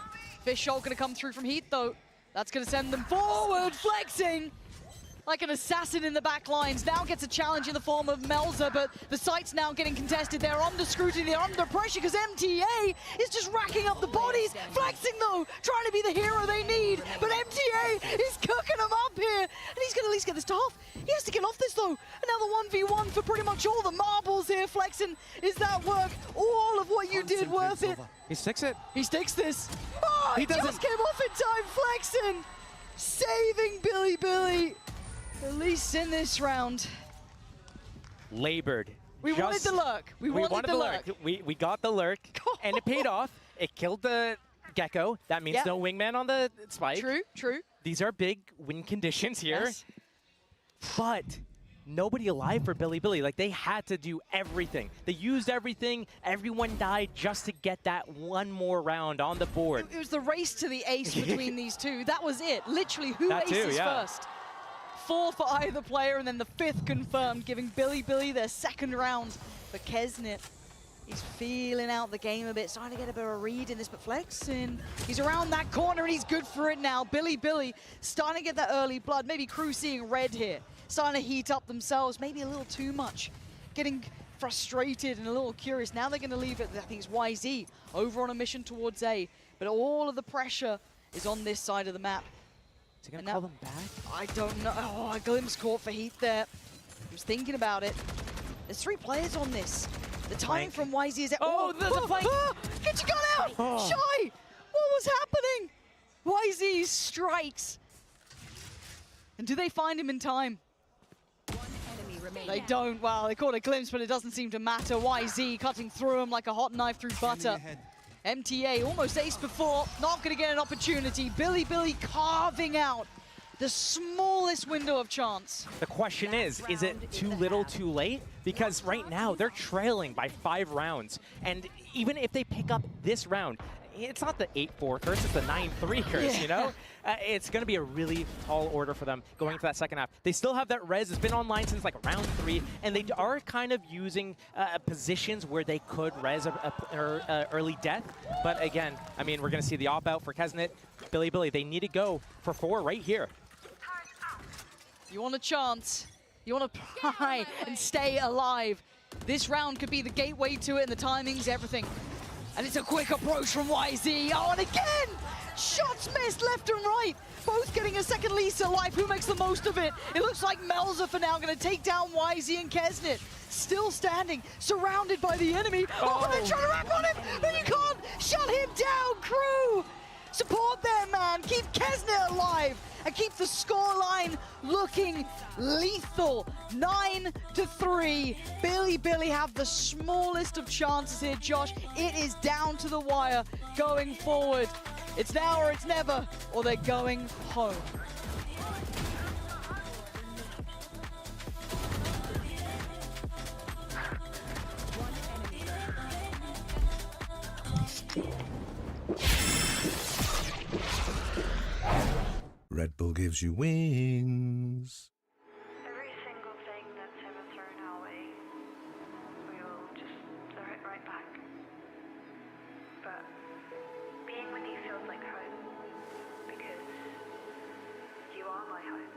Fishshot going to come through from Heat though. That's going to send them forward, flexing like an assassin in the back lines. Now gets a challenge in the form of Melzer, but the site's now getting contested. They're under scrutiny, they're under pressure because MTA is just racking up the bodies. Flexing though, trying to be the hero they need, but MTA is cooking them up here, and he's going to at least get this to half. He has to get off this though. Another 1v1 for pretty much all the marbles here. Flexing, is that work? All of what you did worth it? He sticks it. He sticks this. Oh, he just came off in time, Flexing, saving Billy. At least in this round. Labored. We wanted the lurk. We wanted the lurk. We got the lurk, and it paid off. It killed the Gecko. That means no wingman on the spike. True. These are big win conditions here. Yes. But nobody alive for Billy. Like, they had to do everything. They used everything. Everyone died just to get that one more round on the board. It was the race to the ace between these two. That was it. Literally, who aces first? 4 for either player, and then the 5th confirmed, giving Billy their second round for Kesnet. He's feeling out the game a bit, starting to get a bit of a read in this, but flexing. He's around that corner and he's good for it now. Billy starting to get that early blood. Maybe Crew seeing red here, starting to heat up themselves, maybe a little too much. Getting frustrated and a little curious. Now they're going to leave it, I think it's YZ, over on a mission towards A. But all of the pressure is on this side of the map. Is he going to call them back? I don't know. Oh, a glimpse caught for Heat there. He was thinking about it. There's 3 players on this. The timing from YZ is... Oh, the flank! Get your gun out! Oh. Shy! What was happening? YZ strikes. And do they find him in time? They don't. Wow, they caught a glimpse, but it doesn't seem to matter. YZ cutting through him like a hot knife through butter. MTA almost aced before, not going to get an opportunity. Billy carving out the smallest window of chance. The question is it too little too late? Because right now they're trailing by 5 rounds. And even if they pick up this round, it's not the 8-4 curse, it's the 9-3 curse, you know? It's going to be a really tall order for them going into that second half. They still have that res. It's been online since like round 3, and they are kind of using positions where they could res early death. But again, I mean, we're going to see the op-out for Kesnet. Billy, they need to go for 4 right here. You want a chance. You want to pry and stay alive. This round could be the gateway to it, and the timing's everything. And it's a quick approach from YZ. Oh, and again! Shots missed left and right. Both getting a second Lisa alive. Who makes the most of it? It looks like Melza for now going to take down YZ and Kesnet. Still standing, surrounded by the enemy. Oh, they're trying to wrap on him, but you can't shut him down, Crew! Support there, man. Keep Kesnet alive and keep the scoreline looking lethal. 9-3. Billy have the smallest of chances here, Josh. It is down to the wire going forward. It's now or it's never, or they're going home. Red Bull gives you wings. Every single thing that's ever thrown our way, we will just throw it right back. But being with you feels like home, because you are my home.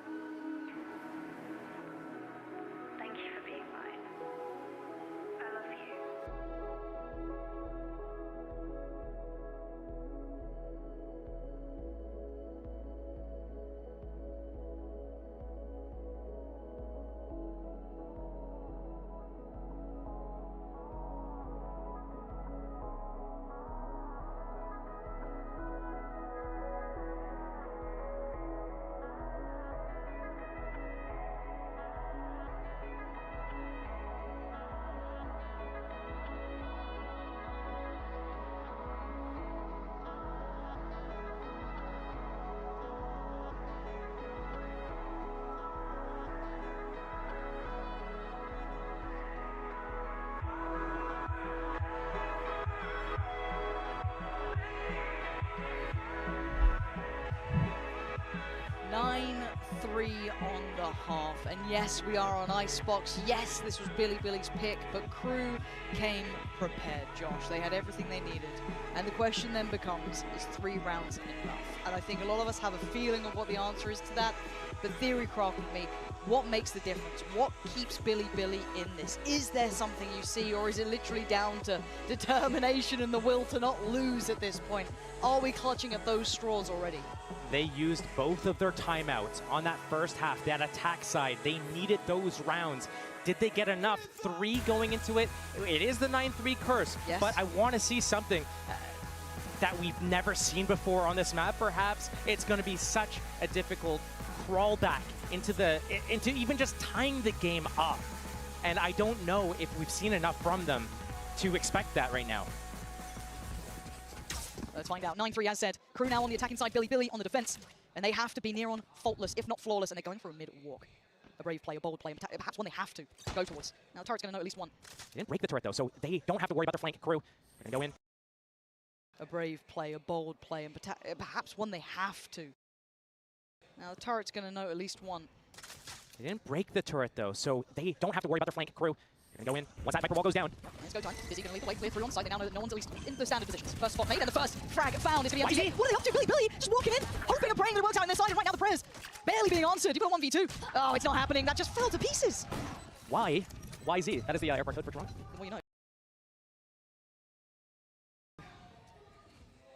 Thank you for being mine. I love you. 9-3 on the half, and yes, we are on Icebox. Yes, this was Billy's pick, but Crew came prepared, Josh. They had everything they needed, and the question then becomes, is 3 rounds enough? And I think a lot of us have a feeling of what the answer is to that, but theory craft with me, what makes the difference? What keeps Billy in this? Is there something you see, or is it literally down to determination and the will to not lose at this point? Are we clutching at those straws already? They used both of their timeouts on that first half. That attack side, they needed those rounds. Did they get enough? 3 going into it. It is the 9-3 curse, yes. But I want to see something that we've never seen before on this map, perhaps. It's going to be such a difficult crawl back into even just tying the game up. And I don't know if we've seen enough from them to expect that right now. Let's find out. 9-3 as said. Crew now on the attacking side, Billy on the defense. And they have to be near on faultless, if not flawless, and they're going for a mid-walk. A brave play, a bold play, perhaps one they have to go towards. Now the turret's going to know at least one. They didn't break the turret though, so they don't have to worry about their flank. Crew, they're going to go in. A brave play, a bold play, and perhaps one they have to. Now the turret's going to know at least one. They didn't break the turret though, so they don't have to worry about their flank. Crew, Gonna go in. Once that Viper wall goes down. Let's go time. Busy gonna lead the way clear through on site. They now know that no one's at least in the standard positions. First spot made and the first frag found is gonna be MTZ. What are they up to? Billy just walking in, hoping and praying that it works out on their side. And right now the prayers barely being answered. You've got 1v2. Oh, it's not happening. That just fell to pieces. Why? YZ. That is the airport code for Toronto. Well, you know.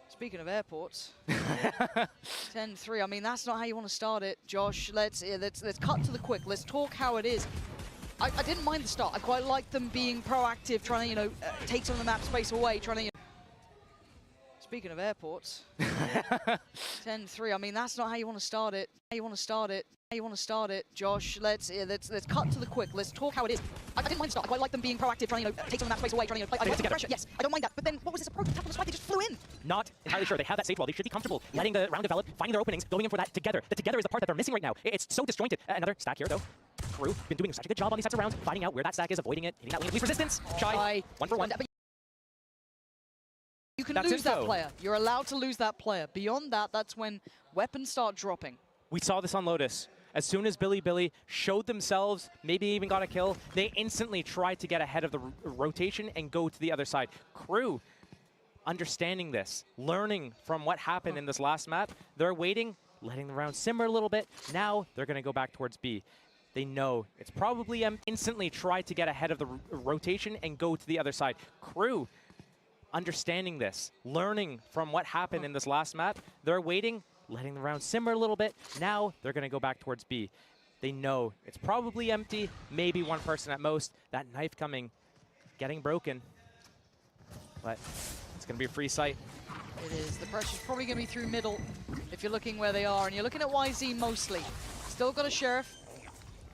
Speaking of airports, 10-3. I mean, that's not how you want to start it, Josh. Let's cut to the quick. Let's talk how it is. I didn't mind the start. I quite like them being proactive, trying to take some of the map space away, trying to. Speaking of airports, 10-3. I mean, that's not how you want to start it. How you want to start it. How you want to start it, Josh. Let's cut to the quick. Let's talk how it is. I didn't mind the start. I quite like them being proactive, trying to take some of the map space away, trying to play pressure. Yes, I don't mind that. But then what was this approach? Tap on the spike, they just flew in. Not entirely sure. They have that stage wall. They should be comfortable letting the round develop, finding their openings, going in for that together. The together is the part that they're missing right now. It's so disjointed. Another stack here, though. Crew been doing such a good job on these sets of rounds, finding out where that stack is, avoiding it, hitting that lane of least resistance. Shy, 1 for 1. You can lose that player. You're allowed to lose that player. Beyond that, that's when weapons start dropping. We saw this on Lotus. As soon as Billy showed themselves, maybe even got a kill, they instantly tried to get ahead of the rotation and go to the other side. Crew, understanding this, learning from what happened in this last map, they're waiting, letting the round simmer a little bit. Now they're going to go back towards B. They know it's probably instantly tried to get ahead of the rotation and go to the other side. Crew, understanding this, learning from what happened in this last map, they're waiting, letting the round simmer a little bit. Now they're going to go back towards B. They know it's probably empty, maybe one person at most. That knife coming, getting broken. But it's going to be a free sight. It is. The pressure's probably going to be through middle if you're looking where they are. And you're looking at YZ mostly. Still got a Sheriff.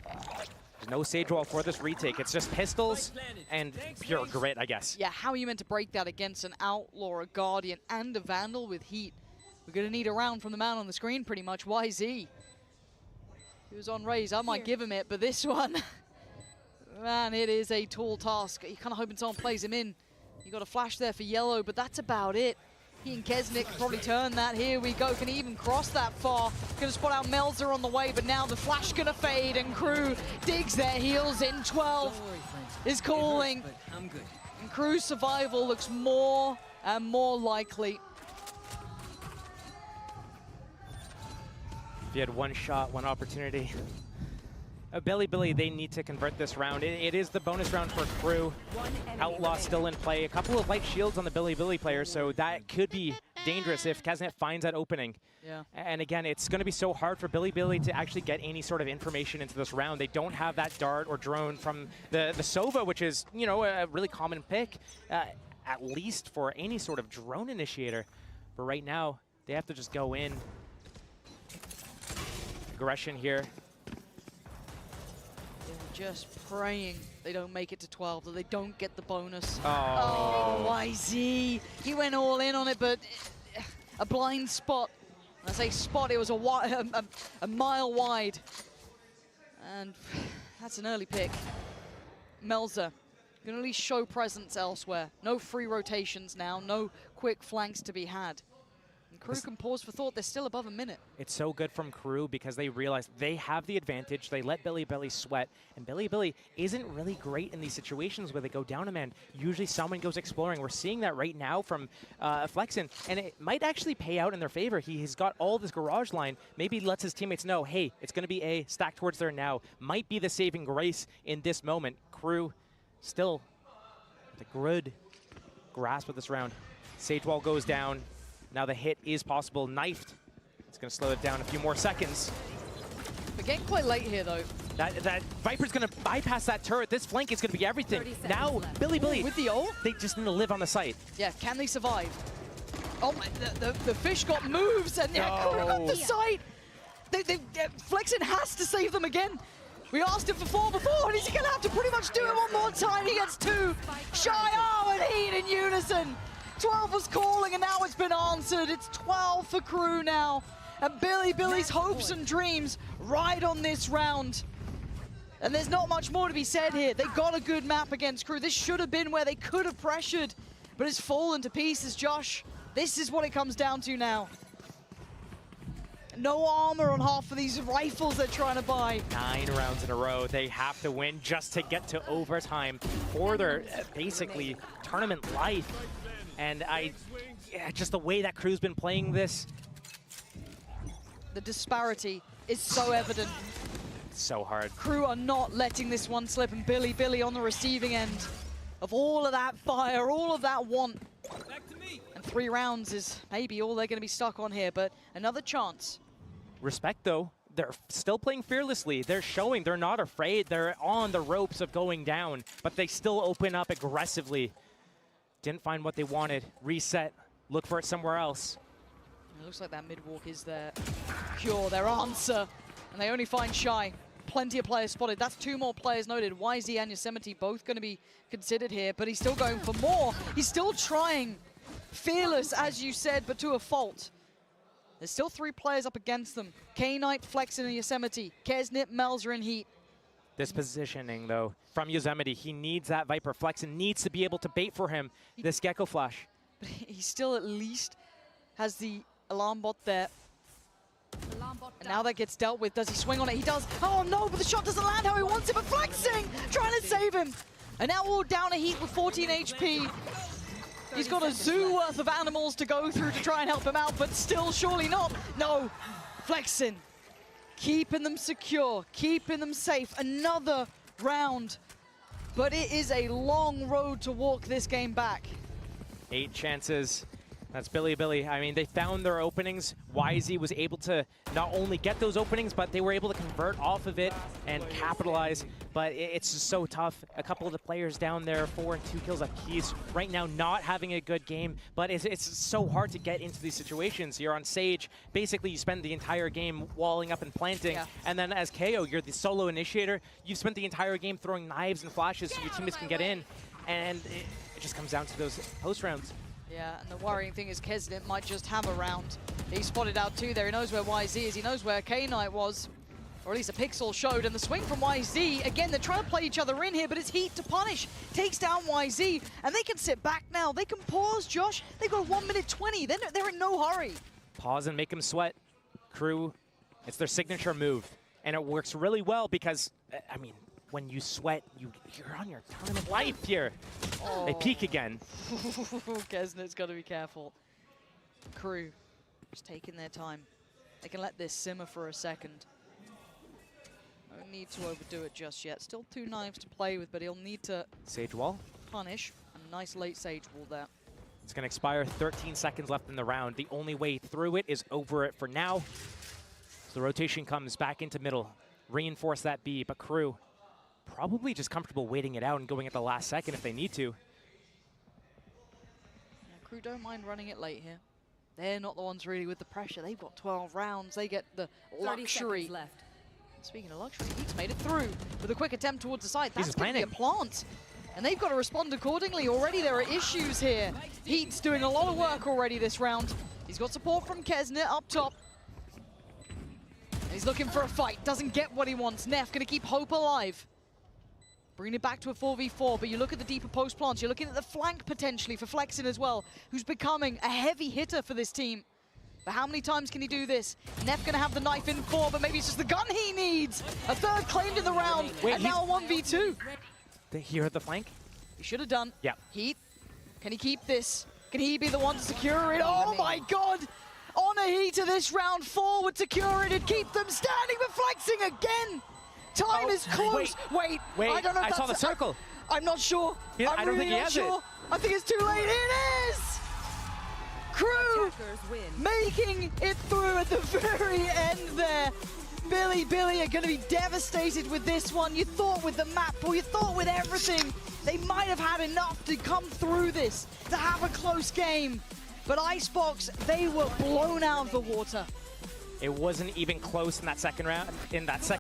There's no Sage Wall for this retake. It's just pistols and pure grit, I guess. Yeah, how are you meant to break that against an Outlaw, a Guardian, and a Vandal with heat? We're going to need a round from the man on the screen, pretty much. YZ. He was on Raze. I might give him it, but this one, man, it is a tall task. You're kind of hoping someone plays him in. You got a flash there for yellow, but that's about it. He and Kesnick can probably turn that. Here we go. Can he even cross that far? Gonna spot out Melzer on the way, but now the flash gonna fade, and Crew digs their heels in. 12 is calling. And Crew's survival looks more and more likely. If you had one shot, one opportunity. Billy, they need to convert this round. It is the bonus round for Crew. Outlaw still in play. A couple of light shields on the Billy players, so that could be dangerous if Kesnet finds that opening. Yeah. And again, it's going to be so hard for Billy to actually get any sort of information into this round. They don't have that dart or drone from the Sova, which is, you know, a really common pick, at least for any sort of drone initiator. But right now, they have to just go in. Aggression here. Just praying they don't make it to 12, that they don't get the bonus. Oh, YZ. He went all in on it, but a blind spot. When I say spot, it was a mile wide. And that's an early pick. Melzer gonna at least show presence elsewhere. No free rotations now, no quick flanks to be had. Crew can pause for thought. They're still above a minute. It's so good from Crew because they realize they have the advantage. They let Billy sweat, and Billy isn't really great in these situations where they go down a man. Usually someone goes exploring. We're seeing that right now from Flexen, and it might actually pay out in their favor. He's got all this garage line. Maybe lets his teammates know, hey, it's going to be A, stack towards there now. Might be the saving grace in this moment. Crew still with a good grasp of this round. Sage Wall goes down. Now the hit is possible. Knifed. It's going to slow it down a few more seconds. We're getting quite late here, though. That Viper's going to bypass that turret. This flank is going to be everything. Now, Billy with the ult? They just need to live on the site. Yeah, can they survive? Oh, my, the fish got moves, and yeah, Crew up the site. Flexen has to save them again. We asked him for 4 before, and he's going to have to pretty much do it one more time. He gets 2. Shy, and Heat in unison. 12 was calling, and now it's been answered. It's 12 for Crew now. And Billy's hopes and dreams ride on this round. And there's not much more to be said here. They got a good map against Crew. This should have been where they could have pressured, but it's fallen to pieces, Josh. This is what it comes down to now. No armor on half of these rifles they're trying to buy. 9 rounds in a row. They have to win just to get to overtime for their basically tournament life. And just the way that Crew's been playing this. The disparity is so evident. It's so hard. Crew are not letting this one slip, and Billy on the receiving end of all of that fire, all of that want. And 3 rounds is maybe all they're going to be stuck on here, but another chance. Respect, though. They're still playing fearlessly. They're showing they're not afraid. They're on the ropes of going down, but they still open up aggressively. Didn't find what they wanted. Reset. Look for it somewhere else. It looks like that mid-walk is their cure, their answer. And they only find Shy. Plenty of players spotted. That's 2 more players noted. YZ and Yosemite both going to be considered here, but he's still going for more. He's still trying. Fearless, as you said, but to a fault. There's still 3 players up against them. K-Knight, Flexen, and Yosemite. Kesnit, Melzer, and Heat. This positioning, though, from Yosemite, he needs that Viper. Flexen needs to be able to bait for him this Gecko Flash. But he still at least has the alarm bot there. And now that gets dealt with. Does he swing on it? He does. Oh no, but the shot doesn't land how he wants it. But Flexing trying to save him. And now all down a Heat with 14 HP. He's got a zoo worth of animals to go through to try and help him out, but still surely not. No, Flexing. Keeping them secure, keeping them safe. Another round. But it is a long road to walk this game back. 8 chances. That's Billy. I mean, they found their openings. YZ was able to not only get those openings, but they were able to convert off of it and capitalize. But it's just so tough. A couple of the players down there, 4 and 2 kills apiece. Right now, not having a good game, but it's so hard to get into these situations. You're on Sage. Basically, you spend the entire game walling up and planting. Yeah. And then as KO, you're the solo initiator. You've spent the entire game throwing knives and flashes so your teammates can get in. And it just comes down to those post rounds. Yeah, and the worrying thing is Kesnit might just have a round. He spotted out 2 there. He knows where YZ is. He knows where K-Knight was. Or at least a pixel showed. And the swing from YZ, again, they're trying to play each other in here, but it's Heat to punish. Takes down YZ, and they can sit back now. They can pause, Josh. They've got 1 minute 20. They're in no hurry. Pause and make them sweat. Crew, it's their signature move. And it works really well because, I mean, when you sweat, you're on your tournament life here. Oh. They peak again. Kesnit's got to be careful. Crew just taking their time. They can let this simmer for a second. No need to overdo it just yet. Still 2 knives to play with, but he'll need to Sage wall. Punish. A nice late Sage wall there. It's going to expire. 13 seconds left in the round. The only way through it is over it for now. So the rotation comes back into middle. Reinforce that B, but Crew probably just comfortable waiting it out and going at the last second if they need to. Yeah, Crew don't mind running it late here. They're not the ones really with the pressure. They've got 12 rounds. They get the luxury. Left. Speaking of luxury, Heat's made it through with a quick attempt towards the side. That's going to be a planning. plant. And they've got to respond accordingly. Already there are issues here. Heat's doing a lot of work already this round. He's got support from Kesnit up top. And he's looking for a fight. Doesn't get what he wants. Neff going to keep hope alive. Bring it back to a 4v4, but you look at the deeper post plants, you're looking at the flank potentially for Flexen as well, who's becoming a heavy hitter for this team. But how many times can he do this? Neff gonna have the knife in 4, but maybe it's just the gun he needs. A 3rd claimed in the round, and now a 1v2. He heard the flank? He should have done. Yeah. Heat, can he keep this? Can he be the one to secure it? Oh my God! On a Heat to this round, forward secure it and keep them standing, but Flexing again! Time is close. Wait. I don't know if I saw the circle. I'm not sure. Yeah, I don't think he has it. I think it's too late. It is! Crew making it through at the very end there. Billy are going to be devastated with this one. You thought with the map, or you thought with everything, they might have had enough to come through this, to have a close game. But Icebox, they were blown out of the water. It wasn't even close in that second round.